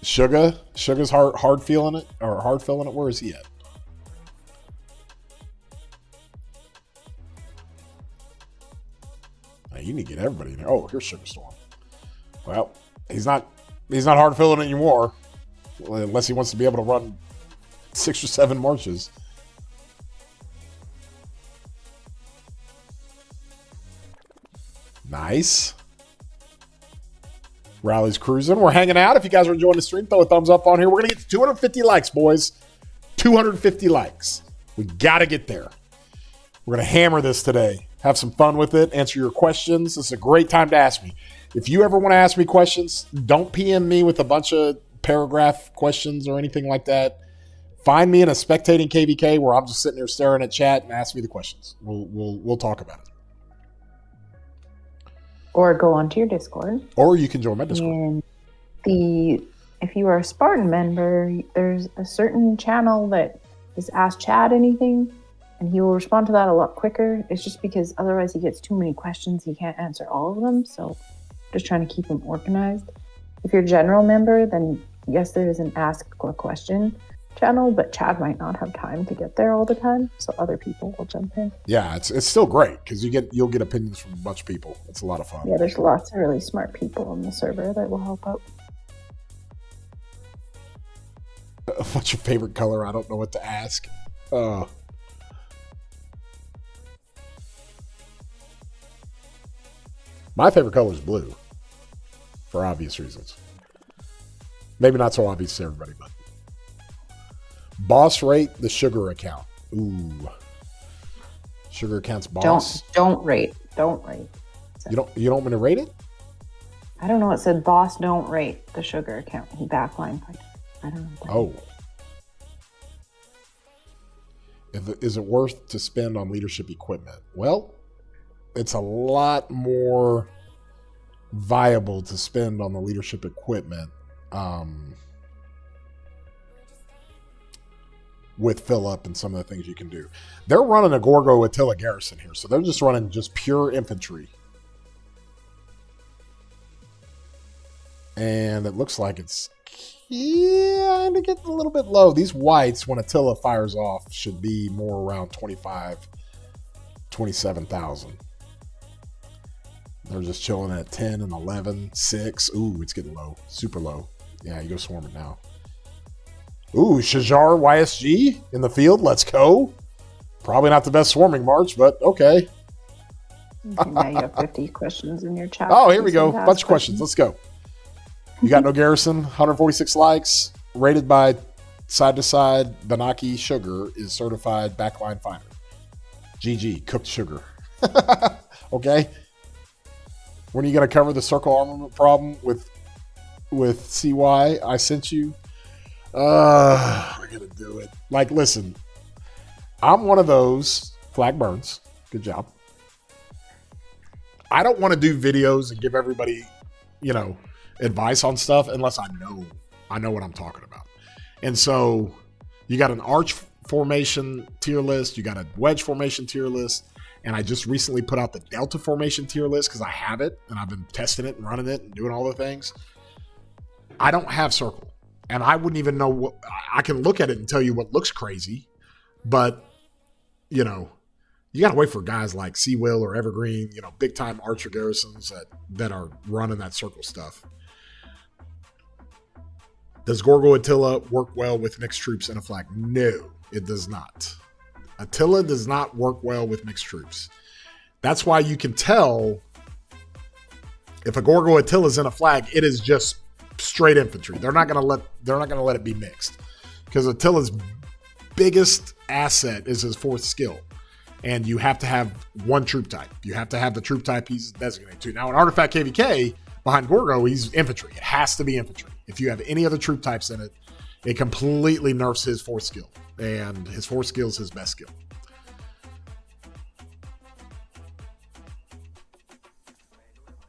[SPEAKER 1] Sugar's hard feeling it, or hard feeling it. Where is he at? You need to get everybody in there. Oh, here's Sugar Storm. Well, he's not hard feeling it anymore, unless he wants to be able to run 6 or 7 marches. Nice. Rally's cruising. We're hanging out. If you guys are enjoying the stream, throw a thumbs up on here. We're going to get to 250 likes, boys. 250 likes. We got to get there. We're going to hammer this today. Have some fun with it. Answer your questions. This is a great time to ask me. If you ever want to ask me questions, don't PM me with a bunch of paragraph questions or anything like that. Find me in a Spectating KVK where I'm just sitting there staring at chat and ask me the questions. We'll talk about it.
[SPEAKER 2] Or go onto your Discord.
[SPEAKER 1] Or you can join my Discord.
[SPEAKER 2] And if you are a Spartan member, there's a certain channel that is Ask Chad Anything. And he will respond to that a lot quicker. It's just because otherwise he gets too many questions. He can't answer all of them. So just trying to keep them organized. If you're a general member, then yes, there is an Ask a Question channel, but Chad might not have time to get there all the time. So other people will jump in.
[SPEAKER 1] Yeah, it's still great because you'll get opinions from a bunch of people. It's a lot of fun.
[SPEAKER 2] Yeah, there's lots of really smart people on the server that will help out.
[SPEAKER 1] What's your favorite color? I don't know what to ask. My favorite color is blue, for obvious reasons. Maybe not so obvious to everybody, but boss rate the sugar account. Ooh, sugar account's boss.
[SPEAKER 2] Don't rate.
[SPEAKER 1] You don't want me to rate it?
[SPEAKER 2] I don't know. It said boss don't rate the sugar account. He backline. I don't know.
[SPEAKER 1] Oh. Is it worth to spend on leadership equipment? Well, it's a lot more viable to spend on the leadership equipment with Philip and some of the things you can do. They're running a Gorgo Attila Garrison here, so they're just running just pure infantry. And it looks like it's kind of getting a little bit low. These whites, when Attila fires off, should be more around 27,000. They're just chilling at 10 and 11, 6. Ooh, it's getting low. Super low. Yeah, you go swarming now. Ooh, Shajar YSG in the field. Let's go. Probably not the best swarming march, but okay.
[SPEAKER 2] Now you have 50 questions in your chat.
[SPEAKER 1] Oh, here we go. Bunch of questions. Let's go. You got no Garrison, 146 likes, rated by side to side. Benaki Sugar is certified backline finder. GG, cooked sugar. Okay. When are you going to cover the circle armament problem with CY? I sent you. I got to do it. Like, listen, I'm one of those. Flag burns. Good job. I don't want to do videos and give everybody, advice on stuff unless I know what I'm talking about. And so you got an arch formation tier list, you got a wedge formation tier list, and I just recently put out the delta formation tier list because I have it and I've been testing it and running it and doing all the things. I don't have circle, and I wouldn't even know what. I can look at it and tell you what looks crazy, but you got to wait for guys like Will or Evergreen, big time archer garrisons that are running that circle stuff. Does Gorgo Attila work well with mixed troops in a flag? No, it does not. Attila does not work well with mixed troops. That's why you can tell if a Gorgo Attila is in a flag, it is just straight infantry. They're not going to let it be mixed because Attila's biggest asset is his fourth skill, and you have to have one troop type. You have to have the troop type he's designated to. Now, in Artifact KVK behind Gorgo, he's infantry. It has to be infantry. If you have any other troop types in it, it completely nerfs his fourth skill. And his fourth skill is his best skill.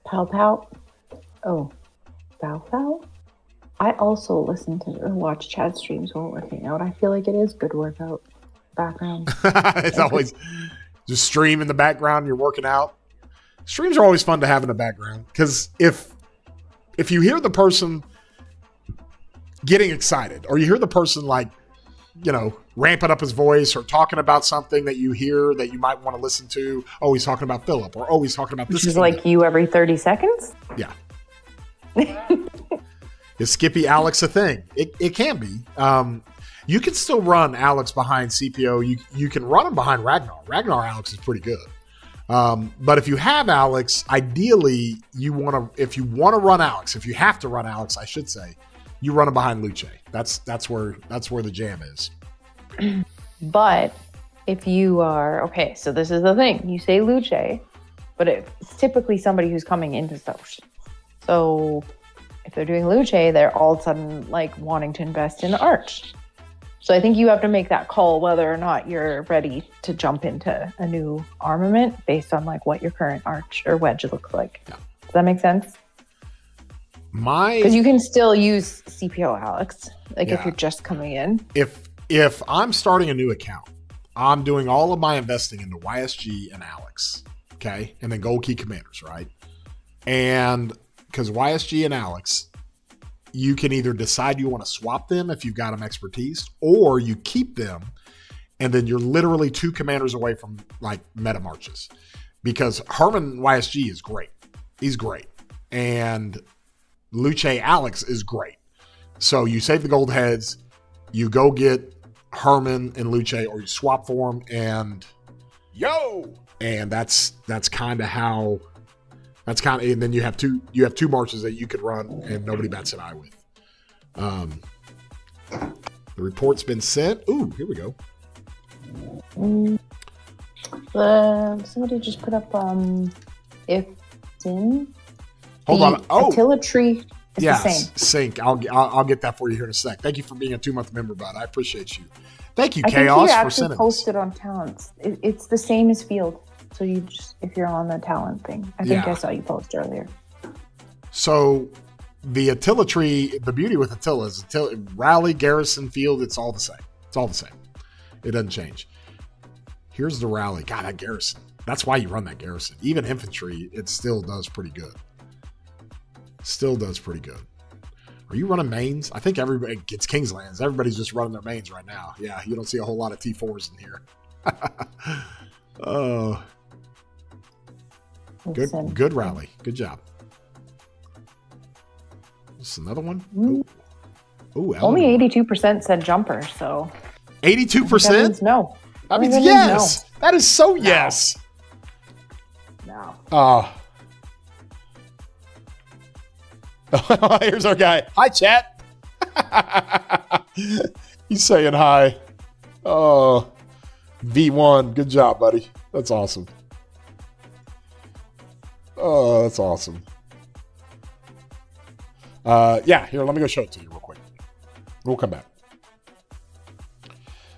[SPEAKER 2] Pow. Oh, Pow. I also listen to or watch Chad streams while working out. I feel like it is good workout background.
[SPEAKER 1] It's always just stream in the background. You're working out. Streams are always fun to have in the background because if you hear the person getting excited, or you hear the person ramping up his voice or talking about something that you hear that you might want to listen to. Oh, he's talking about Philip, or oh, he's talking about this.
[SPEAKER 2] Which is like you every 30 seconds?
[SPEAKER 1] Yeah. Is Skippy Alex a thing? It can be. You can still run Alex behind CPO. You can run him behind Ragnar. Ragnar Alex is pretty good. But if you have Alex, ideally if you want to run Alex, if you have to run Alex, I should say, you run him behind Luce. That's where the jam is.
[SPEAKER 2] But if you are okay, so this is the thing. You say Luce, but it's typically somebody who's coming into stuff. So if they're doing Luce, they're all of a sudden wanting to invest in Arch. So I think you have to make that call whether or not you're ready to jump into a new armament based on what your current Arch or Wedge looks like. Yeah. Does that make sense? Because you can still use CPO Alex, if you're just coming in.
[SPEAKER 1] If I'm starting a new account, I'm doing all of my investing into YSG and Alex, okay? And then Gold Key Commanders, right? And because YSG and Alex, you can either decide you want to swap them if you've got them expertise, or you keep them, and then you're literally 2 commanders away from meta marches. Because Herman YSG is great. He's great. And Luce Alex is great. So you save the gold heads, you go get Herman and Luce, or you swap for them, and that's kind of how. That's kind of, and then you have two marches that you could run, and nobody bats an eye with. The report's been sent. Ooh, here we go.
[SPEAKER 2] Somebody just put up if sin.
[SPEAKER 1] Hold on. Oh,
[SPEAKER 2] Attila tree is the same.
[SPEAKER 1] Sync. I'll get that for you here in a sec. Thank you for being a 2-month member, bud. I appreciate you. Thank you,
[SPEAKER 2] I
[SPEAKER 1] Chaos,
[SPEAKER 2] think
[SPEAKER 1] for sending this.
[SPEAKER 2] posted on talents. It's the same as field. So you just, if you're on the talent thing, I think I saw you post earlier.
[SPEAKER 1] So the Attila tree, the beauty with Attila is rally, garrison, field, it's all the same. It's all the same. It doesn't change. Here's the rally. God, that garrison. That's why you run that garrison. Even infantry, it still does pretty good. Still does pretty good. Are you running mains? I think everybody gets Kingslands. Everybody's just running their mains right now. Yeah, you don't see a whole lot of T4s in here. Oh. Good rally. Good job. This is another one. Ooh,
[SPEAKER 2] only 82% said jumper, so
[SPEAKER 1] 82%?
[SPEAKER 2] No.
[SPEAKER 1] That means yes. No. That is so yes.
[SPEAKER 2] No.
[SPEAKER 1] Here's our guy. Hi, chat. He's saying hi. Oh, V1. Good job, buddy. That's awesome. Oh, that's awesome. Here, let me go show it to you real quick. We'll come back.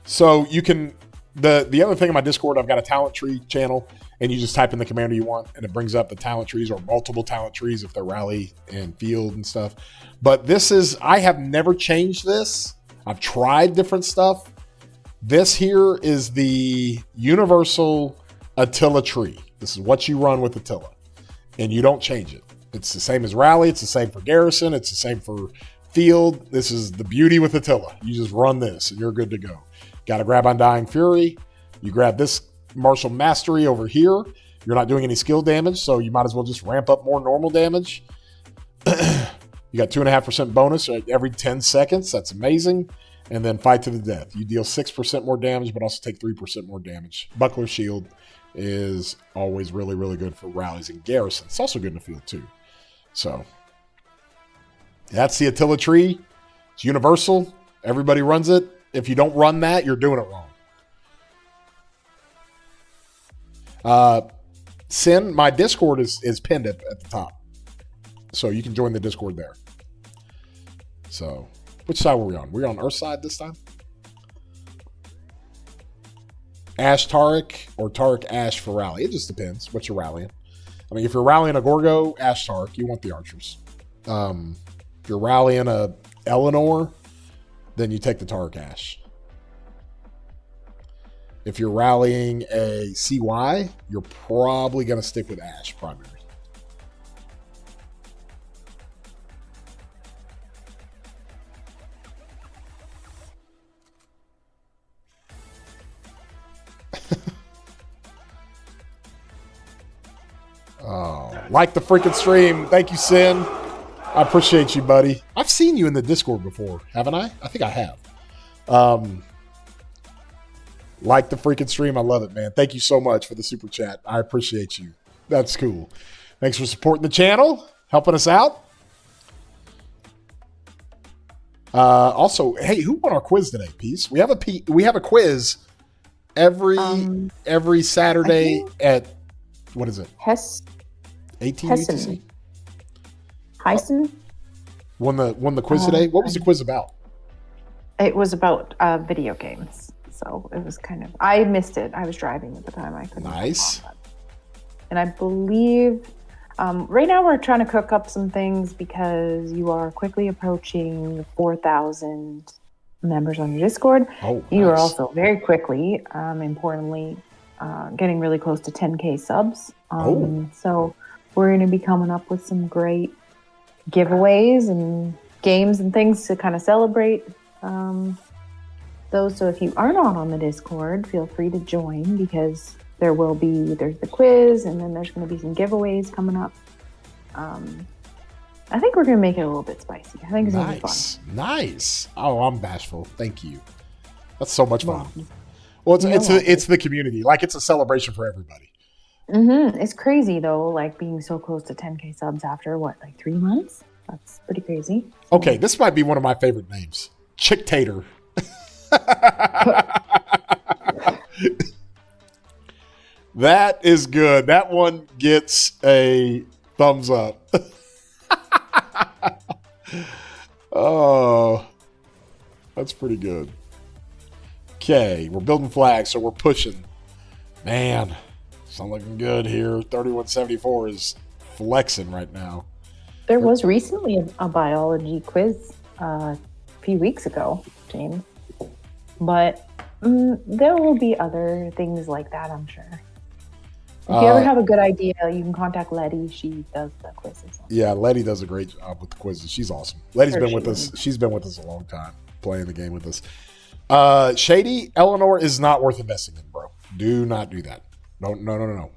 [SPEAKER 1] So you can, the other thing in my Discord, I've got a talent tree channel, and you just type in the commander you want, and it brings up the talent trees or multiple talent trees if they're rally and field and stuff. But this is, I have never changed this. I've tried different stuff. This here is the universal Attila tree. This is what you run with Attila, and you don't change it. It's the same as rally. It's the same for garrison. It's the same for field. This is the beauty with Attila. You just run this, and you're good to go. Got to grab Undying Fury. You grab this Martial Mastery over here. You're not doing any skill damage, so you might as well just ramp up more normal damage. You got 2.5% bonus every 10 seconds. That's amazing. And then fight to the death. You deal 6% more damage, but also take 3% more damage. Buckler Shield is always really, really good for rallies and garrison. It's also good in the field, too. So, that's the Attila tree. It's universal. Everybody runs it. If you don't run that, you're doing it wrong. Sin, my Discord is pinned at the top. So you can join the Discord there. So, which side were we on? Were we on Earth side this time? Ash Tariq or Tariq Ash for rally. It just depends what you're rallying. I mean, if you're rallying a Gorgo, Ash Tariq, you want the archers. If you're rallying a Eleanor, then you take the Tariq Ash. If you're rallying a CY, you're probably going to stick with Ash primary. Oh, like the freaking stream. Thank you, Sin. I appreciate you, buddy. I've seen you in the Discord before, haven't I? I think I have. Like the freaking stream. I love it, man. Thank you so much for the super chat. I appreciate you. That's cool. Thanks for supporting the channel, helping us out. Also, hey, who won our quiz today, Peace? We have a quiz every Saturday at, what is it? 18 UTC?
[SPEAKER 2] Heisen?
[SPEAKER 1] Won the quiz today? What was the quiz about?
[SPEAKER 2] It was about video games. So it was kind of, I missed it. I was driving at the time. I couldn't.
[SPEAKER 1] Nice.
[SPEAKER 2] And I believe right now we're trying to cook up some things because you are quickly approaching 4,000 members on your Discord.
[SPEAKER 1] Oh,
[SPEAKER 2] you
[SPEAKER 1] nice.
[SPEAKER 2] are also very quickly, importantly, getting really close to 10K subs. So we're going to be coming up with some great giveaways and games and things to kind of celebrate those. So if you are not on the Discord, feel free to join because there's the quiz and then there's going to be some giveaways coming up. I think we're gonna make it a little bit spicy. I think it's gonna be fun.
[SPEAKER 1] Nice. Oh, I'm bashful. Thank you. That's so much fun.
[SPEAKER 2] Well,
[SPEAKER 1] Well, it's the community. Like, it's a celebration for everybody.
[SPEAKER 2] It's crazy though, like being so close to 10K subs after what, like 3 months? That's pretty crazy.
[SPEAKER 1] Okay, this might be one of my favorite names. Chicktator. That is good. That one gets a thumbs up. Oh, that's pretty good. Okay, we're building flags, so we're pushing. Man, it's not looking good here. 3174 is flexing right now.
[SPEAKER 2] There was recently a biology quiz a few weeks ago, James. But there will be other things like that, I'm sure. If you ever have a good idea, you can contact Letty. She does the quizzes.
[SPEAKER 1] Yeah, Letty does a great job with the quizzes. She's awesome. Letty's been with us. She's been with us a long time, playing the game with us. Shady, Eleanor is not worth investing in, bro. Do not do that. No.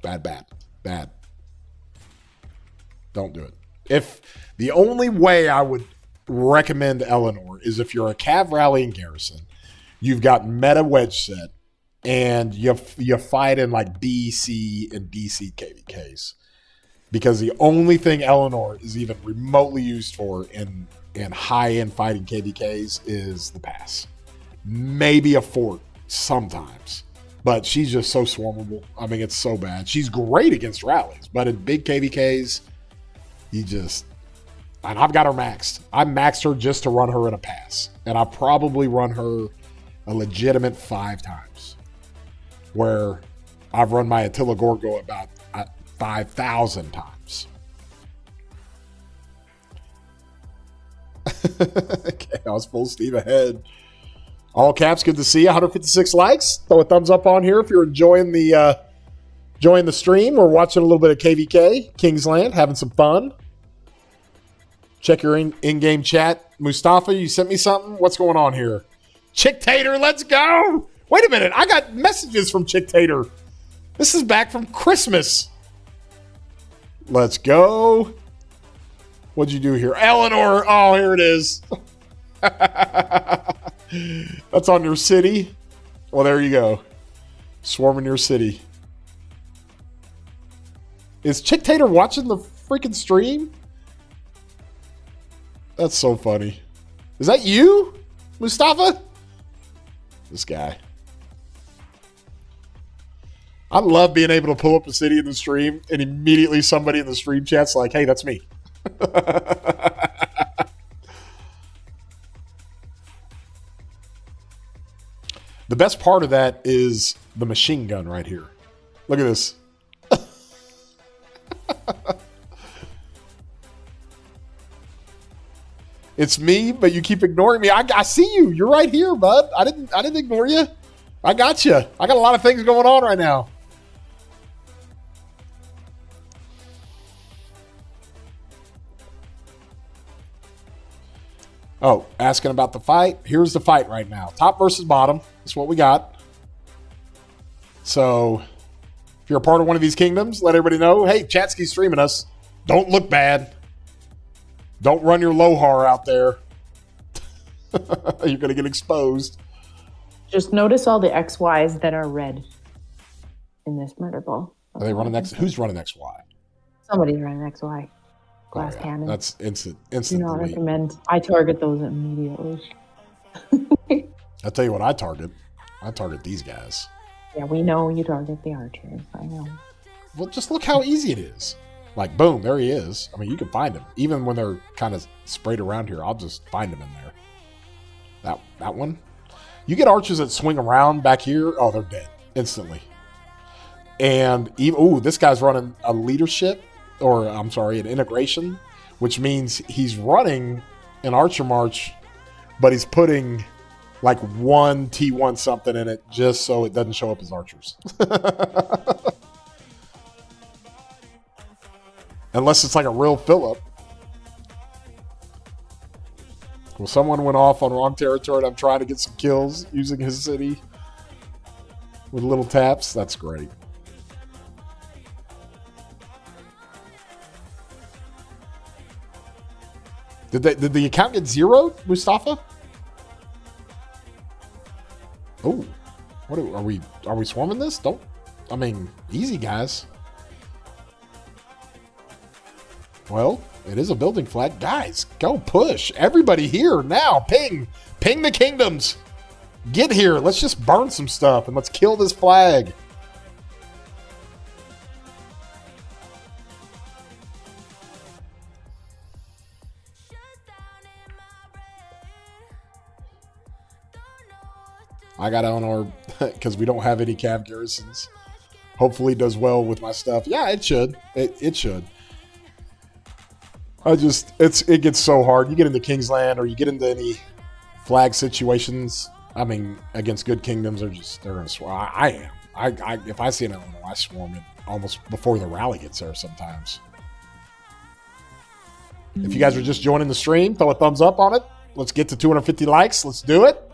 [SPEAKER 1] Bad. Don't do it. If the only way I would recommend Eleanor is if you're a Cav Rally in Garrison, you've got meta wedge set, and you fight in like BC and DC KVKs. Because the only thing Eleanor is even remotely used for in high-end fighting KVKs is the pass. Maybe a fort sometimes. But she's just so swarmable. I mean, it's so bad. She's great against rallies, but in big KVKs, and I've got her maxed. I maxed her just to run her in a pass. And I probably run her a legitimate 5 times. Where I've run my Attila Gorgo about 5,000 times. Okay, I was full steam ahead. All caps, good to see you. 156 likes. Throw a thumbs up on here if you're enjoying the stream. We're watching a little bit of KVK, Kingsland, having some fun. Check your in-game chat. Mustafa, you sent me something? What's going on here? Chicktator, let's go! Wait a minute, I got messages from Chicktator. This is back from Christmas. Let's go. What'd you do here? Eleanor, oh, here it is. That's on your city. Well, there you go. Swarming your city. Is Chicktator watching the freaking stream? That's so funny. Is that you, Mustafa? This guy. I love being able to pull up a city in the stream and immediately somebody in the stream chat's like, hey, that's me. The best part of that is the machine gun right here. Look at this. It's me, but you keep ignoring me. I see you. You're right here, bud. I didn't ignore you. I got you. I got a lot of things going on right now. Oh, asking about the fight. Here's the fight right now. Top versus bottom. That's what we got. So, if you're a part of one of these kingdoms, let everybody know, hey, Chatsky's streaming us. Don't look bad. Don't run your Lohar out there. You're going to get exposed.
[SPEAKER 2] Just notice all the XYs that are red in this murder ball.
[SPEAKER 1] Are they running X? Who's running XY?
[SPEAKER 2] Somebody's running XY. Glass cannon.
[SPEAKER 1] That's instant.
[SPEAKER 2] Do not recommend. I target those immediately.
[SPEAKER 1] I'll tell you what I target. I target these guys.
[SPEAKER 2] Yeah, we know you target the archers. I know.
[SPEAKER 1] Well, just look how easy it is. Like, boom, there he is. I mean, you can find him. Even when they're kind of sprayed around here, I'll just find him in there. That one. You get archers that swing around back here. Oh, they're dead instantly. And even, this guy's running a leadership, or I'm sorry, an integration, which means he's running an archer march, but he's putting like one T1 something in it just so it doesn't show up as archers. Unless it's like a real fill-up. Well, someone went off on wrong territory and I'm trying to get some kills using his city with little taps. That's great. Did the account get zeroed, Mustafa? Oh, what are we swarming this? Easy, guys. Well, it is a building flag. Guys, go push. Everybody here now. Ping the kingdoms. Get here. Let's just burn some stuff and let's kill this flag. I got Eleanor because we don't have any Cav garrisons. Hopefully it does well with my stuff. Yeah, it should. It should. It gets so hard. You get into Kingsland or you get into any flag situations. Against good kingdoms, they're going to swarm. I am. If I see an Eleanor, I swarm it almost before the rally gets there sometimes. If you guys are just joining the stream, throw a thumbs up on it. Let's get to 250 likes. Let's do it.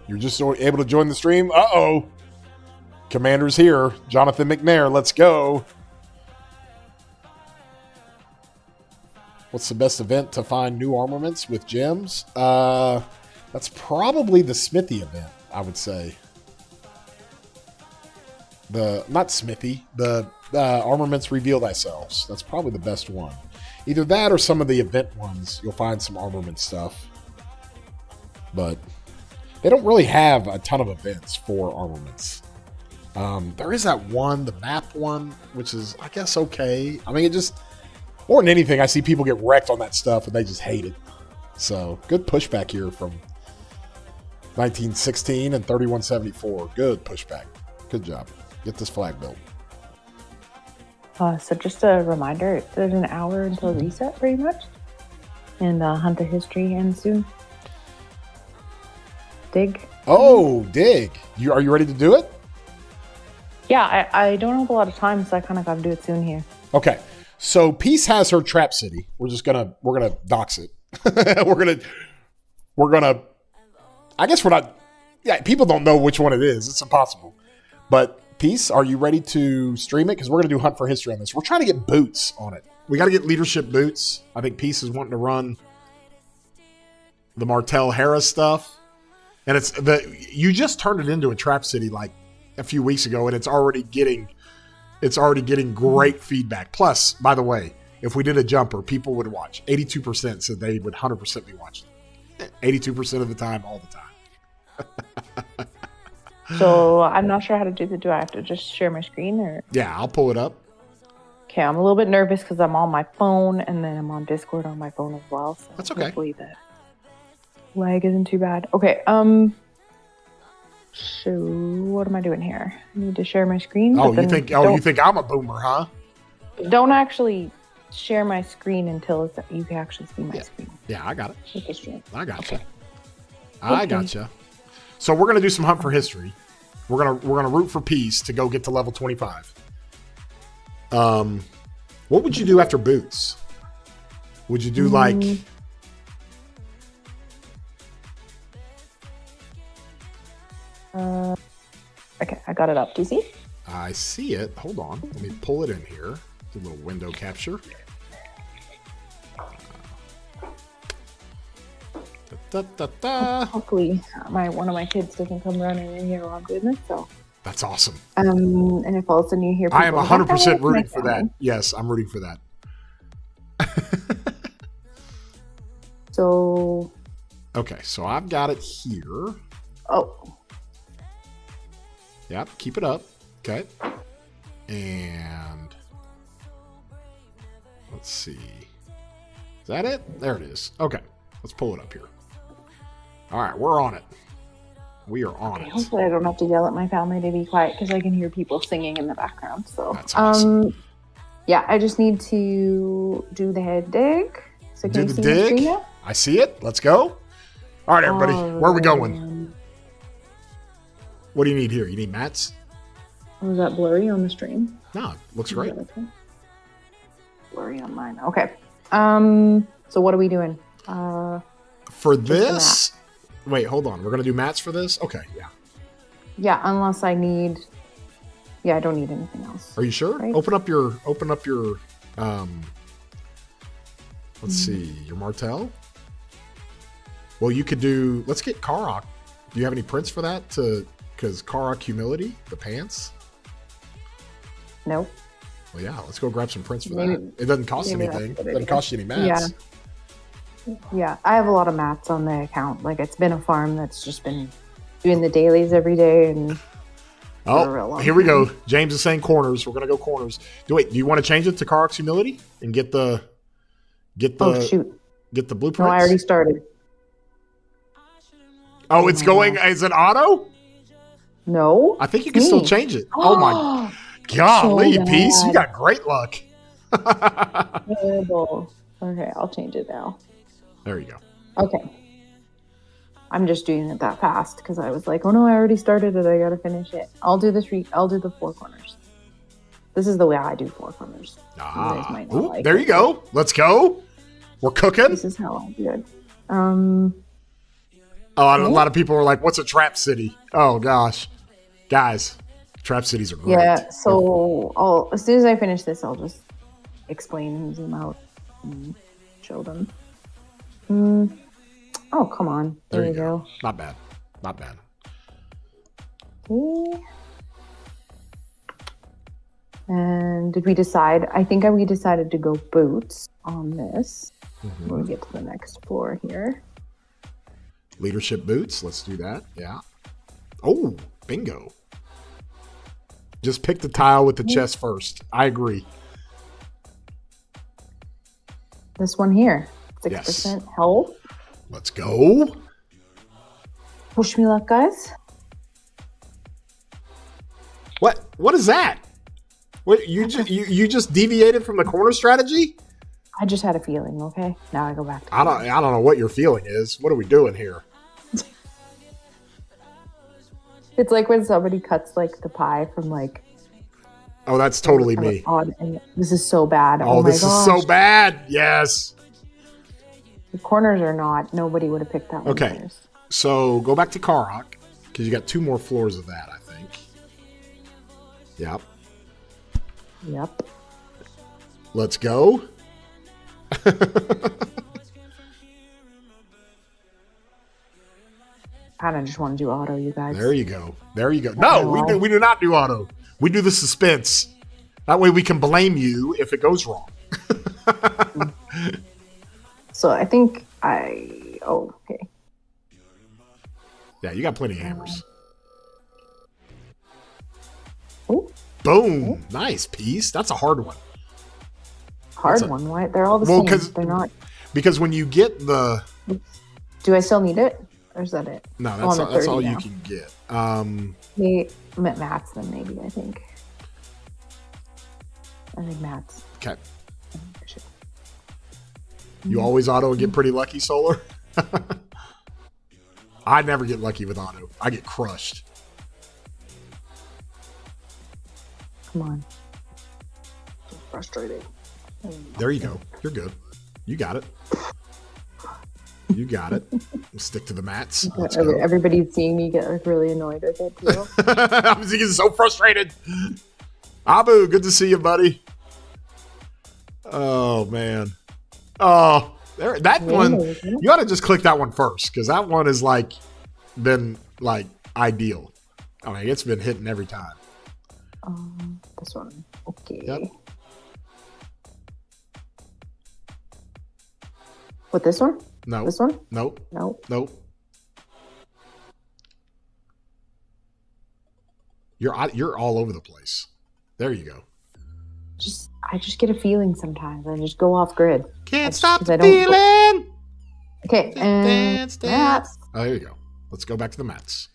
[SPEAKER 1] You're just able to join the stream. Uh-oh. Commander's here. Jonathan McNair. Let's go. What's the best event to find new armaments with gems? That's probably the Smithy event, I would say. Not Smithy. The armaments reveal thyself. That's probably the best one. Either that or some of the event ones. You'll find some armament stuff. But they don't really have a ton of events for armaments. There is that one, the map one, which is, I guess, okay. It just, more than anything, I see people get wrecked on that stuff and they just hate it. So, good pushback here from 1916 and 3174. Good pushback. Good job. Get this flag built.
[SPEAKER 2] So just a reminder, there's an hour until reset, pretty much. And Hunt the History ends soon. Dig.
[SPEAKER 1] Oh, dig. Are you ready to do it?
[SPEAKER 2] Yeah, I don't have a lot of time, so I kind of got to do it soon here.
[SPEAKER 1] Okay. So Peace has her trap city. We're gonna dox it. we're gonna I guess we're not, yeah, people don't know which one it is. It's impossible. But Peace, are you ready to stream it? Because we're gonna do Hunt for History on this. We're trying to get boots on it. We got to get leadership boots. I think Peace is wanting to run the Martell Harris stuff. And you just turned it into a trap city like a few weeks ago, and it's already getting great feedback. Plus, by the way, if we did a jumper, people would watch. 82% said they would 100% be watching. 82% of the time, all the time.
[SPEAKER 2] So I'm not sure how to do do I have to just share my screen or?
[SPEAKER 1] Yeah, I'll pull it up.
[SPEAKER 2] Okay, I'm a little bit nervous because I'm on my phone and then I'm on Discord on my phone as well. So
[SPEAKER 1] that's okay.
[SPEAKER 2] Hopefully the lag isn't too bad. Okay, so what am I doing here? I need to share my screen.
[SPEAKER 1] Oh, you think I'm a boomer, huh?
[SPEAKER 2] Don't actually share my screen until you can actually see my screen.
[SPEAKER 1] Yeah, I got it. I got you.
[SPEAKER 2] Okay.
[SPEAKER 1] I got you. So we're gonna do some Hunt for History. We're gonna root for Peace to go get to level 25. What would you do after boots? Would you do like?
[SPEAKER 2] Okay, I got it up. Do you see?
[SPEAKER 1] I see it. Hold on. Let me pull it in here. Do a little window capture.
[SPEAKER 2] Hopefully, one of my kids doesn't come running in here while I'm doing this. So
[SPEAKER 1] that's awesome.
[SPEAKER 2] And if all of a sudden you hear,
[SPEAKER 1] I am 100% rooting for that. Yes, I'm rooting for that.
[SPEAKER 2] So.
[SPEAKER 1] Okay, so I've got it here.
[SPEAKER 2] Oh.
[SPEAKER 1] Yep, keep it up. Okay. And let's see. Is that it? There it is. Okay, let's pull it up here. All right, we're on it. We are on it.
[SPEAKER 2] Hopefully I don't have to yell at my family to be quiet because I can hear people singing in the background. So
[SPEAKER 1] that's awesome.
[SPEAKER 2] Yeah, I just need to do the head dig. So can
[SPEAKER 1] do the dig. I see it. Let's go. All right, everybody. Where are we going? What do you need here? You need mats?
[SPEAKER 2] Was that blurry on the stream?
[SPEAKER 1] No, it looks great.
[SPEAKER 2] Okay. Blurry on mine. Okay. So what are we doing?
[SPEAKER 1] For this? Wait, hold on. We're going to do mats for this? Okay, yeah.
[SPEAKER 2] Yeah, unless I need Yeah, I don't need anything else.
[SPEAKER 1] Are you sure?
[SPEAKER 2] Right?
[SPEAKER 1] Open up your let's see, your Martel. Well, you could do, let's get Karok. Do you have any prints for that? Because Karok Humility, the pants?
[SPEAKER 2] Nope.
[SPEAKER 1] Well, yeah, let's go grab some prints for
[SPEAKER 2] Maybe-
[SPEAKER 1] that. It doesn't cost
[SPEAKER 2] maybe
[SPEAKER 1] anything.
[SPEAKER 2] that's a
[SPEAKER 1] It
[SPEAKER 2] good
[SPEAKER 1] doesn't
[SPEAKER 2] idea.
[SPEAKER 1] cost you any mats.
[SPEAKER 2] Yeah, I have a lot of mats on the account. Like, it's been a farm that's just been doing the dailies every day. And for a real
[SPEAKER 1] Oh,
[SPEAKER 2] long
[SPEAKER 1] here we
[SPEAKER 2] time.
[SPEAKER 1] go. James is saying corners. We're going to go corners. Do you want to change it to Karok's Humility and get the
[SPEAKER 2] Oh, shoot.
[SPEAKER 1] get the
[SPEAKER 2] No,
[SPEAKER 1] blueprints?
[SPEAKER 2] I already started.
[SPEAKER 1] Oh, it's going. Is it auto?
[SPEAKER 2] No.
[SPEAKER 1] I think you can
[SPEAKER 2] Me.
[SPEAKER 1] still change it. Oh my golly,
[SPEAKER 2] So
[SPEAKER 1] Peace! You
[SPEAKER 2] bad.
[SPEAKER 1] got great luck.
[SPEAKER 2] Terrible. Okay, I'll change it now.
[SPEAKER 1] There you go.
[SPEAKER 2] Okay. I'm just doing it that fast because I was like, oh no, I already started it. I gotta finish it. I'll do the 4 corners. This is the way I do 4 corners. You guys might not
[SPEAKER 1] Ooh,
[SPEAKER 2] like
[SPEAKER 1] there
[SPEAKER 2] it,
[SPEAKER 1] you go. Let's go. We're cooking.
[SPEAKER 2] This is how I do it.
[SPEAKER 1] A lot of people are like, "What's a trap city?" Oh gosh, guys, trap cities are great.
[SPEAKER 2] Yeah. So as soon as I finish this, I'll just explain and zoom out and show them. Oh, come on. There you go.
[SPEAKER 1] Not bad. Not bad.
[SPEAKER 2] Okay. And did we decide? I think we decided to go boots on this when we get to the next floor here.
[SPEAKER 1] Leadership boots. Let's do that. Yeah. Oh, bingo. Just pick the tile with the chest first. I agree.
[SPEAKER 2] This one here, 6%
[SPEAKER 1] Yes.
[SPEAKER 2] health.
[SPEAKER 1] Let's go.
[SPEAKER 2] Wish me luck, guys.
[SPEAKER 1] What is that? What you just deviated from the corner strategy?
[SPEAKER 2] I just had a feeling. Okay, now I go back to.
[SPEAKER 1] I don't know what your feeling is. What are we doing here?
[SPEAKER 2] It's like when somebody cuts like the pie from like.
[SPEAKER 1] Oh, that's totally me.
[SPEAKER 2] Odd, and this is so bad.
[SPEAKER 1] Oh,
[SPEAKER 2] my
[SPEAKER 1] this
[SPEAKER 2] gosh.
[SPEAKER 1] is so bad. Yes.
[SPEAKER 2] The corners are not. Nobody would have picked that one
[SPEAKER 1] Okay.
[SPEAKER 2] first.
[SPEAKER 1] So go back to Karok because you got 2 more floors of that, I think. Yep.
[SPEAKER 2] Yep.
[SPEAKER 1] Let's go.
[SPEAKER 2] Kind of just want to do auto, you guys.
[SPEAKER 1] There you go. There you go. No, we do not do auto. We do the suspense. That way we can blame you if it goes wrong.
[SPEAKER 2] So I think Oh, okay.
[SPEAKER 1] Yeah, you got plenty of hammers.
[SPEAKER 2] Oh,
[SPEAKER 1] Boom. Nice piece. That's a hard one.
[SPEAKER 2] hard
[SPEAKER 1] That's a-
[SPEAKER 2] one. Why? They're all the
[SPEAKER 1] Well,
[SPEAKER 2] same.
[SPEAKER 1] 'cause-
[SPEAKER 2] They're not.
[SPEAKER 1] Because when you get the...
[SPEAKER 2] Do I still need it? Or is that it?
[SPEAKER 1] No,
[SPEAKER 2] Oh,
[SPEAKER 1] that's,
[SPEAKER 2] I'm at
[SPEAKER 1] that's
[SPEAKER 2] 30
[SPEAKER 1] all you
[SPEAKER 2] now.
[SPEAKER 1] can get.
[SPEAKER 2] Maybe I'm at mats then, maybe, I think. I think mats.
[SPEAKER 1] Okay.
[SPEAKER 2] Shit.
[SPEAKER 1] You always auto and get pretty lucky, Solar? I never get lucky with auto. I get crushed.
[SPEAKER 2] Come on. So frustrating.
[SPEAKER 1] There you go. You're good. You got it. You got it. We'll stick to the mats. Let's go.
[SPEAKER 2] Everybody's seeing me get like really annoyed with it too.
[SPEAKER 1] I'm just getting so frustrated. Abu, good to see you, buddy. Oh man. Oh, there. That one. You ought to just click that one first because that one has like been like ideal. I mean, it's been hitting every time.
[SPEAKER 2] This one. Okay.
[SPEAKER 1] Yep.
[SPEAKER 2] What, this one?
[SPEAKER 1] No.
[SPEAKER 2] This one?
[SPEAKER 1] Nope.
[SPEAKER 2] Nope.
[SPEAKER 1] Nope. You're all over the place. There you go.
[SPEAKER 2] I just get a feeling sometimes. I just go off grid.
[SPEAKER 1] Can't
[SPEAKER 2] That's
[SPEAKER 1] stop
[SPEAKER 2] 'cause
[SPEAKER 1] the
[SPEAKER 2] I don't-
[SPEAKER 1] feeling.
[SPEAKER 2] Okay, and
[SPEAKER 1] Dance, dance.
[SPEAKER 2] mats.
[SPEAKER 1] Oh, there you go. Let's go back to the mats.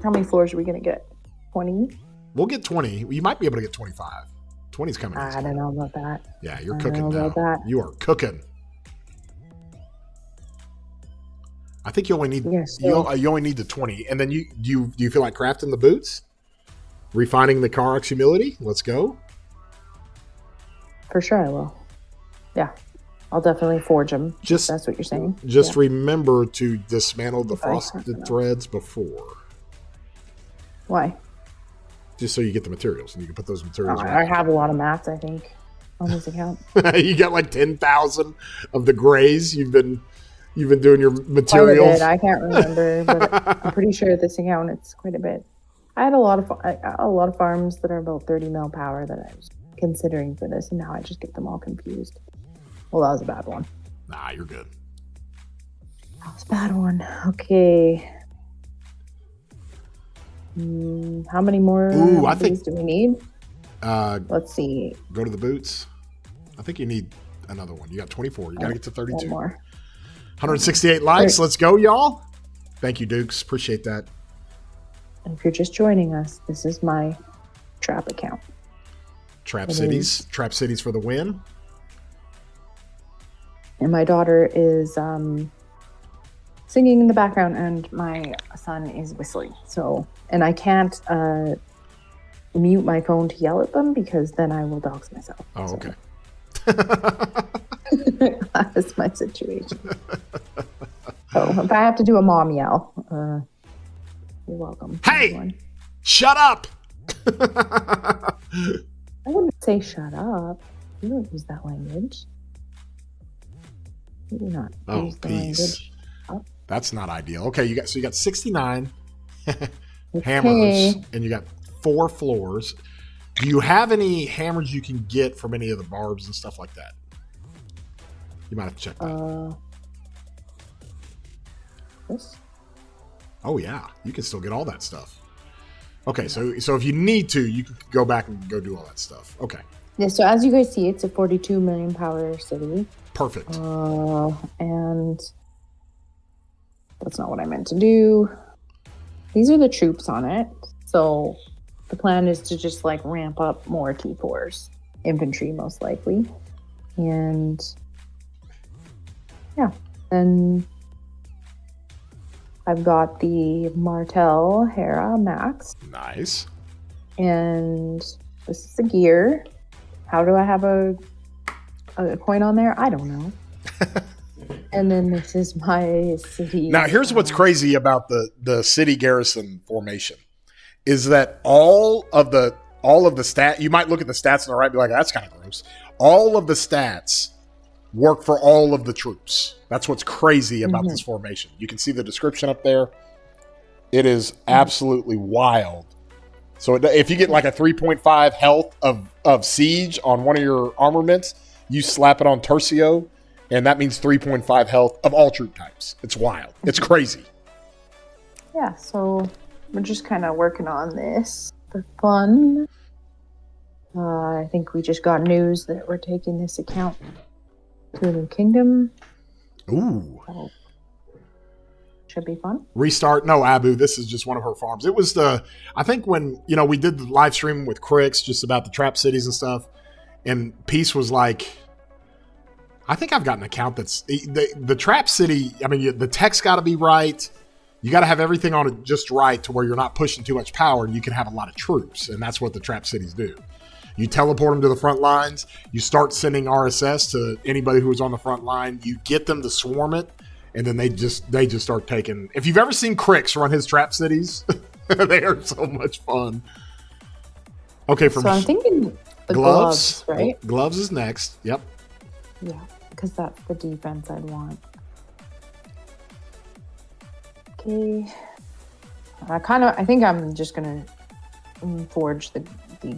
[SPEAKER 2] How many floors are we gonna get? 20?
[SPEAKER 1] We'll get 20. You might be able to get 25. 20's coming.
[SPEAKER 2] I
[SPEAKER 1] easy.
[SPEAKER 2] don't know about that.
[SPEAKER 1] Yeah, you're
[SPEAKER 2] I
[SPEAKER 1] cooking
[SPEAKER 2] don't know
[SPEAKER 1] now.
[SPEAKER 2] about that.
[SPEAKER 1] You are cooking. I think you only need
[SPEAKER 2] Yes,
[SPEAKER 1] you only need the 20, and then do you feel like crafting the boots, refining the Karok's humility? Let's go.
[SPEAKER 2] For sure I will. Yeah. I'll definitely forge them.
[SPEAKER 1] Just-
[SPEAKER 2] That's what you're saying.
[SPEAKER 1] Just
[SPEAKER 2] Yeah.
[SPEAKER 1] remember to dismantle the
[SPEAKER 2] Okay.
[SPEAKER 1] frosted threads before.
[SPEAKER 2] Why?
[SPEAKER 1] just so you get the materials and you can put those materials.
[SPEAKER 2] I have a lot of mats, I think, on this account.
[SPEAKER 1] You got like 10,000 of the grays. You've been doing your
[SPEAKER 2] Quite a
[SPEAKER 1] materials.
[SPEAKER 2] bit. I can't remember, but I'm pretty sure this account it's quite a bit. I had a lot of farms that are about 30 mil power that I was considering for this, and now I just get them all confused. Well, that was a bad one.
[SPEAKER 1] Nah, you're good.
[SPEAKER 2] That was a bad one. Okay. How many more of these do we need? Let's see.
[SPEAKER 1] Go to the boots. I think you need another one. You got 24. You got to get to 32.
[SPEAKER 2] One more.
[SPEAKER 1] 168 likes. Let's go, y'all. Thank you, Dukes. Appreciate that.
[SPEAKER 2] And if you're just joining us, this is my trap account.
[SPEAKER 1] Trap Cities. Trap Cities for the win.
[SPEAKER 2] And my daughter is singing in the background, and my son is whistling. So, and I can't mute my phone to yell at them because then I will dox myself.
[SPEAKER 1] Oh,
[SPEAKER 2] so.
[SPEAKER 1] okay.
[SPEAKER 2] That's my situation. So if I have to do a mom yell, you're welcome.
[SPEAKER 1] Hey,
[SPEAKER 2] everyone.
[SPEAKER 1] Shut up.
[SPEAKER 2] I wouldn't say shut up. You don't use that language. You do not use the language.
[SPEAKER 1] That's not ideal. Okay, you got 69 hammers, and you got 4 floors. Do you have any hammers you can get from any of the barbs and stuff like that? You might have to check that.
[SPEAKER 2] This?
[SPEAKER 1] Oh yeah, you can still get all that stuff. Okay, so if you need to, you can go back and go do all that stuff. Okay.
[SPEAKER 2] Yeah. So as you guys see, it's a 42 million power city.
[SPEAKER 1] Perfect.
[SPEAKER 2] And that's not what I meant to do. These are the troops on it. So the plan is to just like ramp up more T4s, infantry most likely. And yeah, then I've got the Martel Hera Max.
[SPEAKER 1] Nice.
[SPEAKER 2] And this is the gear. How do I have a coin on there? I don't know. And then this is my city.
[SPEAKER 1] Now, here's what's crazy about the city garrison formation is that all of the stat, you might look at the stats on the right and be like, that's kind of gross. All of the stats work for all of the troops. That's what's crazy about this formation. You can see the description up there. It is absolutely wild. So if you get like a 3.5 health of siege on one of your armaments, you slap it on Tercio, and that means 3.5 health of all troop types. It's wild. It's crazy.
[SPEAKER 2] Yeah, so we're just kind of working on this for fun. I think we just got news that we're taking this account to a new kingdom.
[SPEAKER 1] Ooh.
[SPEAKER 2] So, should be fun.
[SPEAKER 1] Restart. No, Abu, this is just one of her farms. It was I think when, we did the live stream with Crix just about the trap cities and stuff, and Peace was like, I think I've got an account that's the trap city. I mean, the tech's got to be right. You got to have everything on it just right to where you're not pushing too much power and you can have a lot of troops. And that's what the trap cities do. You teleport them to the front lines. You start sending RSS to anybody who is on the front line. You get them to swarm it, and then they just start taking. If you've ever seen Crix run his trap cities, they are so much fun. Okay,
[SPEAKER 2] so I'm thinking the gloves, right?
[SPEAKER 1] Gloves is next. Yep.
[SPEAKER 2] Yeah, because that's the defense I'd want. Okay. I think I'm just gonna forge the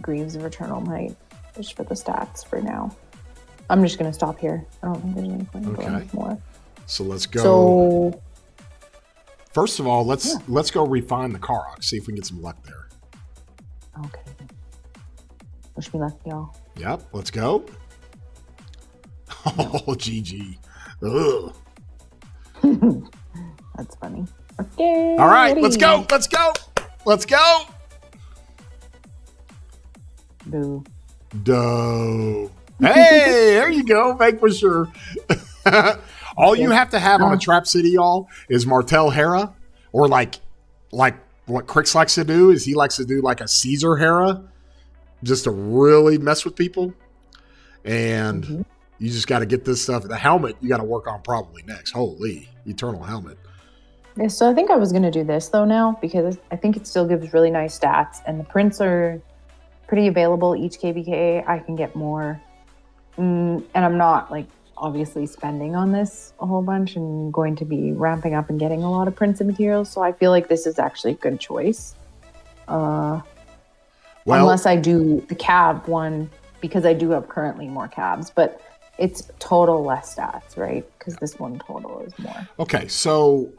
[SPEAKER 2] Greaves of Eternal Might just for the stats for now. I'm just gonna stop here. I don't think there's any point going more.
[SPEAKER 1] So let's go.
[SPEAKER 2] So
[SPEAKER 1] first of all, let's go refine the Karok. See if we can get some luck there.
[SPEAKER 2] Okay. Wish me luck, y'all.
[SPEAKER 1] Yep. Let's go. Oh, GG. Ugh.
[SPEAKER 2] That's funny. Okay.
[SPEAKER 1] All right,
[SPEAKER 2] ready.
[SPEAKER 1] let's go. Let's go. Let's go.
[SPEAKER 2] Boo.
[SPEAKER 1] Doe. Hey, there you go. Make for sure. All you have to have on a trap city, y'all, is Martel Hera, or like what Crix likes to do is he likes to do like a Caesar Hera, just to really mess with people. And you just got to get this stuff. The helmet you got to work on probably next. Holy Eternal Helmet.
[SPEAKER 2] Yeah, so I think I was going to do this though now because I think it still gives really nice stats and the prints are pretty available each KBK. I can get more. And I'm not like obviously spending on this a whole bunch and going to be ramping up and getting a lot of prints and materials. So I feel like this is actually a good choice. Unless I do the cab one because I do have currently more cabs, but it's total less stats, right? Because this one total is more.
[SPEAKER 1] Okay, so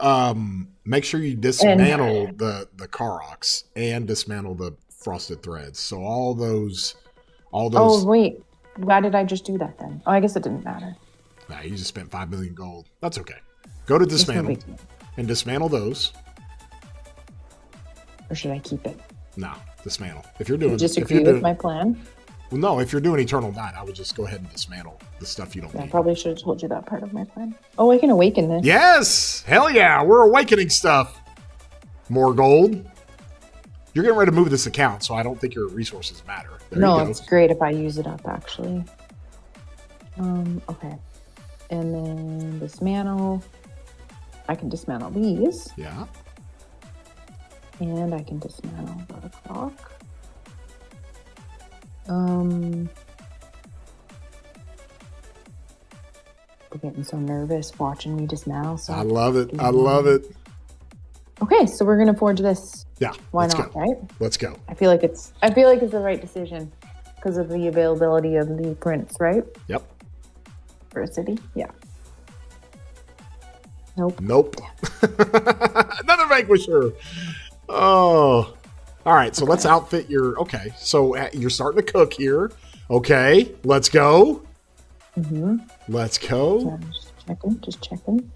[SPEAKER 1] make sure you dismantle the Karoks and dismantle the frosted threads. So all those.
[SPEAKER 2] Oh wait, why did I just do that then? Oh, I guess it didn't matter.
[SPEAKER 1] Nah, you just spent 5 million gold. That's okay. Go to dismantle and dismantle those.
[SPEAKER 2] Or should I keep it?
[SPEAKER 1] No, dismantle. If you're doing,
[SPEAKER 2] you disagree with my plan.
[SPEAKER 1] Well, no, if you're doing Eternal Night, I would just go ahead and dismantle the stuff you don't need.
[SPEAKER 2] I probably should have told you that part of my plan. Oh, I can awaken this.
[SPEAKER 1] Yes! Hell yeah, we're awakening stuff. More gold. You're getting ready to move this account, so I don't think your resources matter.
[SPEAKER 2] No, it's great if I use it up, actually. Okay. And then dismantle. I can dismantle these.
[SPEAKER 1] Yeah.
[SPEAKER 2] And I can dismantle the clock. I'm getting so nervous watching me dismantle. So
[SPEAKER 1] I love it. I love it.
[SPEAKER 2] Okay, so we're gonna forge this.
[SPEAKER 1] Yeah.
[SPEAKER 2] Why not?
[SPEAKER 1] Go.
[SPEAKER 2] Right?
[SPEAKER 1] Let's go.
[SPEAKER 2] I feel like it's the right decision because of the availability of the prints, right?
[SPEAKER 1] Yep.
[SPEAKER 2] For a city, yeah. Nope.
[SPEAKER 1] Another vanquisher. Oh. All right, so let's outfit your... Okay, so you're starting to cook here. Okay, let's go.
[SPEAKER 2] Mm-hmm.
[SPEAKER 1] Let's go.
[SPEAKER 2] Just checking.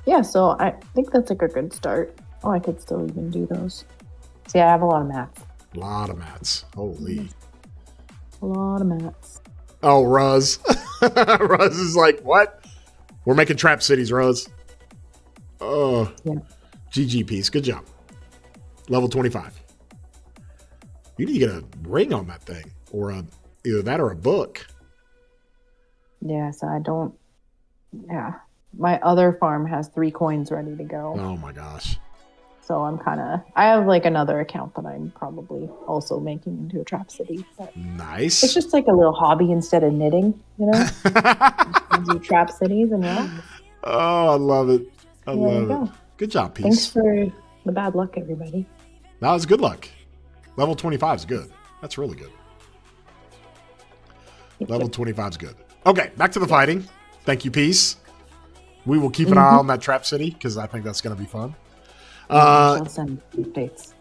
[SPEAKER 2] Yeah, so I think that's like a good start. Oh, I could still even do those. See, I have a lot of mats.
[SPEAKER 1] A lot of mats. Holy.
[SPEAKER 2] A lot of mats.
[SPEAKER 1] Oh, Ruz. Ruz is like, what? We're making trap cities, Ruz. Oh.
[SPEAKER 2] Yeah.
[SPEAKER 1] GG piece. Good job. Level 25. You need to get a ring on that thing. Or either that or a book.
[SPEAKER 2] Yeah, so I don't... Yeah. My other farm has 3 coins ready to go.
[SPEAKER 1] Oh my gosh.
[SPEAKER 2] So I'm kind of... I have like another account that I'm probably also making into a trap city.
[SPEAKER 1] Nice.
[SPEAKER 2] It's just like a little hobby instead of knitting, you know? Do trap cities and RoK.
[SPEAKER 1] Oh, I love it. I love it. Good job, Peace.
[SPEAKER 2] Thanks for the bad luck, everybody.
[SPEAKER 1] That was good luck. Level 25 is good. That's really good. Level 25 is good. Okay, back to the fighting. Thank you, Peace. We will keep an eye on that trap city because I think that's going to be fun.
[SPEAKER 2] I'll send updates.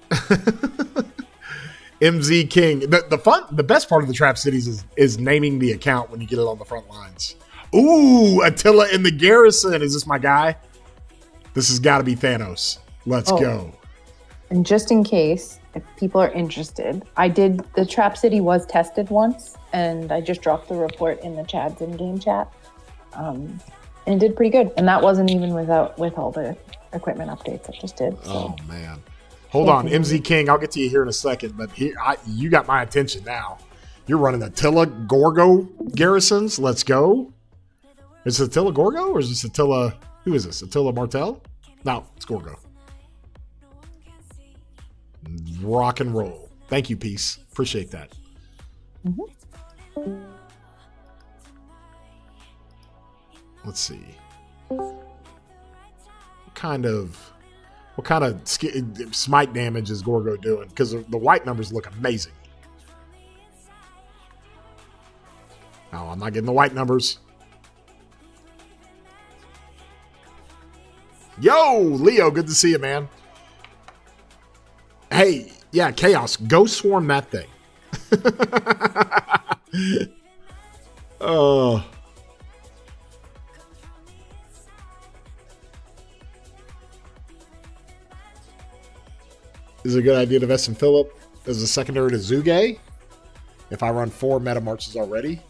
[SPEAKER 1] MZ King. The best part of the trap cities is naming the account when you get it on the front lines. Ooh, Attila in the Garrison. Is this my guy? This has got to be Thanos. Let's go.
[SPEAKER 2] And just in case, if people are interested, the trap city was tested once, and I just dropped the report in the Chad's in-game chat. And it did pretty good. And that wasn't even with all the equipment updates I just did. So.
[SPEAKER 1] Oh, man. Hold on. MZ King, I'll get to you here in a second, but you got my attention now. You're running Attila Gorgo Garrisons. Let's go. Is it Attila Gorgo or is this Attila? Who is this? Attila Martel? No, it's Gorgo. Rock and roll. Thank you, Peace. Appreciate that.
[SPEAKER 2] Mm-hmm.
[SPEAKER 1] Let's see. What kind of smite damage is Gorgo doing? Because the white numbers look amazing. Oh, I'm not getting the white numbers. Yo, Leo, good to see you, man. Hey, yeah, Chaos, go swarm that thing. Oh. Is it a good idea to invest in Philip as a secondary to Zuge? If I run 4 meta marches already?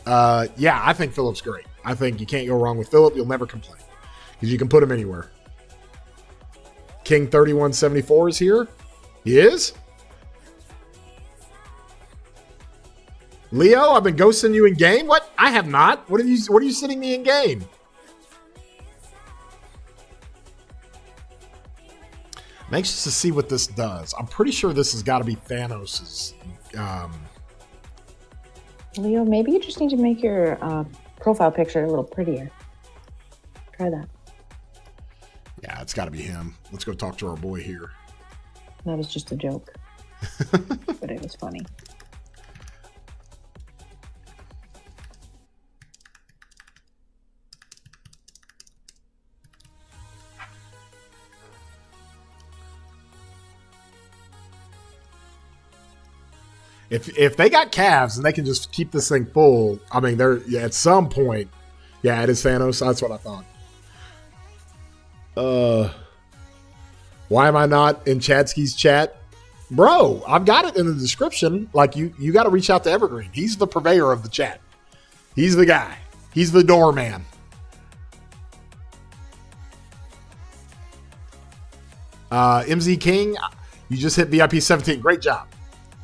[SPEAKER 1] Yeah, I think Philip's great. I think you can't go wrong with Philip. You'll never complain. Because you can put him anywhere. King 3174 is here. He is? Leo, I've been ghosting you in game? What? I have not. What are you sending me in game? I'm anxious to see what this does. I'm pretty sure this has got to be Thanos's.
[SPEAKER 2] Leo, maybe you just need to make your profile picture a little prettier. Try that.
[SPEAKER 1] Yeah, it's got to be him. Let's go talk to our boy here.
[SPEAKER 2] That was just a joke. But it was funny.
[SPEAKER 1] If they got calves and they can just keep this thing full, I mean, at some point, yeah, it is Thanos. That's what I thought. Why am I not in Chadsky's chat? Bro, I've got it in the description. Like, you got to reach out to Evergreen. He's the purveyor of the chat. He's the guy. He's the doorman. MZ King, you just hit VIP 17. Great job.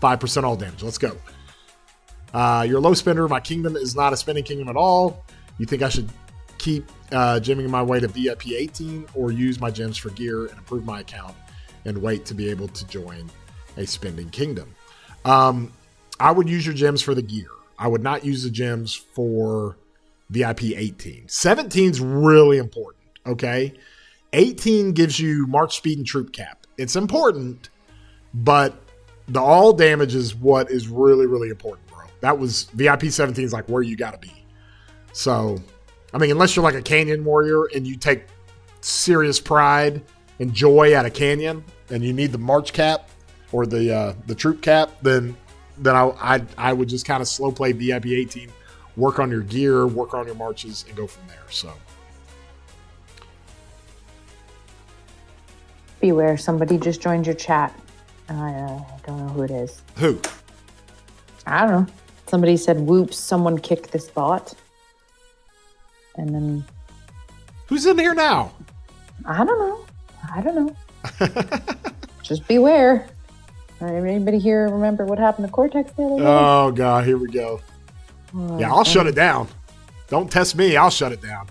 [SPEAKER 1] 5% all damage. Let's go. You're a low spender. My kingdom is not a spending kingdom at all. You think I should keep gemming my way to VIP 18 or use my gems for gear and improve my account and wait to be able to join a spending kingdom? I would use your gems for the gear. I would not use the gems for VIP 18. 17 is really important, okay? 18 gives you march speed and troop cap. It's important, but the all damage is what is really, really important, bro. That was VIP 17 is like where you got to be. So, I mean, unless you're like a canyon warrior and you take serious pride and joy at a canyon and you need the march cap or the troop cap, then I would just kind of slow play VIP 18, work on your gear, work on your marches, and go from there. So,
[SPEAKER 2] beware, somebody just joined your chat. I don't know who it is.
[SPEAKER 1] Who?
[SPEAKER 2] I don't know. Somebody said, whoops, someone kicked this bot. And then...
[SPEAKER 1] Who's in here now?
[SPEAKER 2] I don't know. Just beware. Anybody here remember what happened to Cortex the other day?
[SPEAKER 1] Oh, God, here we go. Yeah, I'll shut it down. Don't test me. I'll shut it down.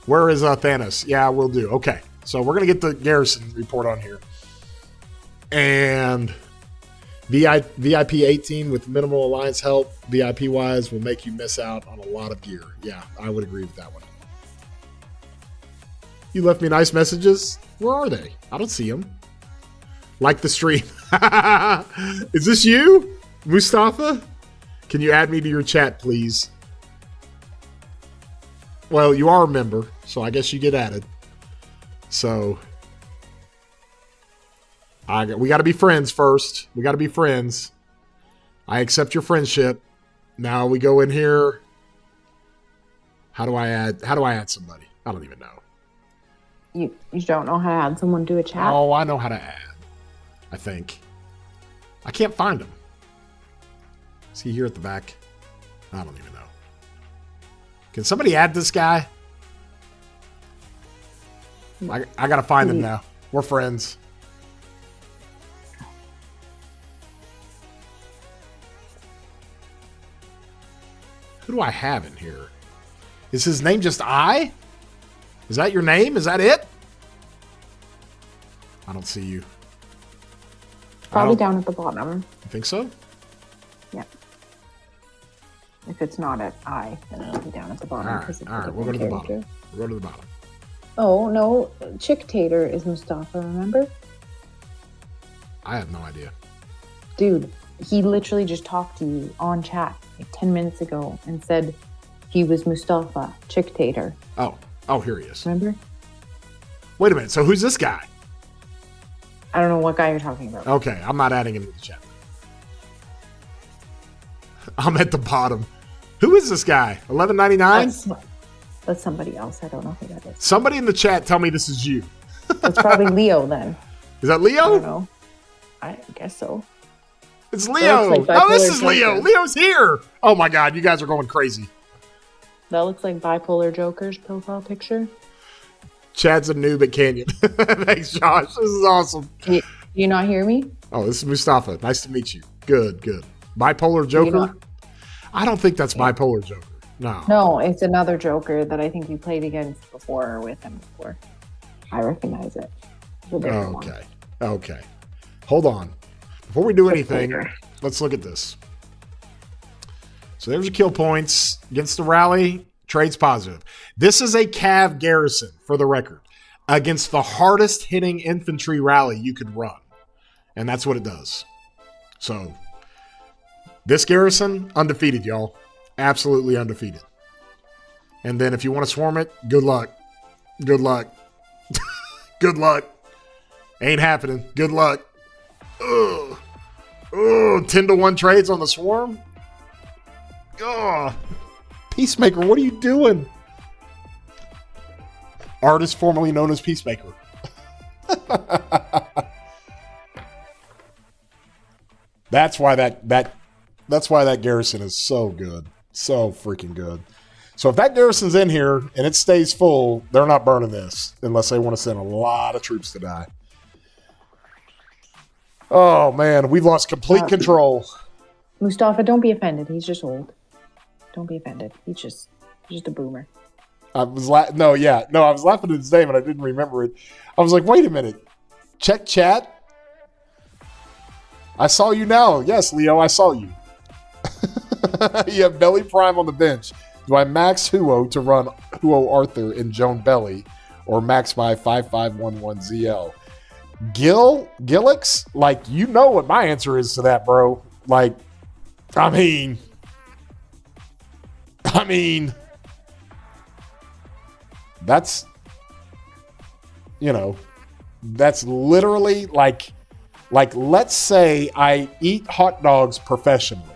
[SPEAKER 1] Where is Thanos? Yeah, we'll do. Okay, so we're going to get the Garrison report on here. And VIP 18 with minimal alliance help, VIP wise, will make you miss out on a lot of gear. Yeah, I would agree with that one. You left me nice messages. Where are they? I don't see them. Like the stream. Is this you, Mustafa? Can you add me to your chat, please? Well, you are a member, so I guess you get added. So... we got to be friends first. We got to be friends. I accept your friendship. Now we go in here. How do I add somebody? I don't even know.
[SPEAKER 2] You don't know how to add someone to a chat?
[SPEAKER 1] Oh, I know how to add. I think. I can't find him. Is he here at the back? I don't even know. Can somebody add this guy? I got to find him now. We're friends. Who do I have in here? Is his name just I? Is that your name? Is that it? I don't see you.
[SPEAKER 2] Probably down at the bottom.
[SPEAKER 1] You think so?
[SPEAKER 2] Yeah. If it's not at I, then it'll be down at the bottom.
[SPEAKER 1] All right. We'll go to the bottom. We'll go to the bottom.
[SPEAKER 2] Oh, no. Chick Tater is Mustafa, remember?
[SPEAKER 1] I have no idea.
[SPEAKER 2] Dude, he literally just talked to you on chat like 10 minutes ago and said he was Mustafa, Chick Tater.
[SPEAKER 1] Oh, here he is.
[SPEAKER 2] Remember?
[SPEAKER 1] Wait a minute. So who's this guy?
[SPEAKER 2] I don't know what guy you're talking about.
[SPEAKER 1] Okay, I'm not adding him to the chat. I'm at the bottom. Who is this guy? $11.99?
[SPEAKER 2] That's somebody else. I don't know who that is.
[SPEAKER 1] Somebody in the chat tell me this is you.
[SPEAKER 2] It's probably Leo then.
[SPEAKER 1] Is that Leo?
[SPEAKER 2] I don't know. I guess so.
[SPEAKER 1] It's Leo. Oh, this is Leo. Leo's here. Oh my God, you guys are going crazy.
[SPEAKER 2] That looks like Bipolar Joker's profile picture.
[SPEAKER 1] Chad's a noob at Canyon. Thanks, Josh. This is awesome.
[SPEAKER 2] Do you not hear me?
[SPEAKER 1] Oh, this is Mustafa. Nice to meet you. Good. Bipolar Joker? I don't think that's Bipolar Joker. No,
[SPEAKER 2] it's another Joker that I think you played against before or with him before. I recognize it. It's a different one.
[SPEAKER 1] Okay. Hold on. Before we do anything, let's look at this. So there's your kill points against the rally. Trades positive. This is a Cav Garrison, for the record, against the hardest hitting infantry rally you could run. And that's what it does. So this Garrison, undefeated, y'all. Absolutely undefeated. And then if you want to swarm it, good luck. Good luck. Good luck. Ain't happening. Good luck. Ugh. Ugh. 10-1 trades on the swarm. Ugh. Peacemaker, what are you doing? Artist formerly known as Peacemaker. That's why that Garrison is so good. So freaking good. So if that Garrison's in here and it stays full, they're not burning this unless they want to send a lot of troops to die. Oh, man, we've lost complete control.
[SPEAKER 2] Mustafa, don't be offended. He's just old. Don't be offended. He's just a boomer.
[SPEAKER 1] I was laughing at his name and I didn't remember it. I was like, wait a minute. Check chat. I saw you now. Yes, Leo, I saw you. You have Belly Prime on the bench. Do I max Huo to run Huo Arthur in Joan Belly or max my 5511ZL? Gillix? Like, you know what my answer is to that, bro. Like, I mean, that's, that's literally like let's say I eat hot dogs professionally.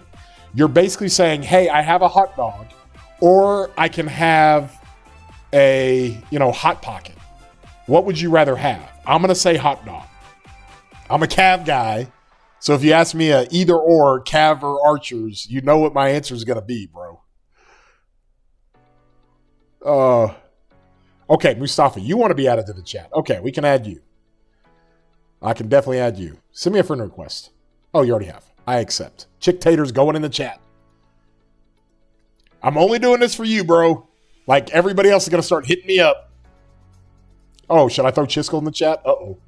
[SPEAKER 1] You're basically saying, hey, I have a hot dog, or I can have a, Hot Pocket. What would you rather have? I'm going to say hot dog. I'm a Cav guy. So if you ask me a either or, Cav or Archers, you know what my answer is going to be, bro. Okay, Mustafa, you want to be added to the chat. Okay, we can add you. I can definitely add you. Send me a friend request. Oh, you already have. I accept. Chick Tater's going in the chat. I'm only doing this for you, bro. Like, everybody else is going to start hitting me up. Oh, should I throw Chisco in the chat? Uh-oh.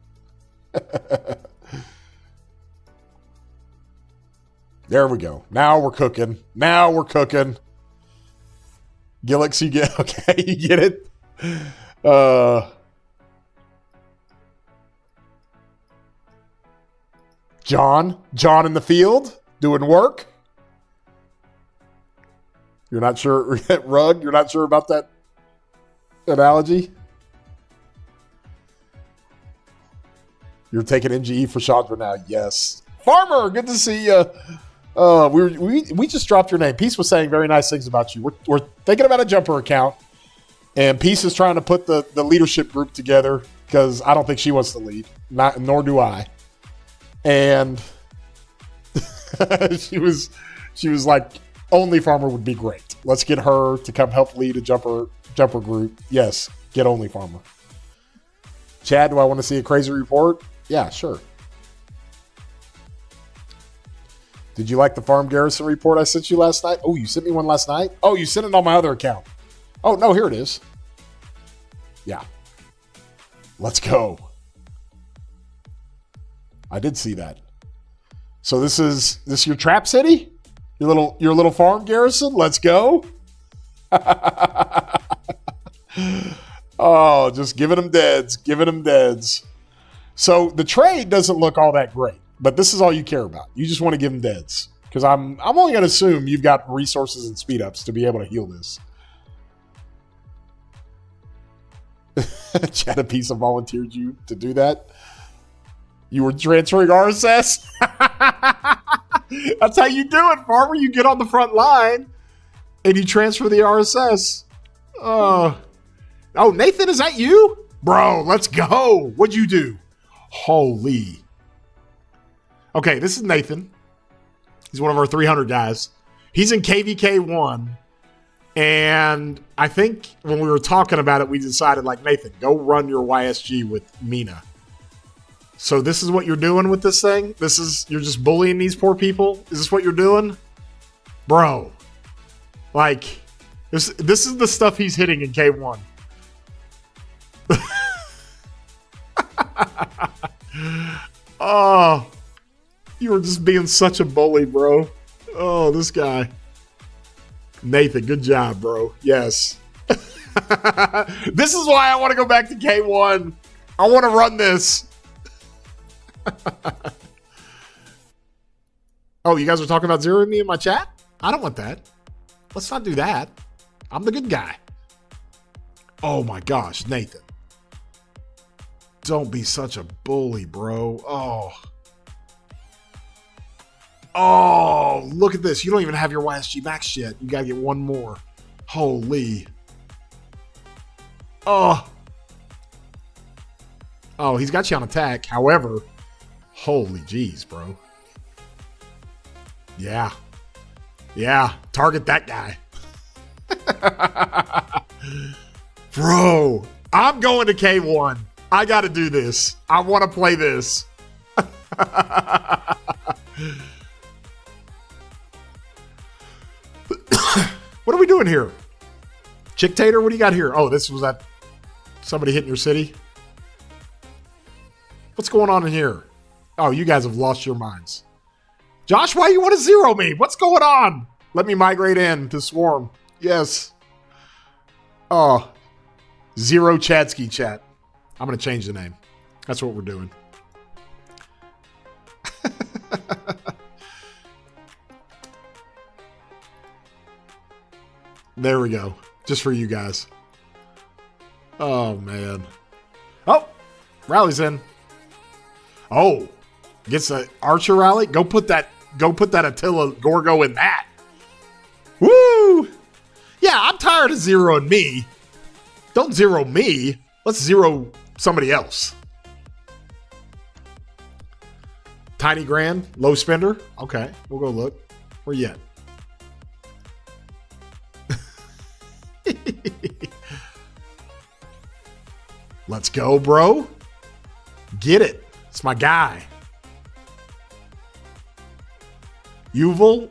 [SPEAKER 1] There we go. Now we're cooking. Gillix, you get... Okay, you get it? John in the field doing work. You're not sure, Rug? You're not sure about that analogy? You're taking NGE for Chandra now. Yes. Farmer, good to see you. We just dropped your name. Peace was saying very nice things about you. We're thinking about a jumper account, and Peace is trying to put the leadership group together because I don't think she wants to lead, nor do I. And she was like, only Farmer would be great. Let's get her to come help lead a jumper group. Yes, get only Farmer. Chad, do I want to see a crazy report? Yeah, sure. Did you like the Farm Garrison report I sent you last night? Oh, you sent me one last night? Oh, you sent it on my other account. Oh, no, here it is. Yeah. Let's go. I did see that. So this is your trap city? Your little farm Garrison? Let's go. Oh, just giving them deads. So the trade doesn't look all that great, but this is all you care about. You just want to give them deads. Because I'm only going to assume you've got resources and speed ups to be able to heal this. Chad a piece of volunteered you to do that. You were transferring RSS? That's how you do it, Farmer. You get on the front line and you transfer the RSS. Oh, Nathan, is that you? Bro, let's go. What'd you do? Holy. Okay, this is Nathan. He's one of our 300 guys. He's in KVK 1. And I think when we were talking about it, we decided, like, Nathan, go run your YSG with Mina. So this is what you're doing with this thing? You're just bullying these poor people? Is this what you're doing? Bro. Like, this is the stuff he's hitting in K1. Oh, you were just being such a bully, bro. Oh, this guy. Nathan, good job, bro. Yes. This is why I want to go back to K1. I want to run this. Oh, you guys are talking about zeroing me in my chat? I don't want that. Let's not do that. I'm the good guy. Oh my gosh, Nathan. Don't be such a bully, bro. Oh, look at this. You don't even have your YSG max yet. You got to get one more. Holy. Oh, he's got you on attack. However, holy jeez, bro. Yeah. Target that guy. Bro, I'm going to K1. I got to do this. I want to play this. What are we doing here? Chick Tater, what do you got here? Oh, this was that somebody hitting your city? What's going on in here? Oh, you guys have lost your minds. Josh, why you want to zero me? What's going on? Let me migrate in to Swarm. Yes. Oh, Zero Chatsky chat. I'm going to change the name. That's what we're doing. There we go. Just for you guys. Oh, man. Oh, rally's in. Oh, gets an Archer rally. Go put that Attila Gorgo in that. Woo! Yeah, I'm tired of zeroing me. Don't zero me. Let's zero somebody else. Tiny Grand, low spender. Okay, we'll go look. Where you at? Let's go, bro. Get it. It's my guy. Yuval.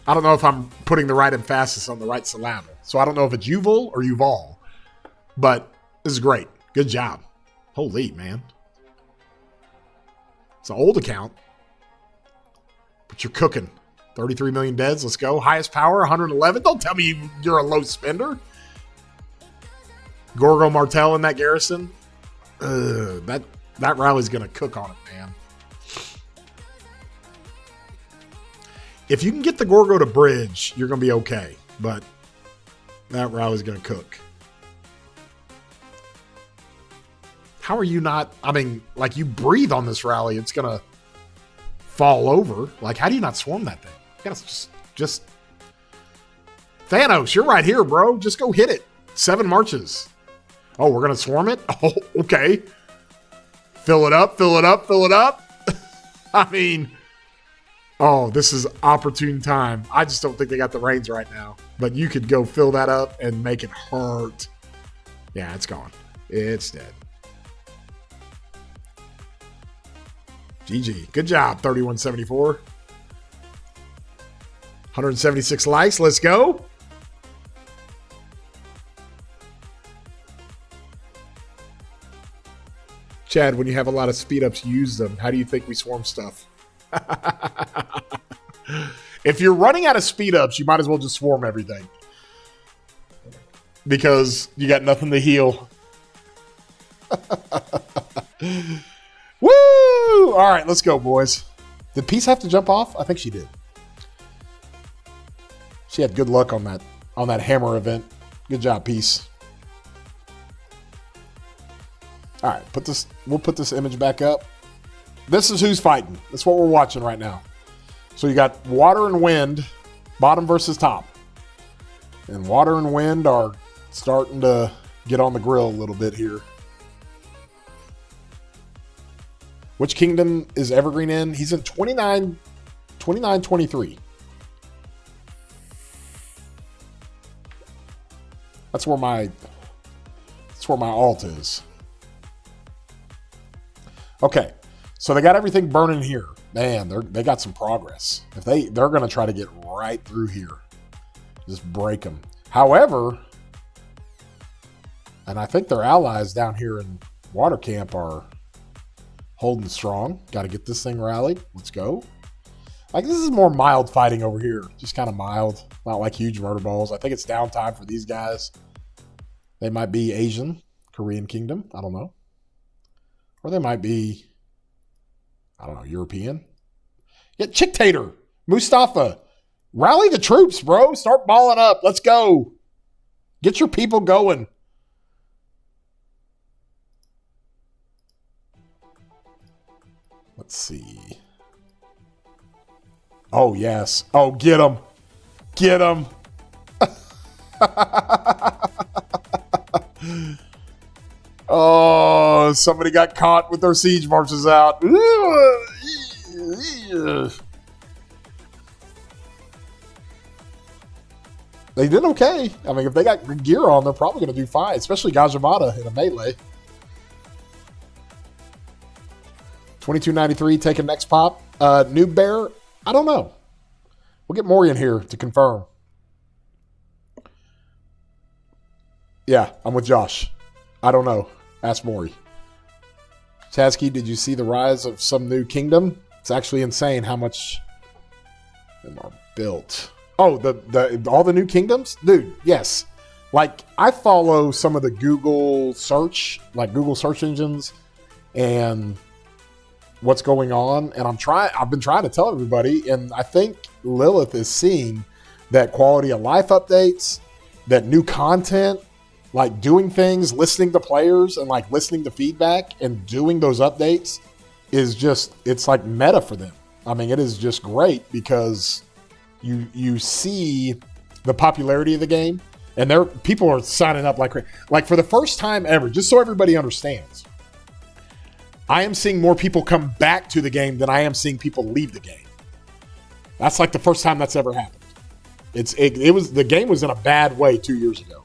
[SPEAKER 1] I don't know if I'm putting the right emphasis on the right syllable. So I don't know if it's Yuval or Yuval. But this is great. Good job. Holy, man. It's an old account. But you're cooking. 33 million deads. Let's go. Highest power, 111. Don't tell me you're a low spender. Gorgo Martel in that Garrison. That rally's going to cook on it, man. If you can get the Gorgo to bridge, you're going to be okay. But that rally's going to cook. How are you not? I mean, like, you breathe on this rally, it's going to fall over. Like, how do you not swarm that thing? You got to just Thanos, you're right here, bro. Just go hit it. 7 marches. Oh, we're going to swarm it? Oh, okay. Fill it up. I mean, oh, this is opportune time. I just don't think they got the reins right now. But you could go fill that up and make it hurt. Yeah, it's gone. It's dead. GG. Good job, 3174. 176 likes. Let's go. Chad, when you have a lot of speed ups, use them. How do you think we swarm stuff? If you're running out of speed ups, you might as well just swarm everything. Because you got nothing to heal. Woo! All right, let's go, boys. Did Peace have to jump off? I think she did. She had good luck on that hammer event. Good job, Peace. All right, we'll put this image back up. This is who's fighting. That's what we're watching right now. So you got water and wind, bottom versus top. And water and wind are starting to get on the grill a little bit here. Which kingdom is Evergreen in? He's in 29-23. That's where my alt is. Okay, so they got everything burning here. Man, they got some progress. If they're going to try to get right through here, just break them. However, And I think their allies down here in Water Camp are holding strong. Got to get this thing rallied. Let's go. Like, this is more mild fighting over here. Just kind of mild. Not like huge murder balls. I think it's downtime for these guys. They might be Asian, Korean Kingdom. I don't know. Or they might be, I don't know, European. Yeah, Chicktator, Mustafa. Rally the troops, bro. Start balling up. Let's go. Get your people going. Let's see. Oh, yes. Oh, get him. Get him. Oh, somebody got caught with their siege marches out. They did okay. I mean, if they got gear on, they're probably going to do fine, especially Gajimata in a melee. 2293 taking next pop. Noob Bear, I don't know. We'll get Maury in here to confirm. Yeah, I'm with Josh. I don't know. Ask Maury. Chazky, did you see the rise of some new kingdom? It's actually insane how much them are built. Oh, the all the new kingdoms? Dude, yes. Like, I follow some of the Google search engines and what's going on, and I've been trying to tell everybody, and I think Lilith is seeing that quality of life updates, that new content, like doing things, listening to players and like listening to feedback and doing those updates is just, it's like meta for them. I mean, it is just great because you see the popularity of the game, and people are signing up like for the first time ever, just so everybody understands. I am seeing more people come back to the game than I am seeing people leave the game. That's like the first time that's ever happened. The game was in a bad way 2 years ago.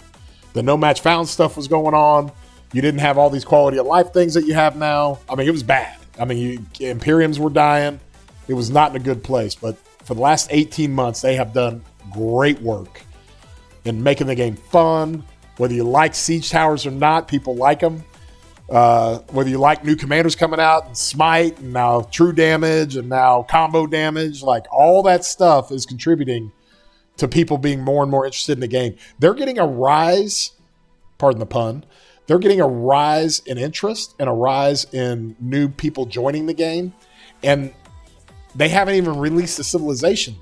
[SPEAKER 1] The no match found stuff was going on. You didn't have all these quality of life things that you have now. I mean, it was bad. I mean, Imperiums were dying. It was not in a good place. But for the last 18 months, they have done great work in making the game fun. Whether you like Siege Towers or not, people like them. Whether you like new commanders coming out and Smite and now True Damage and now Combo Damage, like all that stuff is contributing to people being more and more interested in the game. They're getting a rise, pardon the pun, they're getting a rise in interest and a rise in new people joining the game. And they haven't even released the civilization.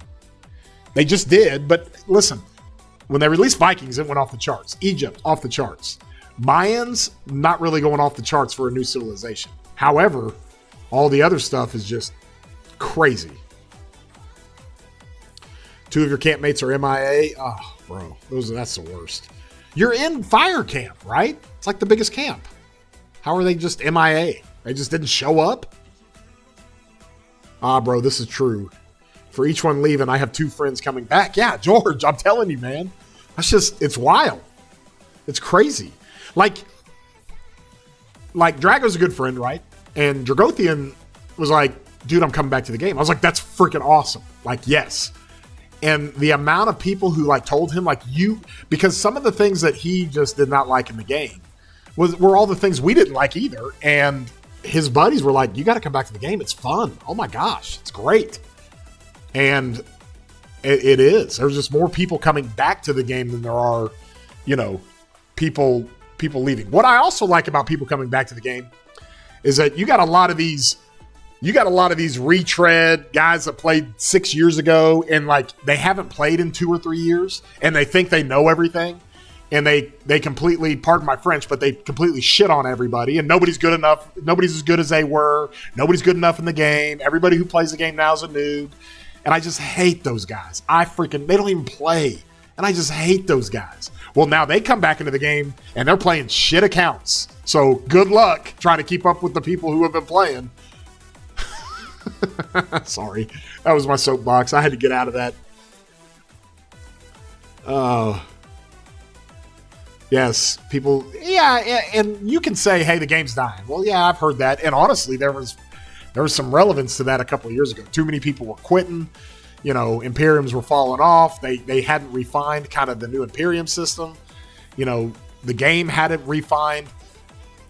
[SPEAKER 1] They just did, but listen, when they released Vikings, it went off the charts. Egypt, off the charts. Mayans, not really going off the charts for a new civilization. However, all the other stuff is just crazy. 2 of your campmates are MIA. Oh, bro, that's the worst. You're in fire camp, right? It's like the biggest camp. How are they just MIA? They just didn't show up? Ah, bro, this is true. For each one leaving, I have 2 friends coming back. Yeah, George, I'm telling you, man. It's wild. It's crazy. Like Drago's a good friend, right? And Dragothian was like, dude, I'm coming back to the game. I was like, that's freaking awesome. Like, yes. And the amount of people who like told him because some of the things that he just did not like in the game were all the things we didn't like either. And his buddies were like, you got to come back to the game. It's fun. Oh my gosh, it's great. And it is. There's just more people coming back to the game than there are, people leaving. What I also like about people coming back to the game is that you got a lot of these retread guys that played 6 years ago and like they haven't played in 2 or 3 years and they think they know everything and they completely, pardon my French, but they completely shit on everybody and nobody's good enough. Nobody's as good as they were. Nobody's good enough in the game. Everybody who plays the game now is a noob. And I just hate those guys. They don't even play. And I just hate those guys. Well, now they come back into the game and they're playing shit accounts. So good luck trying to keep up with the people who have been playing. Sorry. That was my soapbox. I had to get out of that. Yes, people. Yeah, and you can say, hey, the game's dying. Well, yeah, I've heard that. And honestly, there was some relevance to that a couple of years ago. Too many people were quitting. Imperiums were falling off. They hadn't refined kind of the new Imperium system. The game hadn't refined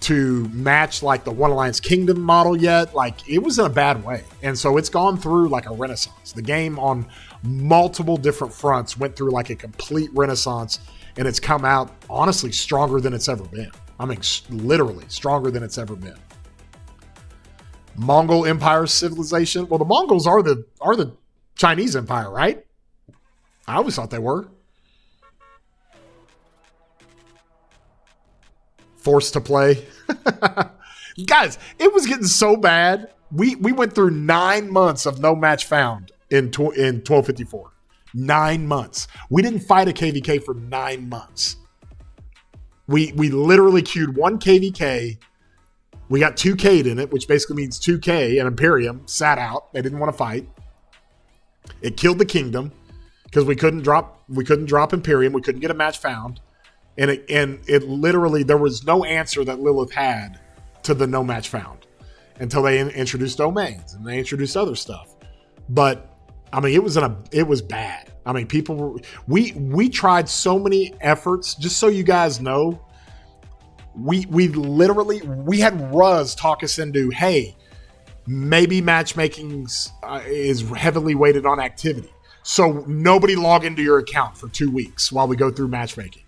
[SPEAKER 1] to match like the One Alliance Kingdom model yet. Like, it was in a bad way. And so it's gone through like a renaissance. The game on multiple different fronts went through like a complete renaissance, and it's come out honestly stronger than it's ever been. I mean, literally stronger than it's ever been. Mongol Empire civilization. Well, the Mongols are the Chinese Empire, right? I always thought they were. Forced to play. Guys, it was getting so bad. We went through 9 months of no match found in 1254. 9 months. We didn't fight a KVK for 9 months. We literally queued one KVK. We got 2K'd in it, which basically means 2K and Imperium sat out. They didn't want to fight. It killed the kingdom because we couldn't drop Imperium. We couldn't get a match found. And it literally, there was no answer that Lilith had to the no match found until they introduced domains and they introduced other stuff. But I mean, it was bad. I mean, we tried so many efforts. Just so you guys know, we had Ruz talk us into, hey, maybe matchmaking is heavily weighted on activity. So nobody log into your account for 2 weeks while we go through matchmaking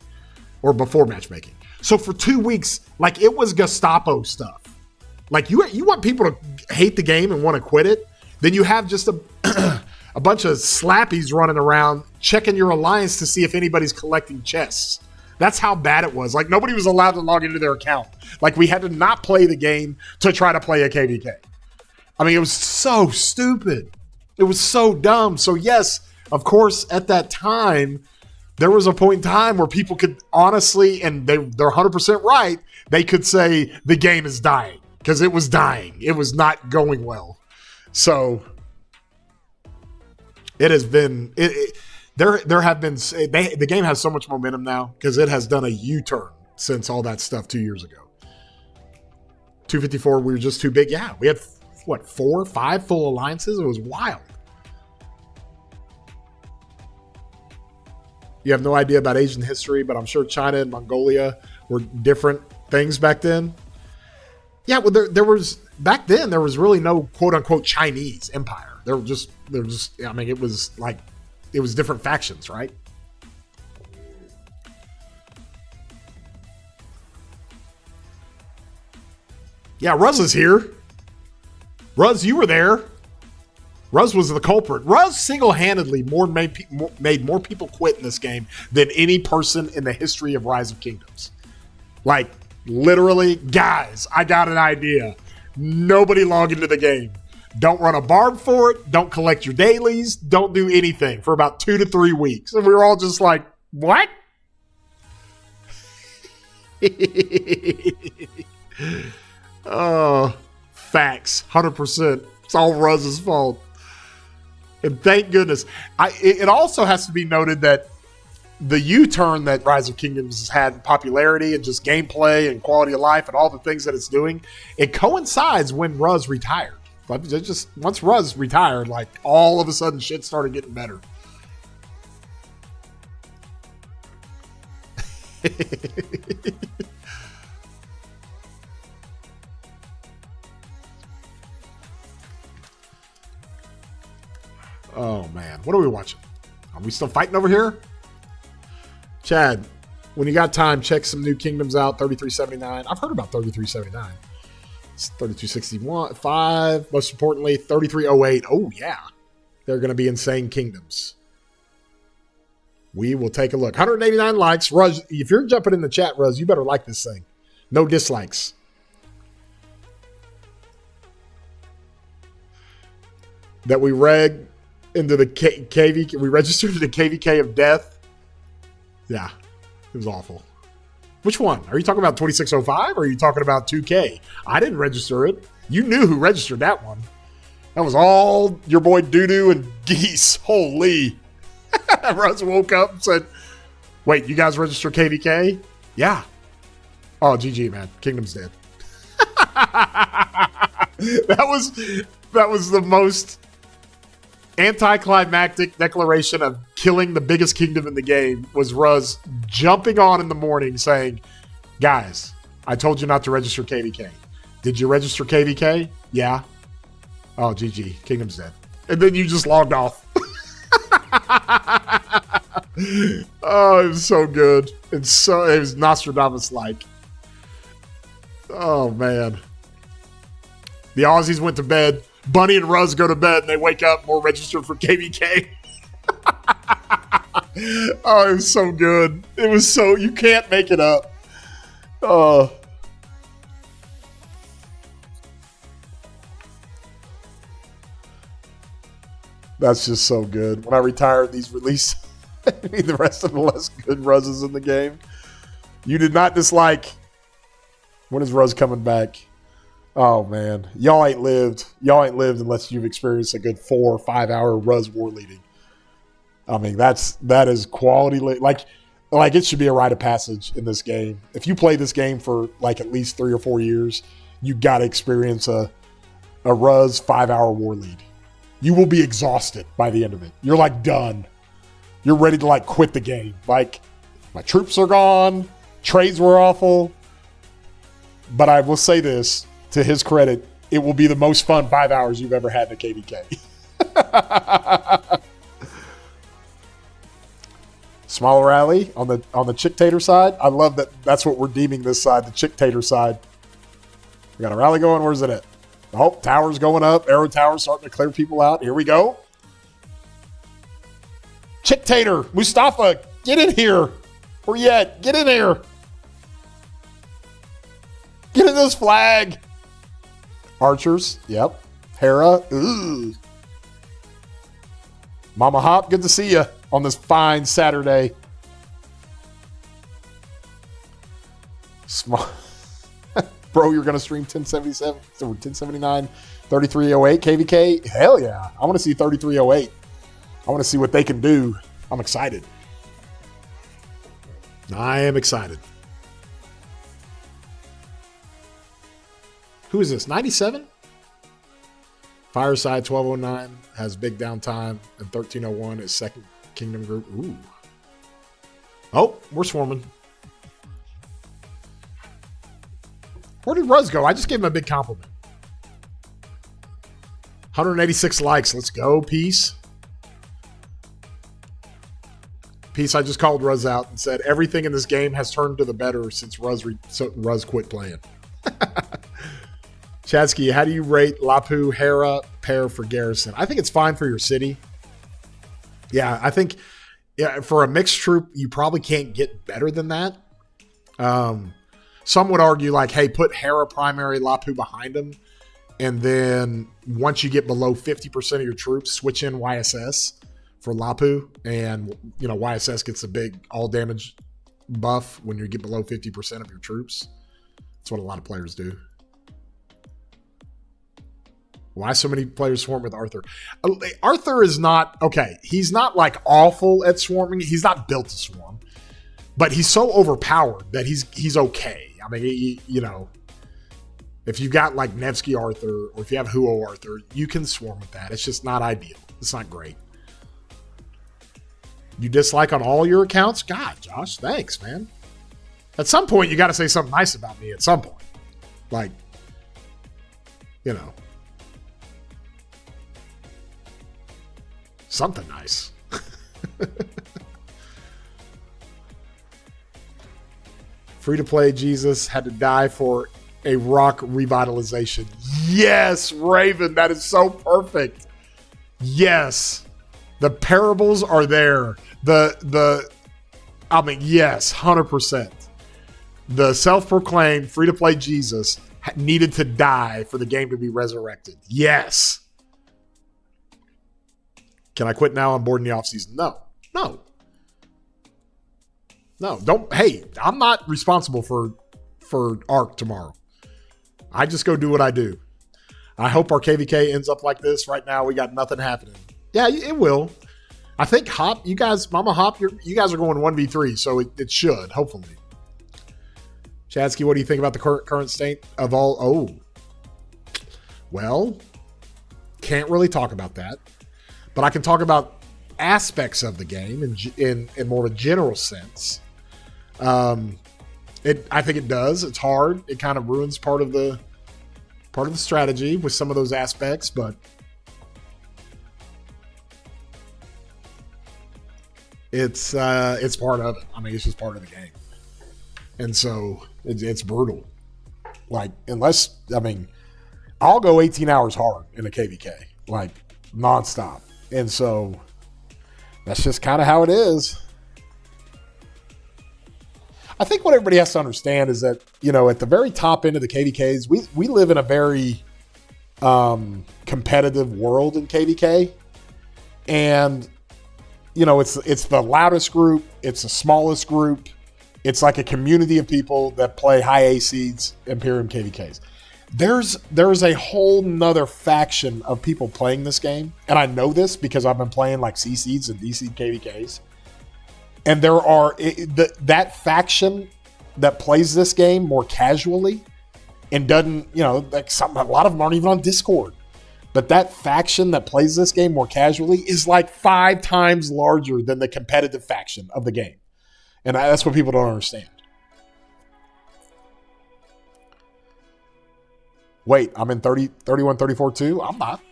[SPEAKER 1] or before matchmaking. So for 2 weeks, like, it was Gestapo stuff. Like, you want people to hate the game and want to quit it, then you have just a bunch of slappies running around checking your alliance to see if anybody's collecting chests. That's how bad it was. Like, nobody was allowed to log into their account. Like, we had to not play the game to try to play a KVK. I mean, it was so stupid. It was so dumb. So yes, of course, at that time, there was a point in time where people could honestly, and they're 100% right, they could say the game is dying because it was dying. It was not going well. So it has been, there have been, the game has so much momentum now because it has done a U-turn since all that stuff 2 years ago. 254, we were just too big. Yeah, we had, 4 or 5 full alliances? It was wild. You have no idea about Asian history, but I'm sure China and Mongolia were different things back then. Yeah, well, there was, back then, there was really no quote-unquote Chinese empire. They were just, I mean, it was different factions, right? Yeah, Ruz is here. Ruz, you were there. Ruz was the culprit. Ruz single-handedly made more people quit in this game than any person in the history of Rise of Kingdoms. Like, literally, guys, I got an idea. Nobody log into the game. Don't run a barb for it. Don't collect your dailies. Don't do anything for about 2 to 3 weeks. And we were all just like, what? Oh, facts. 100%. It's all Ruz's fault. And thank goodness. It also has to be noted that the U-turn that Rise of Kingdoms has had in popularity and just gameplay and quality of life and all the things that it's doing, it coincides when Ruz retired. But just once Ruz retired, like, all of a sudden shit started getting better. Oh, man. What are we watching? Are we still fighting over here? Chad, when you got time, check some new kingdoms out. 3379. I've heard about 3379. It's 3265. Most importantly, 3308. Oh, yeah. They're going to be insane kingdoms. We will take a look. 189 likes. Ruz, if you're jumping in the chat, Ruz, you better like this thing. No dislikes. That we reg into the KVK. We registered to the KVK of death. Yeah, it was awful. Which one? Are you talking about 2605 or are you talking about 2K? I didn't register it. You knew who registered that one. That was all your boy Doodoo and Geese. Holy. Russ woke up and said, wait, you guys register KVK? Yeah. Oh, GG, man. Kingdom's dead. That was the most anticlimactic declaration of killing the biggest kingdom in the game. Was Ruz jumping on in the morning saying, Guys, I told you not to register KVK. Did you register KVK? Yeah. Oh, GG. Kingdom's dead. And then you just logged off. Oh, it was so good. It was Nostradamus-like. Oh, man. The Aussies went to bed. Bunny and Ruz go to bed, and they wake up more registered for KVK. Oh, it was so good. It was so... You can't make it up. Oh. That's just so good. When I retire, these release the rest of the less good Ruzes in the game. You did not dislike. When is Ruz coming back? Oh man, y'all ain't lived. Y'all ain't lived unless you've experienced a good 4 or 5 hour Ruz war leading. I mean, that is quality. Like it should be a rite of passage in this game. If you play this game for like at least 3 or 4 years, you got to experience a Ruz 5 hour war lead. You will be exhausted by the end of it. You're like done. You're ready to like quit the game. Like, my troops are gone. Trades were awful. But I will say this, to his credit, it will be the most fun 5 hours you've ever had in a KVK. Small rally on the Chicktator side. I love that. That's what we're deeming this side, the Chicktator side. We got a rally going. Where's it at? Oh, tower's going up. Arrow tower's starting to clear people out. Here we go. Chicktator, Mustafa, get in here. Where you at? Get in here. Get in this flag. Archers, yep. Hera, ooh. Mama Hop, good to see you on this fine Saturday. Small. Bro, you're going to stream 1077, 1079, 3308 KVK? Hell yeah. I want to see 3308. I want to see what they can do. I'm excited. I am excited. Who is this? 97? Fireside 1209 has big downtime, and 1301 is second Kingdom group. Ooh. Oh, we're swarming. Where did Ruz go? I just gave him a big compliment. 186 likes. Let's go, Peace. Peace, I just called Ruz out and said everything in this game has turned to the better since Ruz quit playing. Chadsky, how do you rate Lapu Hera pair for Garrison? I think it's fine for your city. Yeah, I think for a mixed troop, you probably can't get better than that. Some would argue like, hey, put Hera primary, Lapu behind him. And then once you get below 50% of your troops, switch in YSS for Lapu. And, YSS gets a big all damage buff when you get below 50% of your troops. That's what a lot of players do. Why so many players swarm with Arthur? Arthur is not, okay, he's not like awful at swarming. He's not built to swarm. But he's so overpowered that he's okay. I mean, if you've got like Nevsky Arthur or if you have Huo Arthur, you can swarm with that. It's just not ideal. It's not great. You dislike on all your accounts? God, Josh, thanks, man. At some point, you got to say something nice about me at some point. Like, something nice. Free-to-play Jesus had to die for a RoK revitalization. Yes, Raven, that is so perfect. Yes. The parables are there. Yes, 100%. The self-proclaimed free-to-play Jesus needed to die for the game to be resurrected. Yes. Can I quit now? I'm bored in the offseason. No. Don't. Hey, I'm not responsible for ARC tomorrow. I just go do what I do. I hope our KVK ends up like this. Right now, we got nothing happening. Yeah, it will. I think Hop, you guys, Mama Hop, you guys are going 1v3, so it should, hopefully. Chadsky, what do you think about the current state of all? Oh. Well, can't really talk about that. But I can talk about aspects of the game in more of a general sense. I think it does. It's hard. It kind of ruins part of the strategy with some of those aspects, but it's part of it. I mean, it's just part of the game, and so it's brutal. Like, I'll go 18 hours hard in a KVK, like nonstop, and so that's just kind of how it is. I think what everybody has to understand is that, at the very top end of the KVKs, we live in a very competitive world in KVK. And, it's the loudest group. It's the smallest group. It's like a community of people that play high A seeds Imperium KVKs. There's a whole nother faction of people playing this game. And I know this because I've been playing like C seeds and D seed KVKs. And there are that faction that plays this game more casually and doesn't, a lot of them aren't even on Discord. But that faction that plays this game more casually is like 5 times larger than the competitive faction of the game. And that's what people don't understand. Wait, I'm in 30, 31, 34 too? I'm not.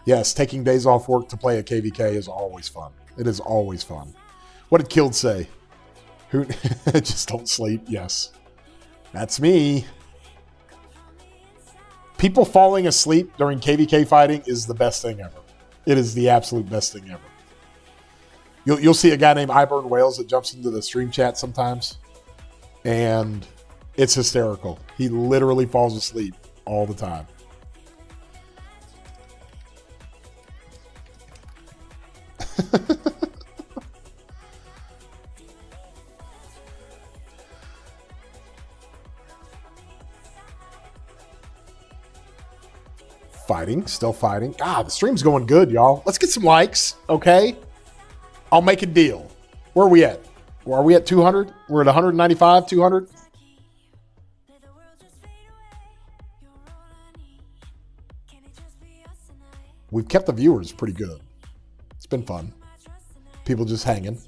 [SPEAKER 1] Yes, taking days off work to play a KVK is always fun. It is always fun. What did Killed say? Who just don't sleep? Yes. That's me. People falling asleep during KVK fighting is the best thing ever. It is the absolute best thing ever. You'll see a guy named Iburn Wales that jumps into the stream chat sometimes, and it's hysterical. He literally falls asleep all the time. Still fighting. God, the stream's going good, y'all. Let's get some likes, okay? I'll make a deal. Where are we at? Are we at 200? We're at 195, 200? We've kept the viewers pretty good. It's been fun. People just hanging.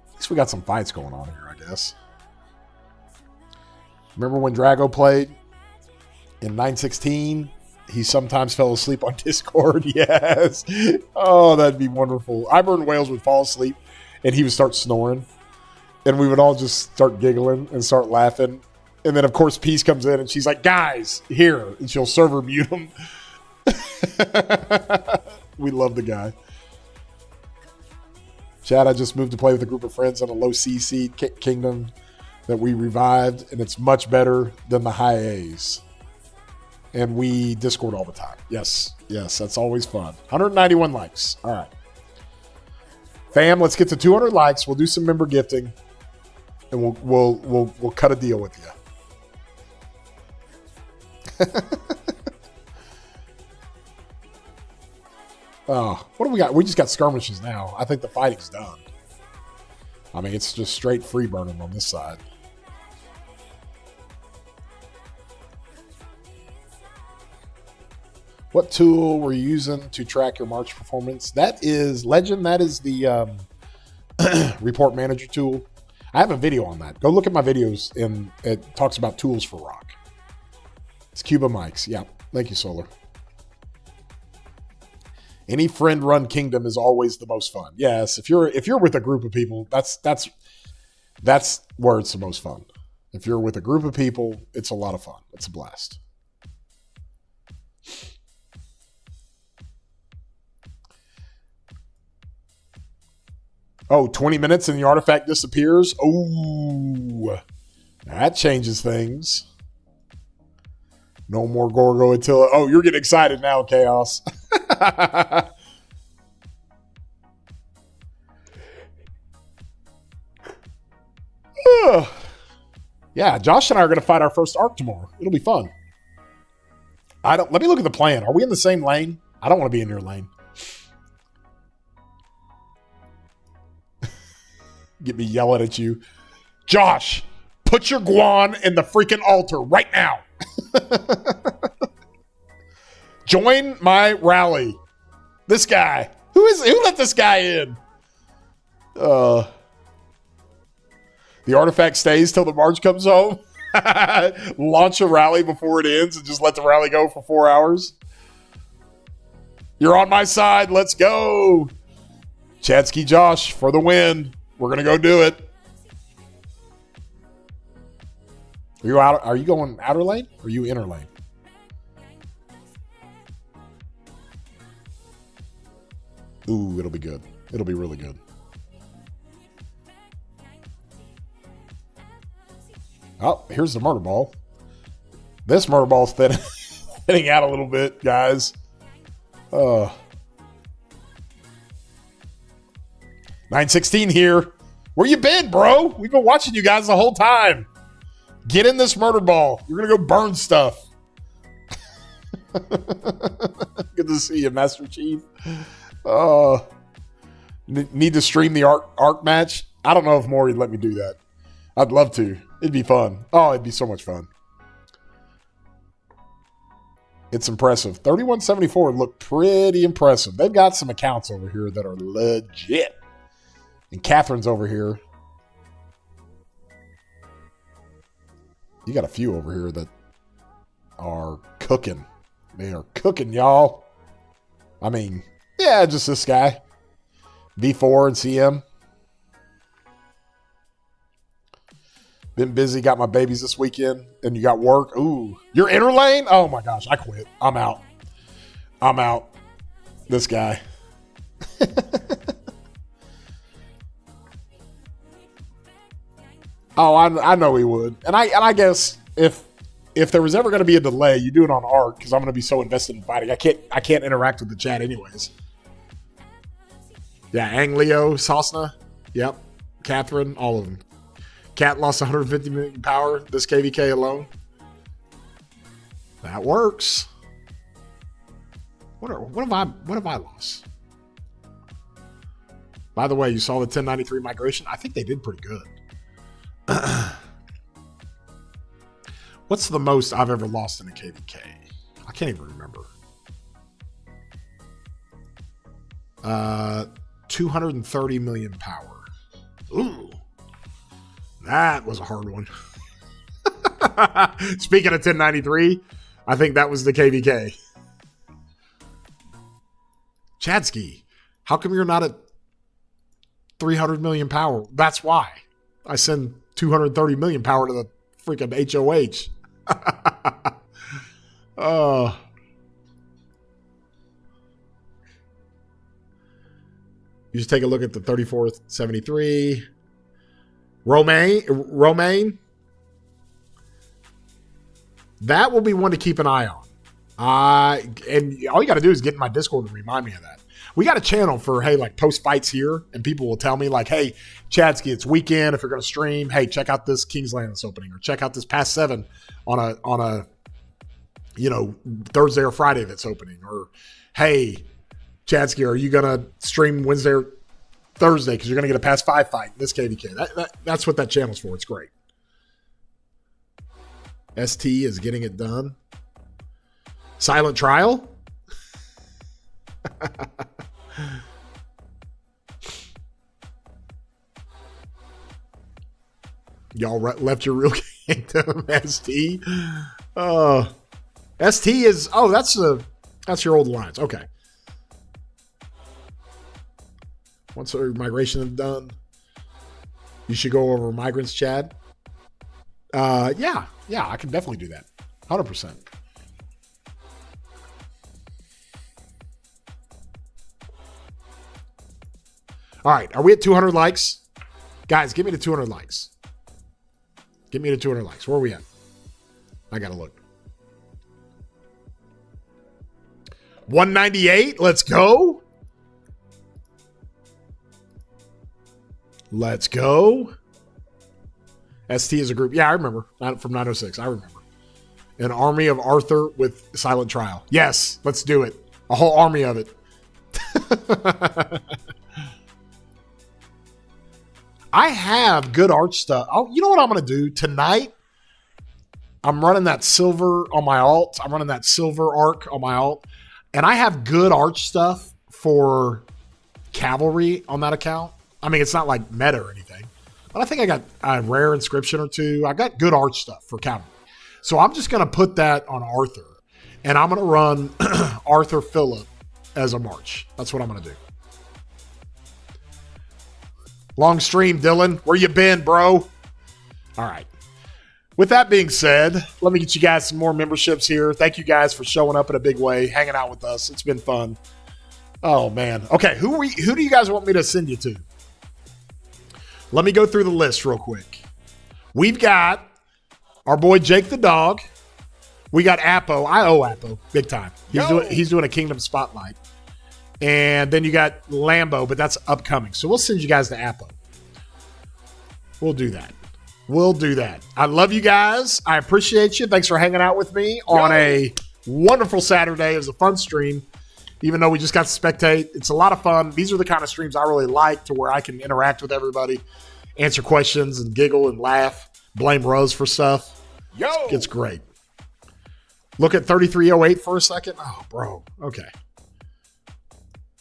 [SPEAKER 1] At least we got some fights going on here, I guess. Remember when Drago played in 916? He sometimes fell asleep on Discord. Yes. Oh, that'd be wonderful. Iburn Wales would fall asleep and he would start snoring. And we would all just start giggling and start laughing. And then, of course, Peace comes in and she's like, guys, here. And she'll server mute him. We love the guy. Chad, I just moved to play with a group of friends on a low C seed kingdom that we revived. And it's much better than the high A's. And we Discord all the time. Yes, that's always fun. 191 likes. All right. Fam, let's get to 200 likes. We'll do some member gifting. And we'll cut a deal with you. Oh, what do we got? We just got skirmishes now. I think the fighting's done. I mean, it's just straight free burning on this side. What tool were you using to track your March performance? That is Legend. That is the report manager tool. I have a video on that. Go look at my videos, and it talks about tools for RoK. It's Cuba Mics. Yeah. Thank you, Solar. Any friend-run kingdom is always the most fun. Yes, if you're with a group of people, that's where it's the most fun. If you're with a group of people, it's a lot of fun. It's a blast. Oh, 20 minutes and the artifact disappears? Oh, that changes things. No more Gorgo Attila. Oh, you're getting excited now, Chaos. Yeah, Josh and I are going to fight our first arc tomorrow. It'll be fun. Let me look at the plan. Are we in the same lane? I don't want to be in your lane. Get me yelling at you. Josh, put your guan in the freaking altar right now. Join my rally. This guy. Who let this guy in? The artifact stays till the March comes home. Launch a rally before it ends and just let the rally go for 4 hours. You're on my side. Let's go. Chadsky Josh for the win. We're going to go do it. Are you going outer lane or are you inner lane? Ooh, it'll be good. It'll be really good. Oh, here's the murder ball. This murder ball's thinning out a little bit, guys. 916 here. Where you been, bro? We've been watching you guys the whole time. Get in this murder ball. You're going to go burn stuff. Good to see you, Master Chief. Need to stream the arc match. I don't know if Maury would let me do that. I'd love to. It'd be fun. Oh, it'd be so much fun. It's impressive. 3174 looked pretty impressive. They've got some accounts over here that are legit. And Catherine's over here. You got a few over here that are cooking. They are cooking, y'all. I mean, yeah, just this guy. V4 and CM. Been busy, got my babies this weekend, and you got work. Ooh, you're inner lane? Oh my gosh, I quit. I'm out. This guy. Oh, I know he would. And I guess if there was ever going to be a delay, you do it on ARC because I'm going to be so invested in fighting. I can't interact with the chat anyways. Yeah, Ang Leo, Sosna. Yep. Catherine, all of them. Cat lost 150 million power this KVK alone. That works. What have I lost? By the way, you saw the 1093 migration. I think they did pretty good. What's the most I've ever lost in a KVK? I can't even remember. 230 million power. Ooh. That was a hard one. Speaking of 1093, I think that was the KVK. Chadsky, how come you're not at 300 million power? That's why. I send 230 million power to the freaking HOH. You just take a look at the 34th, 73. Romaine. That will be one to keep an eye on. And all you got to do is get in my Discord and remind me of that. We got a channel for, hey, like post fights here, and people will tell me like, hey, Chadsky, it's weekend. If you're going to stream, hey, check out this Kingsland that's opening, or check out this past 7 on a Thursday or Friday that's opening, or hey, Chadsky, are you going to stream Wednesday or Thursday because you're going to get a past 5 fight in this KVK? That's what that channel's for. It's great. ST is getting it done. Silent Trial. Y'all left your real kingdom, ST. ST is that's your old alliance. Okay. Once the migration is done, you should go over migrants, Chad. Yeah, I can definitely do that. 100%. All right, are we at 200 likes? Guys, give me the 200 likes. Give me the 200 likes. Where are we at? I got to look. 198. Let's go. Let's go. ST is a group. Yeah, I remember. From 906. I remember. An army of Arthur with Silent Trial. Yes, let's do it. A whole army of it. I have good art stuff. Oh, you know what I'm going to do tonight? I'm running that silver on my alt. I'm running that silver arc on my alt. And I have good art stuff for cavalry on that account. I mean, it's not like meta or anything. But I think I got a rare inscription or two. I got good art stuff for cavalry. So I'm just going to put that on Arthur. And I'm going to run Arthur Phillip as a march. That's what I'm going to do. Long stream, Dylan. Where you been, bro? All right. With that being said, let me get you guys some more memberships here. Thank you guys for showing up in a big way, hanging out with us. It's been fun. Oh, man. Okay, who do you guys want me to send you to? Let me go through the list real quick. We've got our boy Jake the dog. We got Appo. I owe Appo big time. He's doing a Kingdom Spotlight. And then you got Lambo, but that's upcoming. So we'll send you guys to Appo. We'll do that. We'll do that. I love you guys. I appreciate you. Thanks for hanging out with me on a wonderful Saturday. It was a fun stream. Even though we just got to spectate, it's a lot of fun. These are the kind of streams I really like, to where I can interact with everybody, answer questions and giggle and laugh, blame Rose for stuff. It's great. Look at 3308 for a second. Oh, bro. Okay.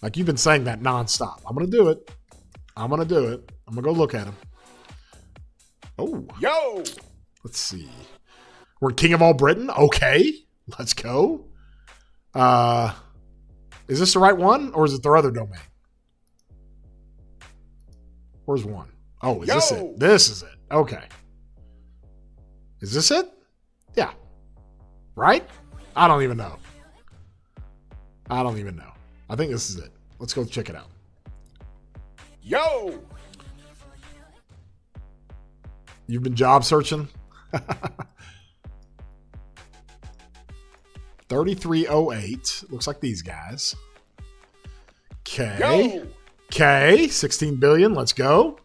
[SPEAKER 1] Like, you've been saying that nonstop. I'm going to do it. I'm going to do it. I'm going to go look at him. Oh. Let's see. We're King of all Britain? Okay. Let's go. Is this the right one, or is it their other domain? Where's one? Oh, is this it? This is it. Okay. Is this it? Yeah. Right? I don't even know. I think this is it. Let's go check it out. You've been job searching? 3308. Looks like these guys. Okay. 16 billion. Let's go.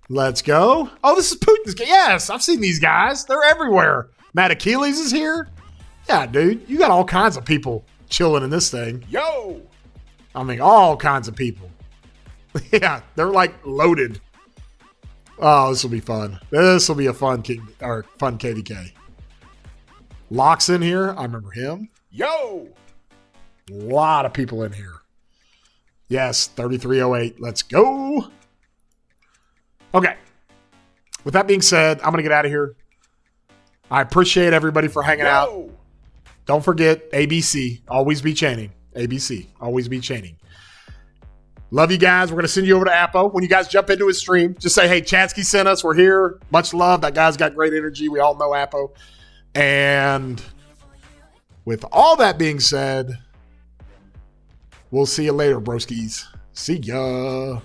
[SPEAKER 1] Oh, this is Putin's. Yes, I've seen these guys. They're everywhere. Matt Achilles is here. Yeah, dude. You got all kinds of people chilling in this thing. I mean, all kinds of people. Yeah, they're like loaded. Oh, this will be fun. This will be a fun KDK. Locke's in here. I remember him. A lot of people in here. Yes, 3308. Let's go. Okay. With that being said, I'm going to get out of here. I appreciate everybody for hanging out. Don't forget, ABC. Always be chaining. ABC. Always be chaining. Love you guys. We're going to send you over to Appo. When you guys jump into his stream, just say, hey, Chatsky sent us. We're here. Much love. That guy's got great energy. We all know Appo. And with all that being said, we'll see you later, broskies. See ya.